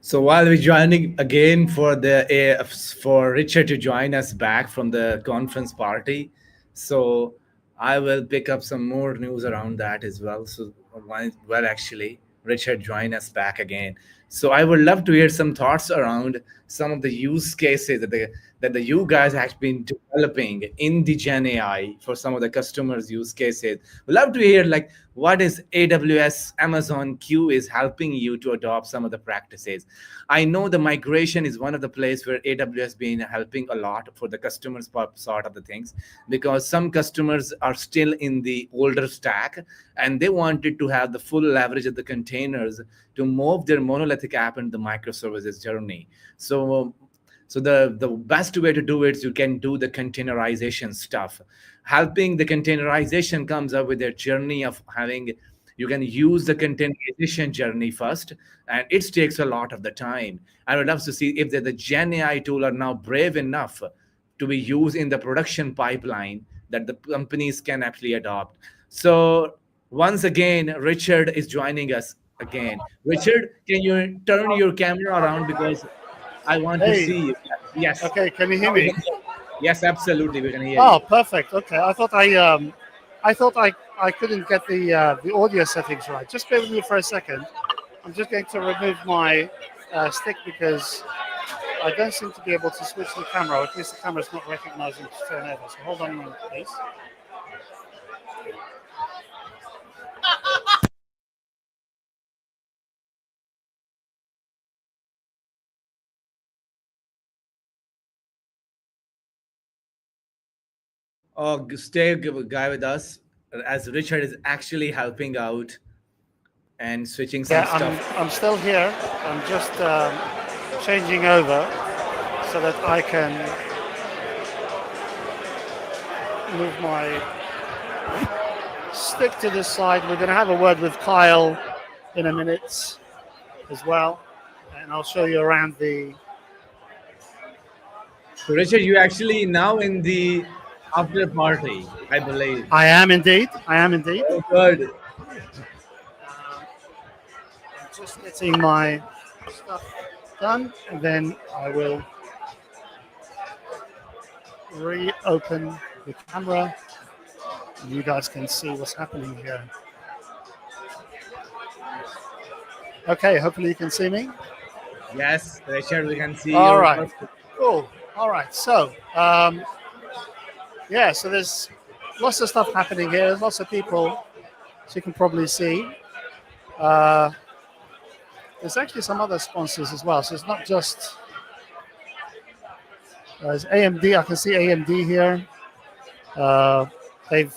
So while we're joining again for Richard to join us back from the conference party, so I will pick up some more news around that as well. So well, actually, Richard join us back again. So I would love to hear some thoughts around some of the use cases that the you guys have been developing in the Gen AI for some of the customers' use cases. We'd love to hear like what is AWS Amazon Q is helping you to adopt some of the practices. I know the migration is one of the place where AWS been helping a lot for the customers sort of the things, because some customers are still in the older stack and they wanted to have the full leverage of the containers to move their monolithic app into the microservices journey. So the best way to do it is you can do the containerization stuff. Helping the containerization comes up with their journey of having, you can use the containerization journey first, and it takes a lot of the time. I would love to see if the Gen AI tool are now brave enough to be used in the production pipeline that the companies can actually adopt. So once again, Richard is joining us again. Richard, can you turn your camera around because I want to Hey, see you. Yes. okay, can you Now hear we me? can hear. Yes, absolutely. We can hear Oh, you. perfect. Okay, I thought I couldn't get the audio settings right. Just bear with me for a second. I'm just going to remove my stick because I don't seem to be able to switch the camera, or at least the camera's not recognizing to turn over. So hold on a moment, please. Oh, stay guy with us as Richard is actually helping out and switching some Yeah, stuff. I'm still here. I'm just changing over so that I can move my stick to this side. We're going to have a word with Kyle in a minute as well, and I'll show you around the. So Richard, you actually now in the after party, I believe. I am indeed. I am indeed. Oh, good. I'm just getting my stuff done, and then I will reopen the camera. And you guys can see what's happening here. Okay, hopefully you can see me. Yes, Richard, we can see All you. right, cool. All right, so yeah, so there's lots of stuff happening here. There's lots of people, as you can probably see. Uh, there's actually some other sponsors as well. So it's not just there's AMD. I can see AMD here. They've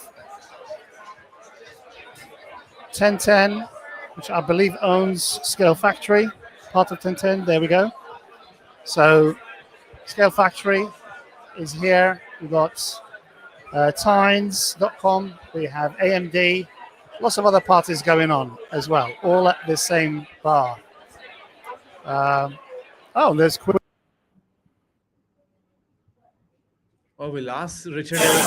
1010, which I believe owns Scale Factory, part of 1010. There we go. So Scale Factory is here. We've got Tynes.com. We have AMD. Lots of other parties going on as well, all at the same bar. There's quick. Oh, we lost Richard again.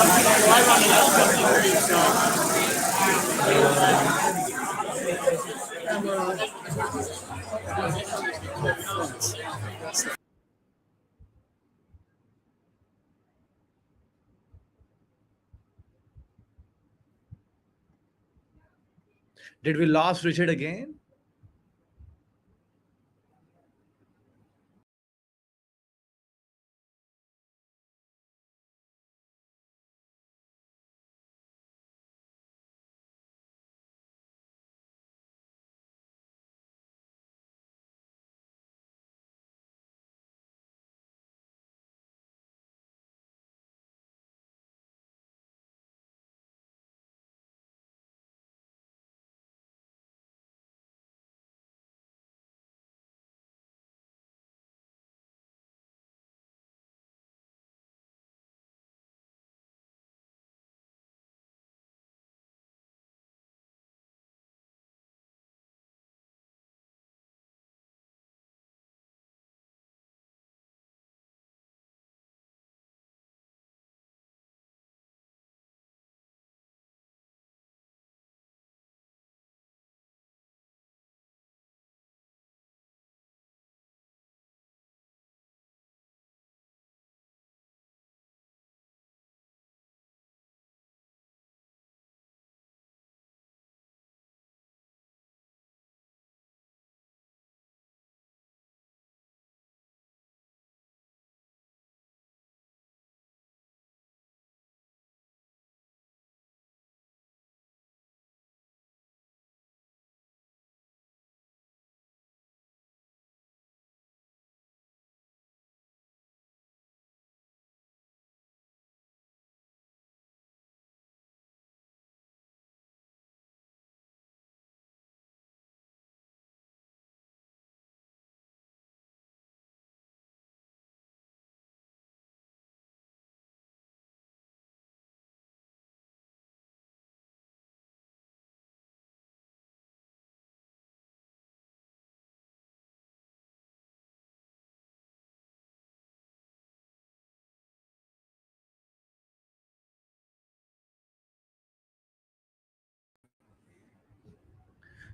Did we lost Richard again?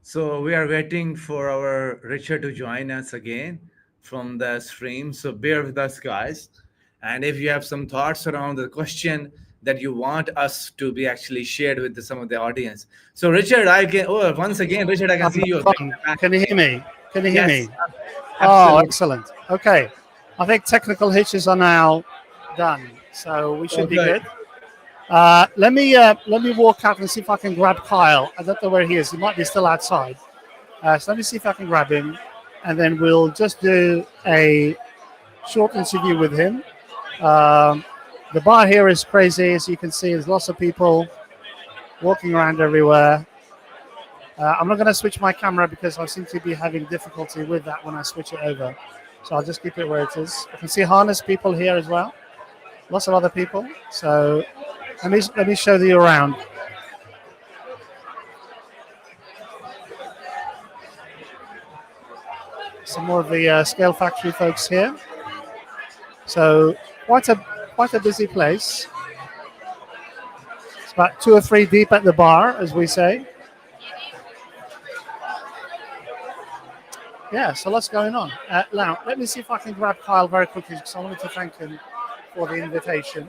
So we are waiting for our Richard to join us again from the stream. So bear with us, guys. And if you have some thoughts around the question that you want us to be actually shared with some of the audience. So Richard, I can. Oh, once again, Richard, I can see you. Can you hear me? Can you hear Yes, me? Oh, absolutely. excellent. Okay. I think technical hitches are now done, so we Oh, should be good. good. Let me walk out and see if I can grab Kyle. I don't know where he is. He might be still outside. So let me see if I can grab him, and then we'll just do a short interview with him. The bar here is crazy, as you can see. There's lots of people walking around everywhere. I'm not going to switch my camera because I seem to be having difficulty with that when I switch it over. So I'll just keep it where it is. I can see harness people here as well. Lots of other people. So let me show you around. Some more of the Scale Factory folks here. So quite a busy place. It's about 2 or 3 deep at the bar, as we say. Yeah, so lots going on. Now, let me see if I can grab Kyle very quickly because I wanted to thank him for the invitation.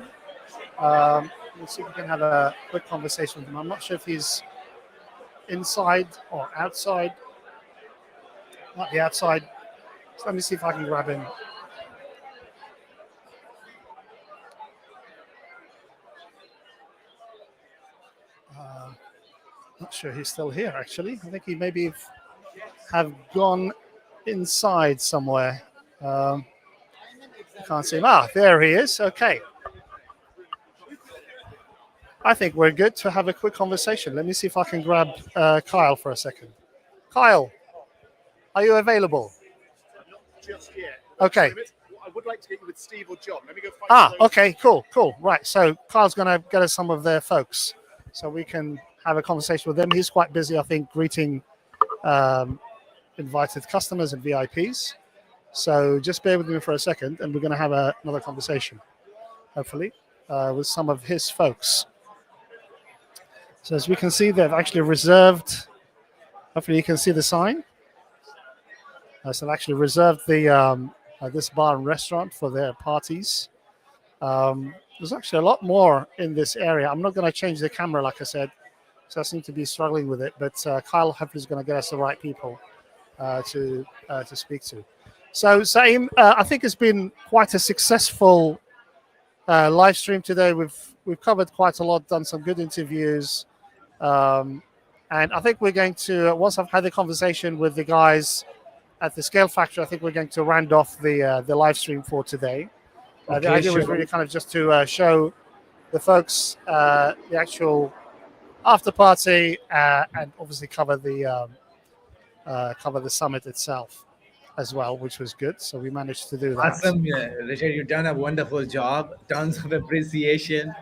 Let's see if we can have a quick conversation with him. I'm not sure if he's inside or outside. Might be outside. So let me see if I can grab him. Not sure he's still here, actually. I think he maybe have gone inside somewhere. Can't see him. Ah, there he is. Okay. I think we're good to have a quick conversation. Let me see if I can grab Kyle for a second. Kyle, are you available? Just yet. Okay. I would like to get you with Steve or John. Let me go find Okay, cool. Right. So Kyle's going to get us some of their folks so we can have a conversation with them. He's quite busy, I think, greeting invited customers and VIPs. So just bear with me for a second and we're going to have another conversation, hopefully, with some of his folks. So as we can see, they've actually reserved, hopefully you can see the sign. So they've actually reserved the this bar and restaurant for their parties. There's actually a lot more in this area. I'm not going to change the camera, like I said, so I seem to be struggling with it. But Kyle hopefully is going to get us the right people to speak to. So Saeem, I think it's been quite a successful live stream today. We've covered quite a lot, done some good interviews, and I think we're going to, once I've had the conversation with the guys at the Scale Factory, I think we're going to round off the live stream for today. The idea was really kind of just to show the folks the actual after party and obviously cover the summit itself as well, which was good. So we managed to do that. Awesome, Richard. You've done a wonderful job. Tons of appreciation.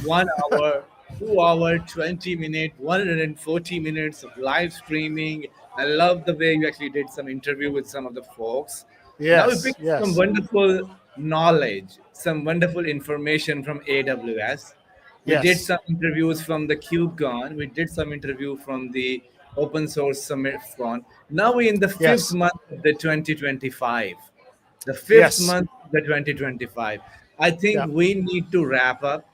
1 hour, 2 hour, 20 minutes, 140 minutes of live streaming. I love the way you actually did some interview with some of the folks. Now we picked some wonderful knowledge, some wonderful information from AWS. We did some interviews from the KubeCon. We did some interview from the Open Source Summit Con. Now we're in the fifth month of the 2025. The fifth month of the 2025. I think we need to wrap up.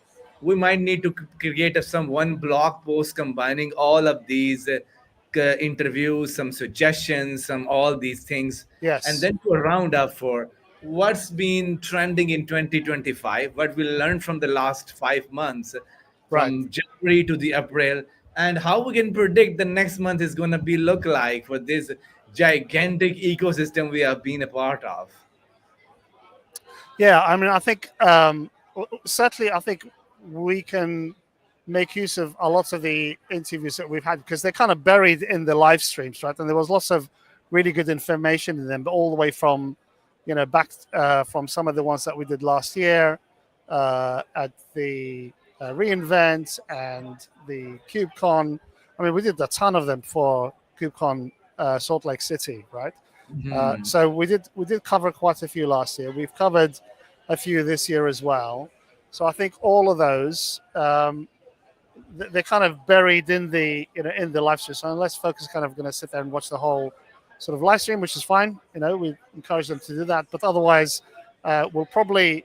We might need to create some one blog post combining all of these interviews, some suggestions, some all these things, and then to round up for what's been trending in 2025, what we learned from the last 5 months, from January to the April, and how we can predict the next month is going to be look like for this gigantic ecosystem we have been a part of. Yeah, I mean, I think certainly, I think we can make use of a lot of the interviews that we've had because they're kind of buried in the live streams, right? And there was lots of really good information in them, but all the way from, back from some of the ones that we did last year at the reInvent and the KubeCon. I mean, we did a ton of them for KubeCon Salt Lake City, right? Mm-hmm. So we did cover quite a few last year. We've covered a few this year as well. So I think all of those they're kind of buried in the in the live stream. So unless folks are kind of going to sit there and watch the whole sort of live stream, which is fine, we encourage them to do that. But otherwise, we'll probably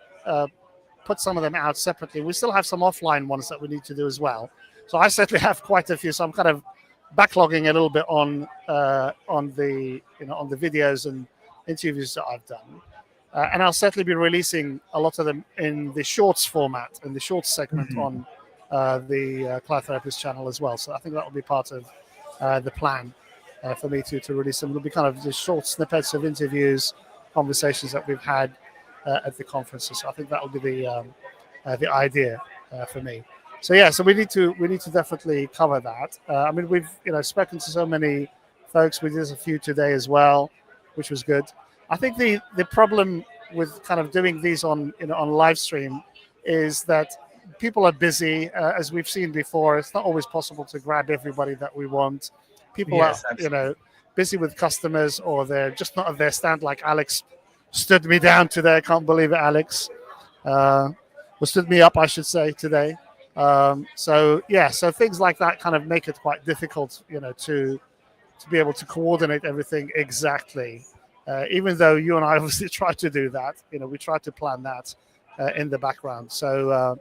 put some of them out separately. We still have some offline ones that we need to do as well. So I certainly have quite a few. So I'm kind of backlogging a little bit on the on the videos and interviews that I've done. And I'll certainly be releasing a lot of them in the shorts format, in the shorts segment on the CloudTherapist channel as well. So I think that will be part of the plan for me to release them. It'll be kind of just short snippets of interviews, conversations that we've had at the conferences. So I think that will be the idea for me. So yeah, so we need to definitely cover that. I mean, we've spoken to so many folks. We did a few today as well, which was good. I think the problem with kind of doing these on on live stream is that people are busy, as we've seen before. It's not always possible to grab everybody that we want. People are busy with customers, or they're just not at their stand. Like Alex stood me down today. I can't believe it, Alex. Or stood me up, I should say, today. So things like that kind of make it quite difficult, to be able to coordinate everything exactly. Even though you and I obviously try to do that, we try to plan that in the background. So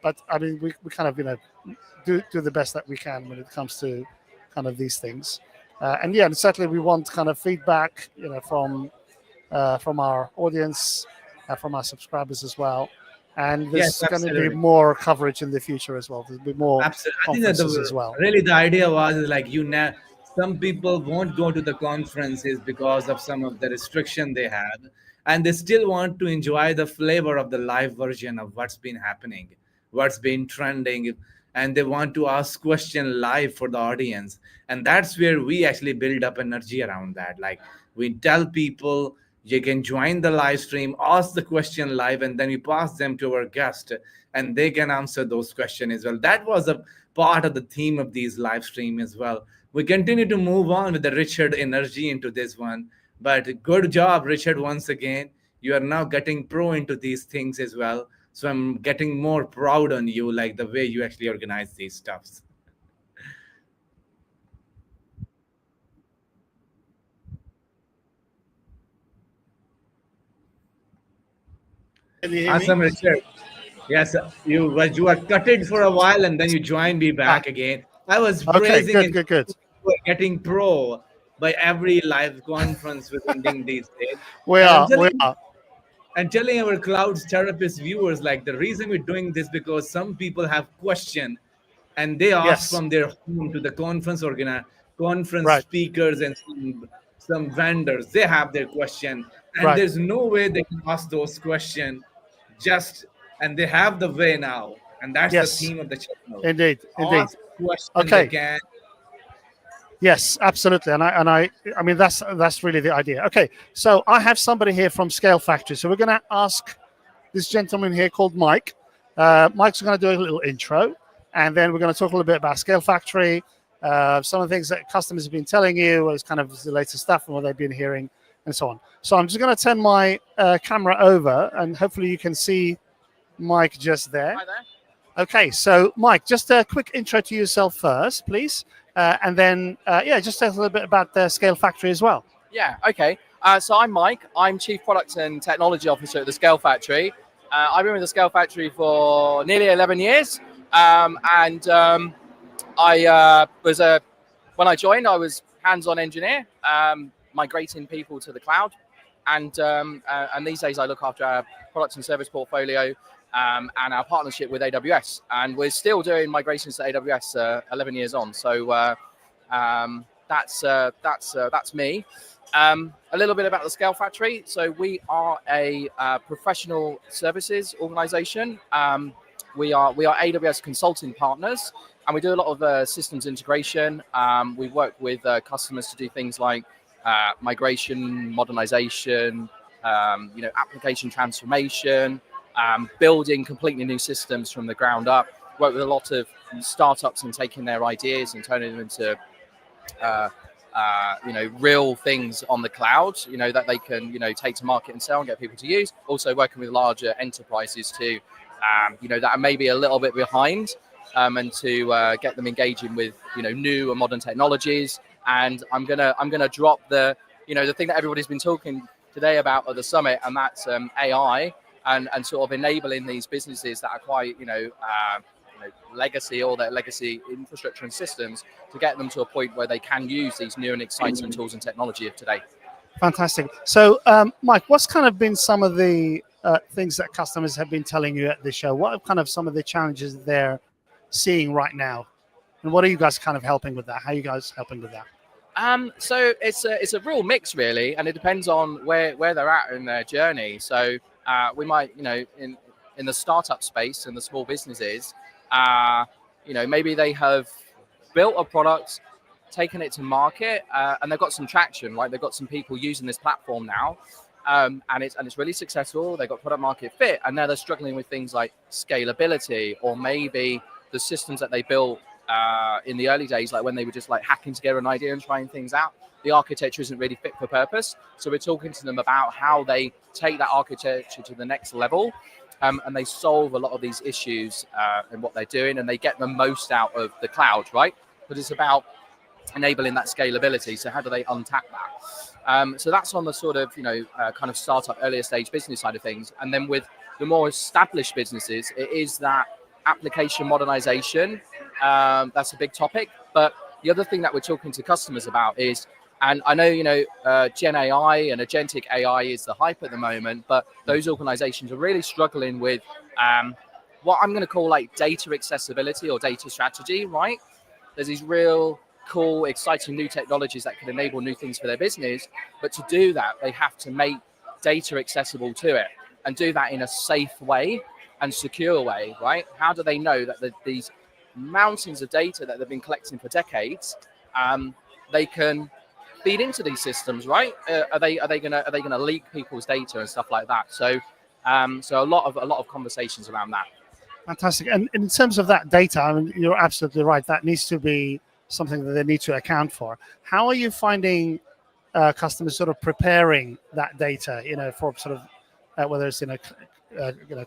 but I mean, we kind of do the best that we can when it comes to kind of these things. And certainly we want kind of feedback, from our audience, from our subscribers as well. And there's going to be more coverage in the future as well. There'll be more conferences as well. Really, the idea was like some people won't go to the conferences because of some of the restriction they have, and they still want to enjoy the flavor of the live version of what's been happening, what's been trending, and they want to ask question live for the audience. And that's where we actually build up energy around that. Like, we tell people, you can join the live stream, ask the question live, and then we pass them to our guest, and they can answer those questions as well. That was a part of the theme of these live stream as well. We continue to move on with the Richard energy into this one. But good job, Richard, once again. You are now getting pro into these things as well. So I'm getting more proud on you, like the way you actually organize these stuffs. Awesome, Richard. Yes, you were cutted for a while, and then you joined me back again. I was praising good. Getting pro by every live conference within these days. We are. And telling our CloudTherapist viewers, like, the reason we're doing this because some people have question, and they ask from their home to the conference speakers and some vendors. They have their question, and there's no way they can ask those questions and they have the way now, and that's the theme of the channel. Indeed. Okay. Yes, absolutely, and I mean that's really the idea. Okay, so I have somebody here from Scale Factory, so we're going to ask this gentleman here called Mike. Mike's going to do a little intro, and then we're going to talk a little bit about Scale Factory, some of the things that customers have been telling you, as kind of the latest stuff and what they've been hearing, and so on. So I'm just going to turn my camera over, and hopefully you can see Mike just there. Hi there. Okay, so Mike, just a quick intro to yourself first, please. And then, just tell us a little bit about the Scale Factory as well. Yeah, okay. So I'm Mike. I'm Chief Product and Technology Officer at the Scale Factory. I've been with the Scale Factory for nearly 11 years. When I joined, I was hands-on engineer, migrating people to the cloud. And these days I look after our products and service portfolio and our partnership with AWS, and we're still doing migrations to AWS 11 years on. So that's me. A little bit about the Scale Factory. So we are a professional services organization. We are AWS consulting partners, and we do a lot of systems integration. We work with customers to do things like migration, modernization, application transformation, building completely new systems from the ground up. Work with a lot of startups and taking their ideas and turning them into real things on the cloud, that they can take to market and sell and get people to use. Also working with larger enterprises too, that are maybe a little bit behind and to get them engaging with new and modern technologies. And I'm gonna drop the the thing that everybody's been talking today about at the summit, and that's AI and sort of enabling these businesses that are quite legacy, all their legacy infrastructure and systems, to get them to a point where they can use these new and exciting tools and technology of today. Fantastic. So, Mike, what's kind of been some of the things that customers have been telling you at the show? What are kind of some of the challenges they're seeing right now? And what are you guys kind of helping with that? How are you guys helping with that? So it's a real mix, really, and it depends on where they're at in their journey. So we might, in the startup space and the small businesses, maybe they have built a product, taken it to market, and they've got some traction, right? They've got some people using this platform now, and it's really successful. They've got product market fit, and now they're struggling with things like scalability, or maybe the systems that they built in the early days, like when they were just like hacking together an idea and trying things out. The architecture isn't really fit for purpose. So we're talking to them about how they take that architecture to the next level, and they solve a lot of these issues in what they're doing, and they get the most out of the cloud, right? But it's about enabling that scalability. So how do they untap that? So that's on the sort of, kind of startup, earlier stage business side of things. And then with the more established businesses, it is that application modernization. That's a big topic. But the other thing that we're talking to customers about is, and I know, Gen AI and agentic AI is the hype at the moment, but those organizations are really struggling with what I'm going to call like data accessibility or data strategy, right? There's these real cool, exciting new technologies that can enable new things for their business. But to do that, they have to make data accessible to it, and do that in a safe way and secure way, right? How do they know that these mountains of data that they've been collecting for decades, they can feed into these systems, right? Are they gonna leak people's data and stuff like that? So a lot of conversations around that. Fantastic. And in terms of that data, I mean, you're absolutely right. That needs to be something that they need to account for. How are you finding customers sort of preparing that data, for sort of whether it's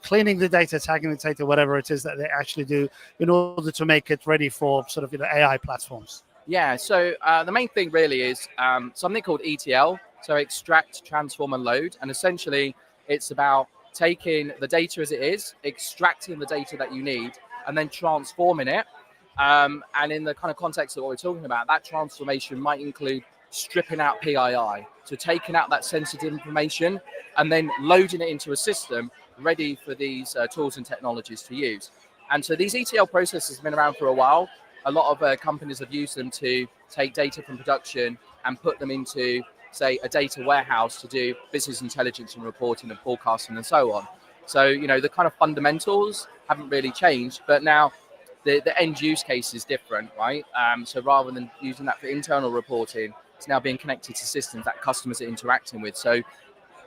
cleaning the data, tagging the data, whatever it is that they actually do, in order to make it ready for sort of AI platforms? Yeah. So the main thing really is something called ETL. So extract, transform, and load. And essentially, it's about taking the data as it is, extracting the data that you need, and then transforming it. And in the kind of context of what we're talking about, that transformation might include stripping out PII, so taking out that sensitive information and then loading it into a system ready for these tools and technologies to use. And so these ETL processes have been around for a while. A lot of companies have used them to take data from production and put them into, say, a data warehouse to do business intelligence and reporting and forecasting and so on. So, the kind of fundamentals haven't really changed, but now the end use case is different, right? So rather than using that for internal reporting, it's now being connected to systems that customers are interacting with. So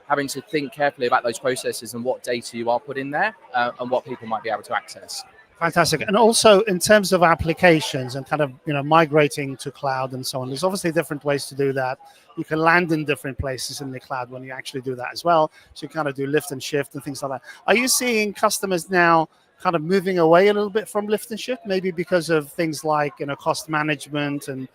having to think carefully about those processes and what data you are putting there and what people might be able to access. Fantastic. And also in terms of applications and kind of, migrating to cloud and so on, there's obviously different ways to do that. You can land in different places in the cloud when you actually do that as well. So you kind of do lift and shift and things like that. Are you seeing customers now kind of moving away a little bit from lift and shift, maybe because of things like, cost management and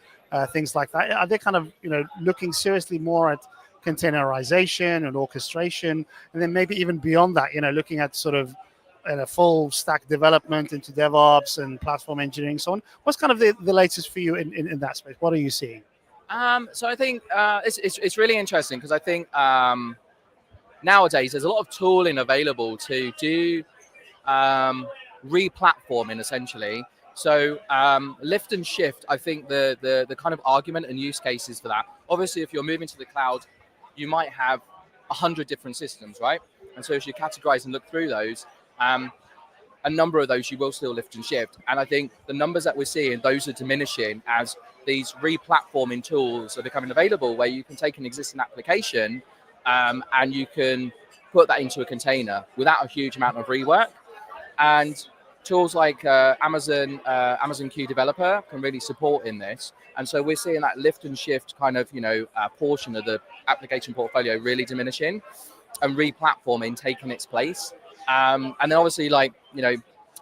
things like that? Are they kind of, looking seriously more at containerization and orchestration, and then maybe even beyond that, looking at sort of full stack development into DevOps and platform engineering and so on? What's kind of the latest for you in that space? What are you seeing? So I think it's really interesting, because I think nowadays there's a lot of tooling available to do re-platforming, essentially. So lift and shift, I think the kind of argument and use cases for that, obviously if you're moving to the cloud, you might have 100 different systems, right? And so as you categorize and look through those, a number of those you will still lift and shift. And I think the numbers that we're seeing, those are diminishing as these re-platforming tools are becoming available, where you can take an existing application and you can put that into a container without a huge amount of rework. And tools like Amazon Q Developer can really support in this. And so we're seeing that lift and shift kind of, portion of the application portfolio really diminishing, and re-platforming taking its place. And then obviously,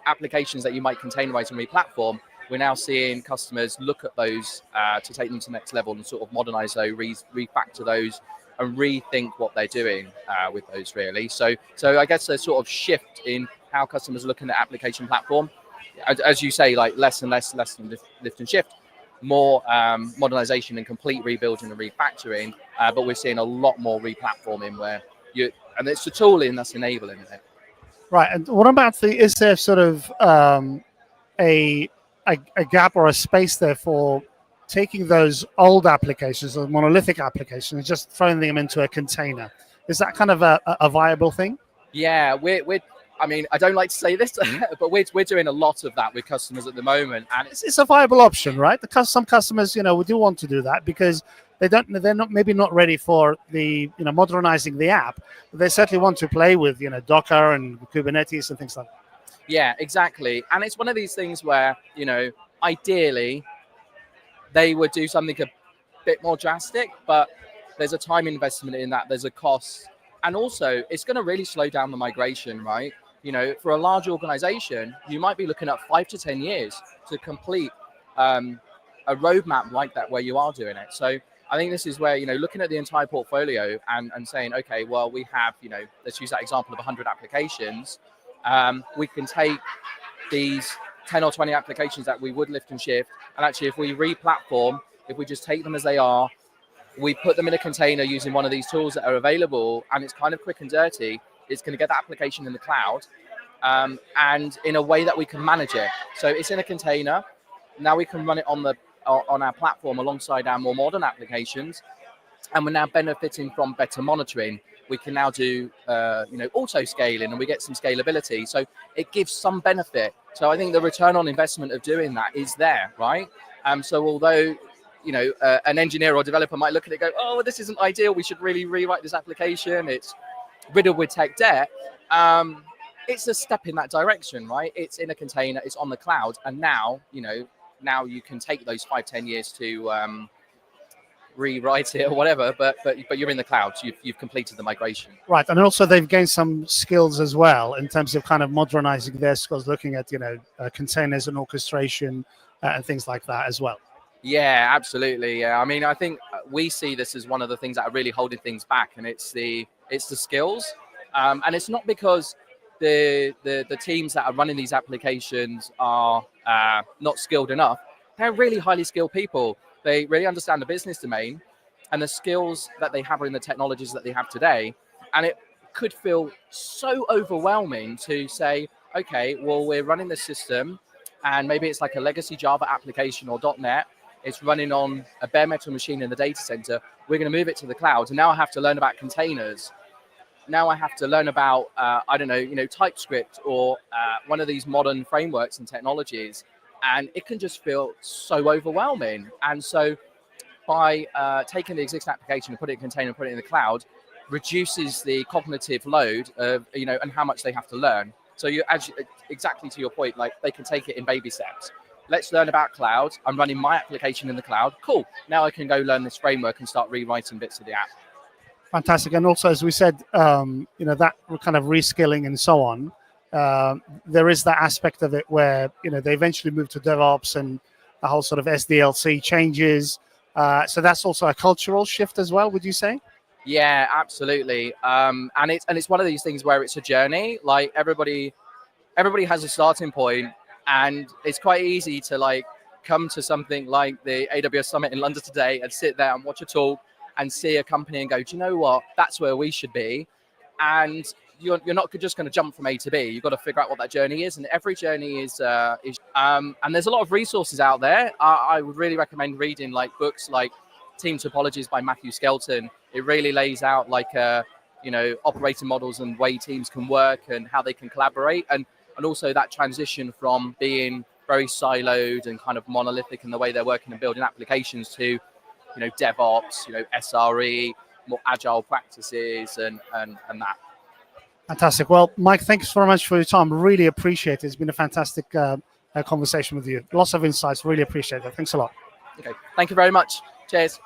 applications that you might containerize and re-platform, we're now seeing customers look at those to take them to the next level and sort of modernize those, refactor those, and rethink what they're doing with those, really. So I guess a sort of shift in how customers are looking at application platform. As you say, like less and less than lift and shift, more modernization and complete rebuilding and refactoring, but we're seeing a lot more re-platforming and it's the tooling that's enabling it. Right, and what about is there sort of a gap or a space there for taking those old applications, those monolithic applications, and just throwing them into a container? Is that kind of a viable thing? Yeah, I mean, I don't like to say this, but we're doing a lot of that with customers at the moment, and it's a viable option, right? Some customers, we do want to do that because they're not ready for the modernizing the app, but they certainly want to play with Docker and Kubernetes and things like that. Yeah, exactly. And it's one of these things where ideally they would do something a bit more drastic, but there's a time investment in that, there's a cost, and also it's going to really slow down the migration, right? For a large organization, you might be looking at 5 to 10 years to complete a roadmap like that where you are doing it. So I think this is where, looking at the entire portfolio and saying, okay, well, we have, let's use that example of 100 applications. We can take these 10 or 20 applications that we would lift and shift, and actually if we re-platform, if we just take them as they are, we put them in a container using one of these tools that are available, and it's kind of quick and dirty. It's going to get the application in the cloud, and in a way that we can manage it. So it's in a container. Now we can run it on our platform alongside our more modern applications, and we're now benefiting from better monitoring. We can now do auto scaling, and we get some scalability. So it gives some benefit. So I think the return on investment of doing that is there, right? So although an engineer or developer might look at it and go, oh, this isn't ideal, we should really rewrite this application, it's riddled with tech debt, it's a step in that direction, right? It's in a container, it's on the cloud, and now you can take those 5-10 years to rewrite it or whatever, but you're in the cloud, so you've completed the migration. Right, and also they've gained some skills as well in terms of kind of modernizing their skills, looking at containers and orchestration and things like that as well. Yeah, absolutely. Yeah, I mean, I think we see this as one of the things that are really holding things back, and it's the skills, and it's not because the teams that are running these applications are not skilled enough. They're really highly skilled people. They really understand the business domain and the skills that they have in the technologies that they have today. And it could feel so overwhelming to say, okay, well, we're running this system, and maybe it's like a legacy Java application or .NET. It's running on a bare metal machine in the data center. We're going to move it to the cloud. And now I have to learn about containers. Now I have to learn about, TypeScript or one of these modern frameworks and technologies. And it can just feel so overwhelming. And so by taking the existing application and putting it in a container and putting it in the cloud, reduces the cognitive load of, and how much they have to learn. So you actually, exactly to your point, like they can take it in baby steps. Let's learn about cloud. I'm running my application in the cloud. Cool. Now I can go learn this framework and start rewriting bits of the app. Fantastic. And also, as we said, that kind of reskilling and so on, there is that aspect of it where, they eventually move to DevOps and the whole sort of SDLC changes. So that's also a cultural shift as well, would you say? Yeah, absolutely. And it's one of these things where it's a journey. Like everybody has a starting point, and it's quite easy to come to something like the AWS Summit in London today and sit there and watch a talk and see a company and go, do you know what? That's where we should be. And you're not just going to jump from A to B. You've got to figure out what that journey is, and every journey is and there's a lot of resources out there. I would really recommend reading books like Team Topologies by Matthew Skelton. It really lays out operating models and way teams can work and how they can collaborate, and also that transition from being very siloed and kind of monolithic in the way they're working and building applications to DevOps, SRE, more agile practices and that. Fantastic. Well, Mike, thanks very much for your time. Really appreciate it. It's been a fantastic conversation with you. Lots of insights. Really appreciate it. Thanks a lot. Okay. Thank you very much. Cheers.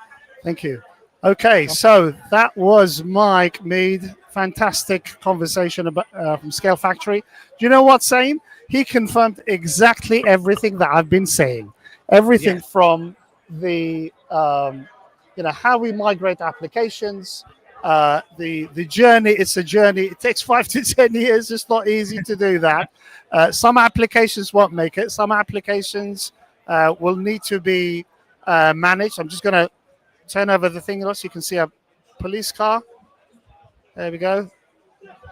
Thank you. Okay, so that was Mike Mead. fantastic conversation about from Scale Factory. Do you know what, saying? He confirmed exactly everything that I've been saying. Everything Yes. from the how we migrate applications, the journey. It's a journey. It takes 5 to 10 years. It's not easy to do that. Some applications won't make it. Some applications will need to be managed. I'm just going to turn over the thing so you can see a police car. There we go.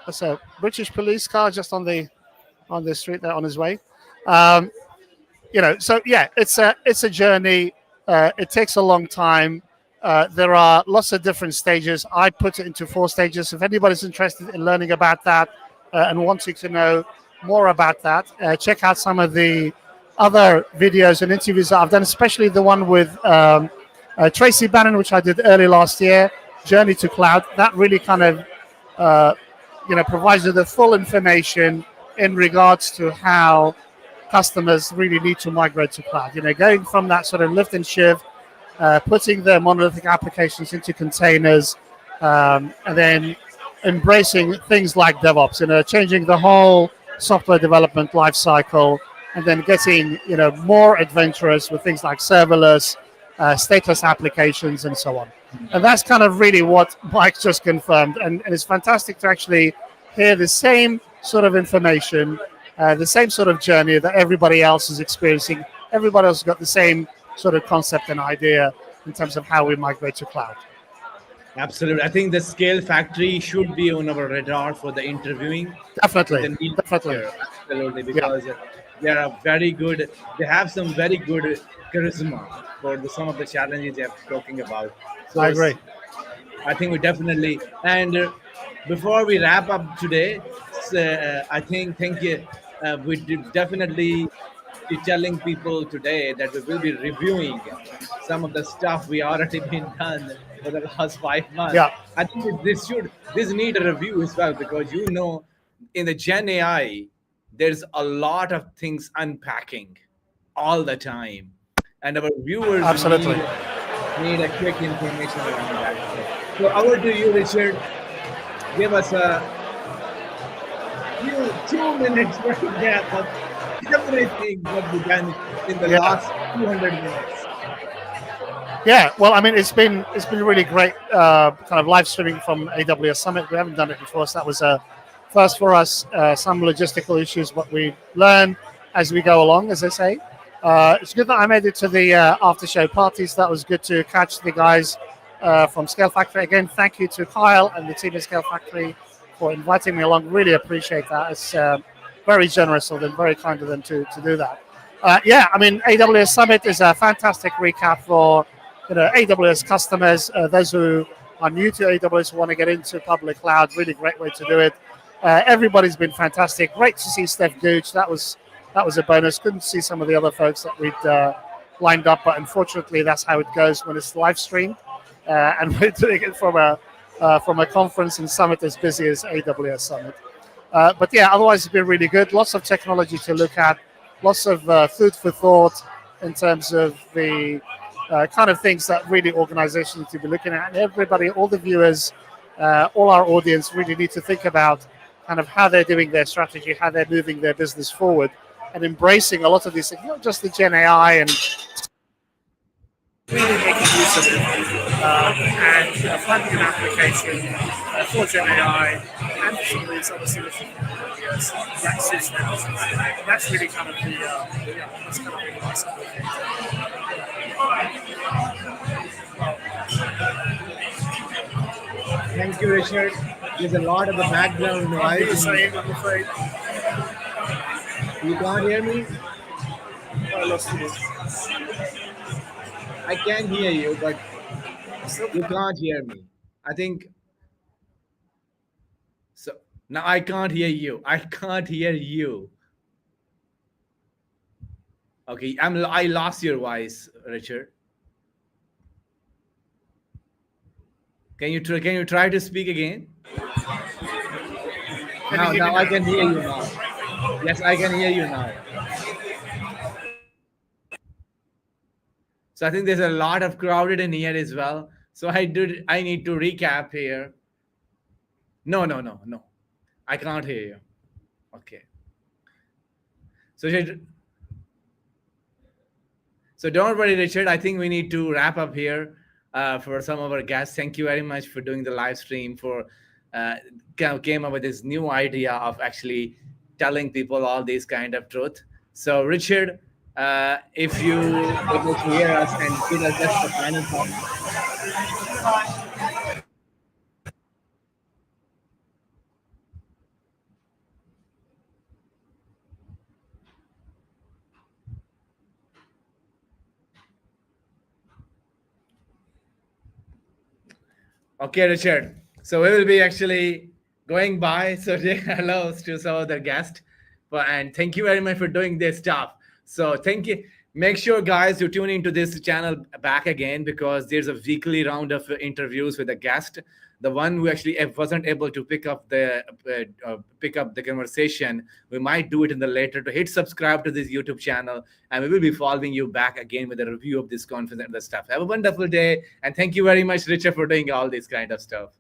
That's a British police car just on the street there on his way. So yeah, it's a journey. It takes a long time. There are lots of different stages. I put it into 4 stages. If anybody's interested in learning about that and wanting to know more about that, check out some of the other videos and interviews that I've done, especially the one with Tracy Bannon, which I did early last year, Journey to Cloud. That really kind of provides you the full information in regards to how customers really need to migrate to cloud. Going from that sort of lift and shift, putting their monolithic applications into containers, and then embracing things like DevOps, changing the whole software development lifecycle, and then getting, more adventurous with things like serverless, stateless applications, and so on. And that's kind of really what Mike just confirmed. And it's fantastic to actually hear the same sort of information, the same sort of journey that everybody else is experiencing. Everybody else has got the same sort of concept and idea in terms of how we migrate to cloud. Absolutely. I think the Scale Factory should be on our radar for the interviewing. Definitely. Absolutely, because they are very good. They have some very good charisma for some of the challenges they're talking about. So I agree. I think we definitely, and before we wrap up today, I think thank you. We definitely be telling people today that we will be reviewing some of the stuff we already been done for the last 5 months. Yeah. I think this need a review as well, because in the Gen AI there's a lot of things unpacking all the time, and our viewers Absolutely need a quick information around that. So over to you, Richard. Give us a few 2 minutes recap of everything what we've done in the last 200 minutes. Yeah, well, I mean, it's been really great, kind of live streaming from AWS Summit. We haven't done it before, so that was a first for us. Some logistical issues, but we learn as we go along, as they say. It's good that I made it to the after show parties. That was good to catch the guys from Scale Factory. Again, thank you to Kyle and the team at Scale Factory for inviting me along. Really appreciate that. It's very generous of them, very kind of them to do that. Yeah, I mean, AWS Summit is a fantastic recap for AWS customers, those who are new to AWS, who want to get into public cloud. Really great way to do it. Everybody's been fantastic. Great to see Steph Gooch. That was a bonus. Couldn't see some of the other folks that we'd lined up, but unfortunately, that's how it goes when it's live streamed, and we're doing it from a conference and summit as busy as AWS Summit. But yeah, otherwise it's been really good. Lots of technology to look at. Lots of food for thought in terms of the kind of things that really organizations need to be looking at. And everybody, all the viewers, all our audience really need to think about kind of how they're doing their strategy, how they're moving their business forward, and embracing a lot of these things, not just the Gen AI, and really making use of it and finding an application for Gen AI and for some of these other solutions that suits their business. And that's really kind of that's kind of really nice. Thank you, Richard. There's a lot of the background noise. I'm afraid. You can't hear me? I lost you. I can hear you, but you can't hear me. I think so. Now I can't hear you. I can't hear you. Okay, I lost your voice, Richard. Can you try to speak again? Now I can hear you now. Yes, I can hear you now. So I think there's a lot of crowded in here as well. So I need to recap here. No. I can't hear you. Okay. So don't worry, Richard. I think we need to wrap up here for some of our guests. Thank you very much for doing the live stream, for came up with this new idea of actually telling people all these kind of truth. So Richard, if you able to hear us and give us just the final thought. Okay, Richard. So we will be actually going by. So say hello to some other guests. And thank you very much for doing this stuff. So thank you. Make sure, guys, you tune into this channel back again, because there's a weekly round of interviews with a guest. The one who actually wasn't able to pick up the conversation, we might do it in the later. To hit subscribe to this YouTube channel, and we will be following you back again with a review of this conference and the stuff. Have a wonderful day, and thank you very much, Richard, for doing all this kind of stuff.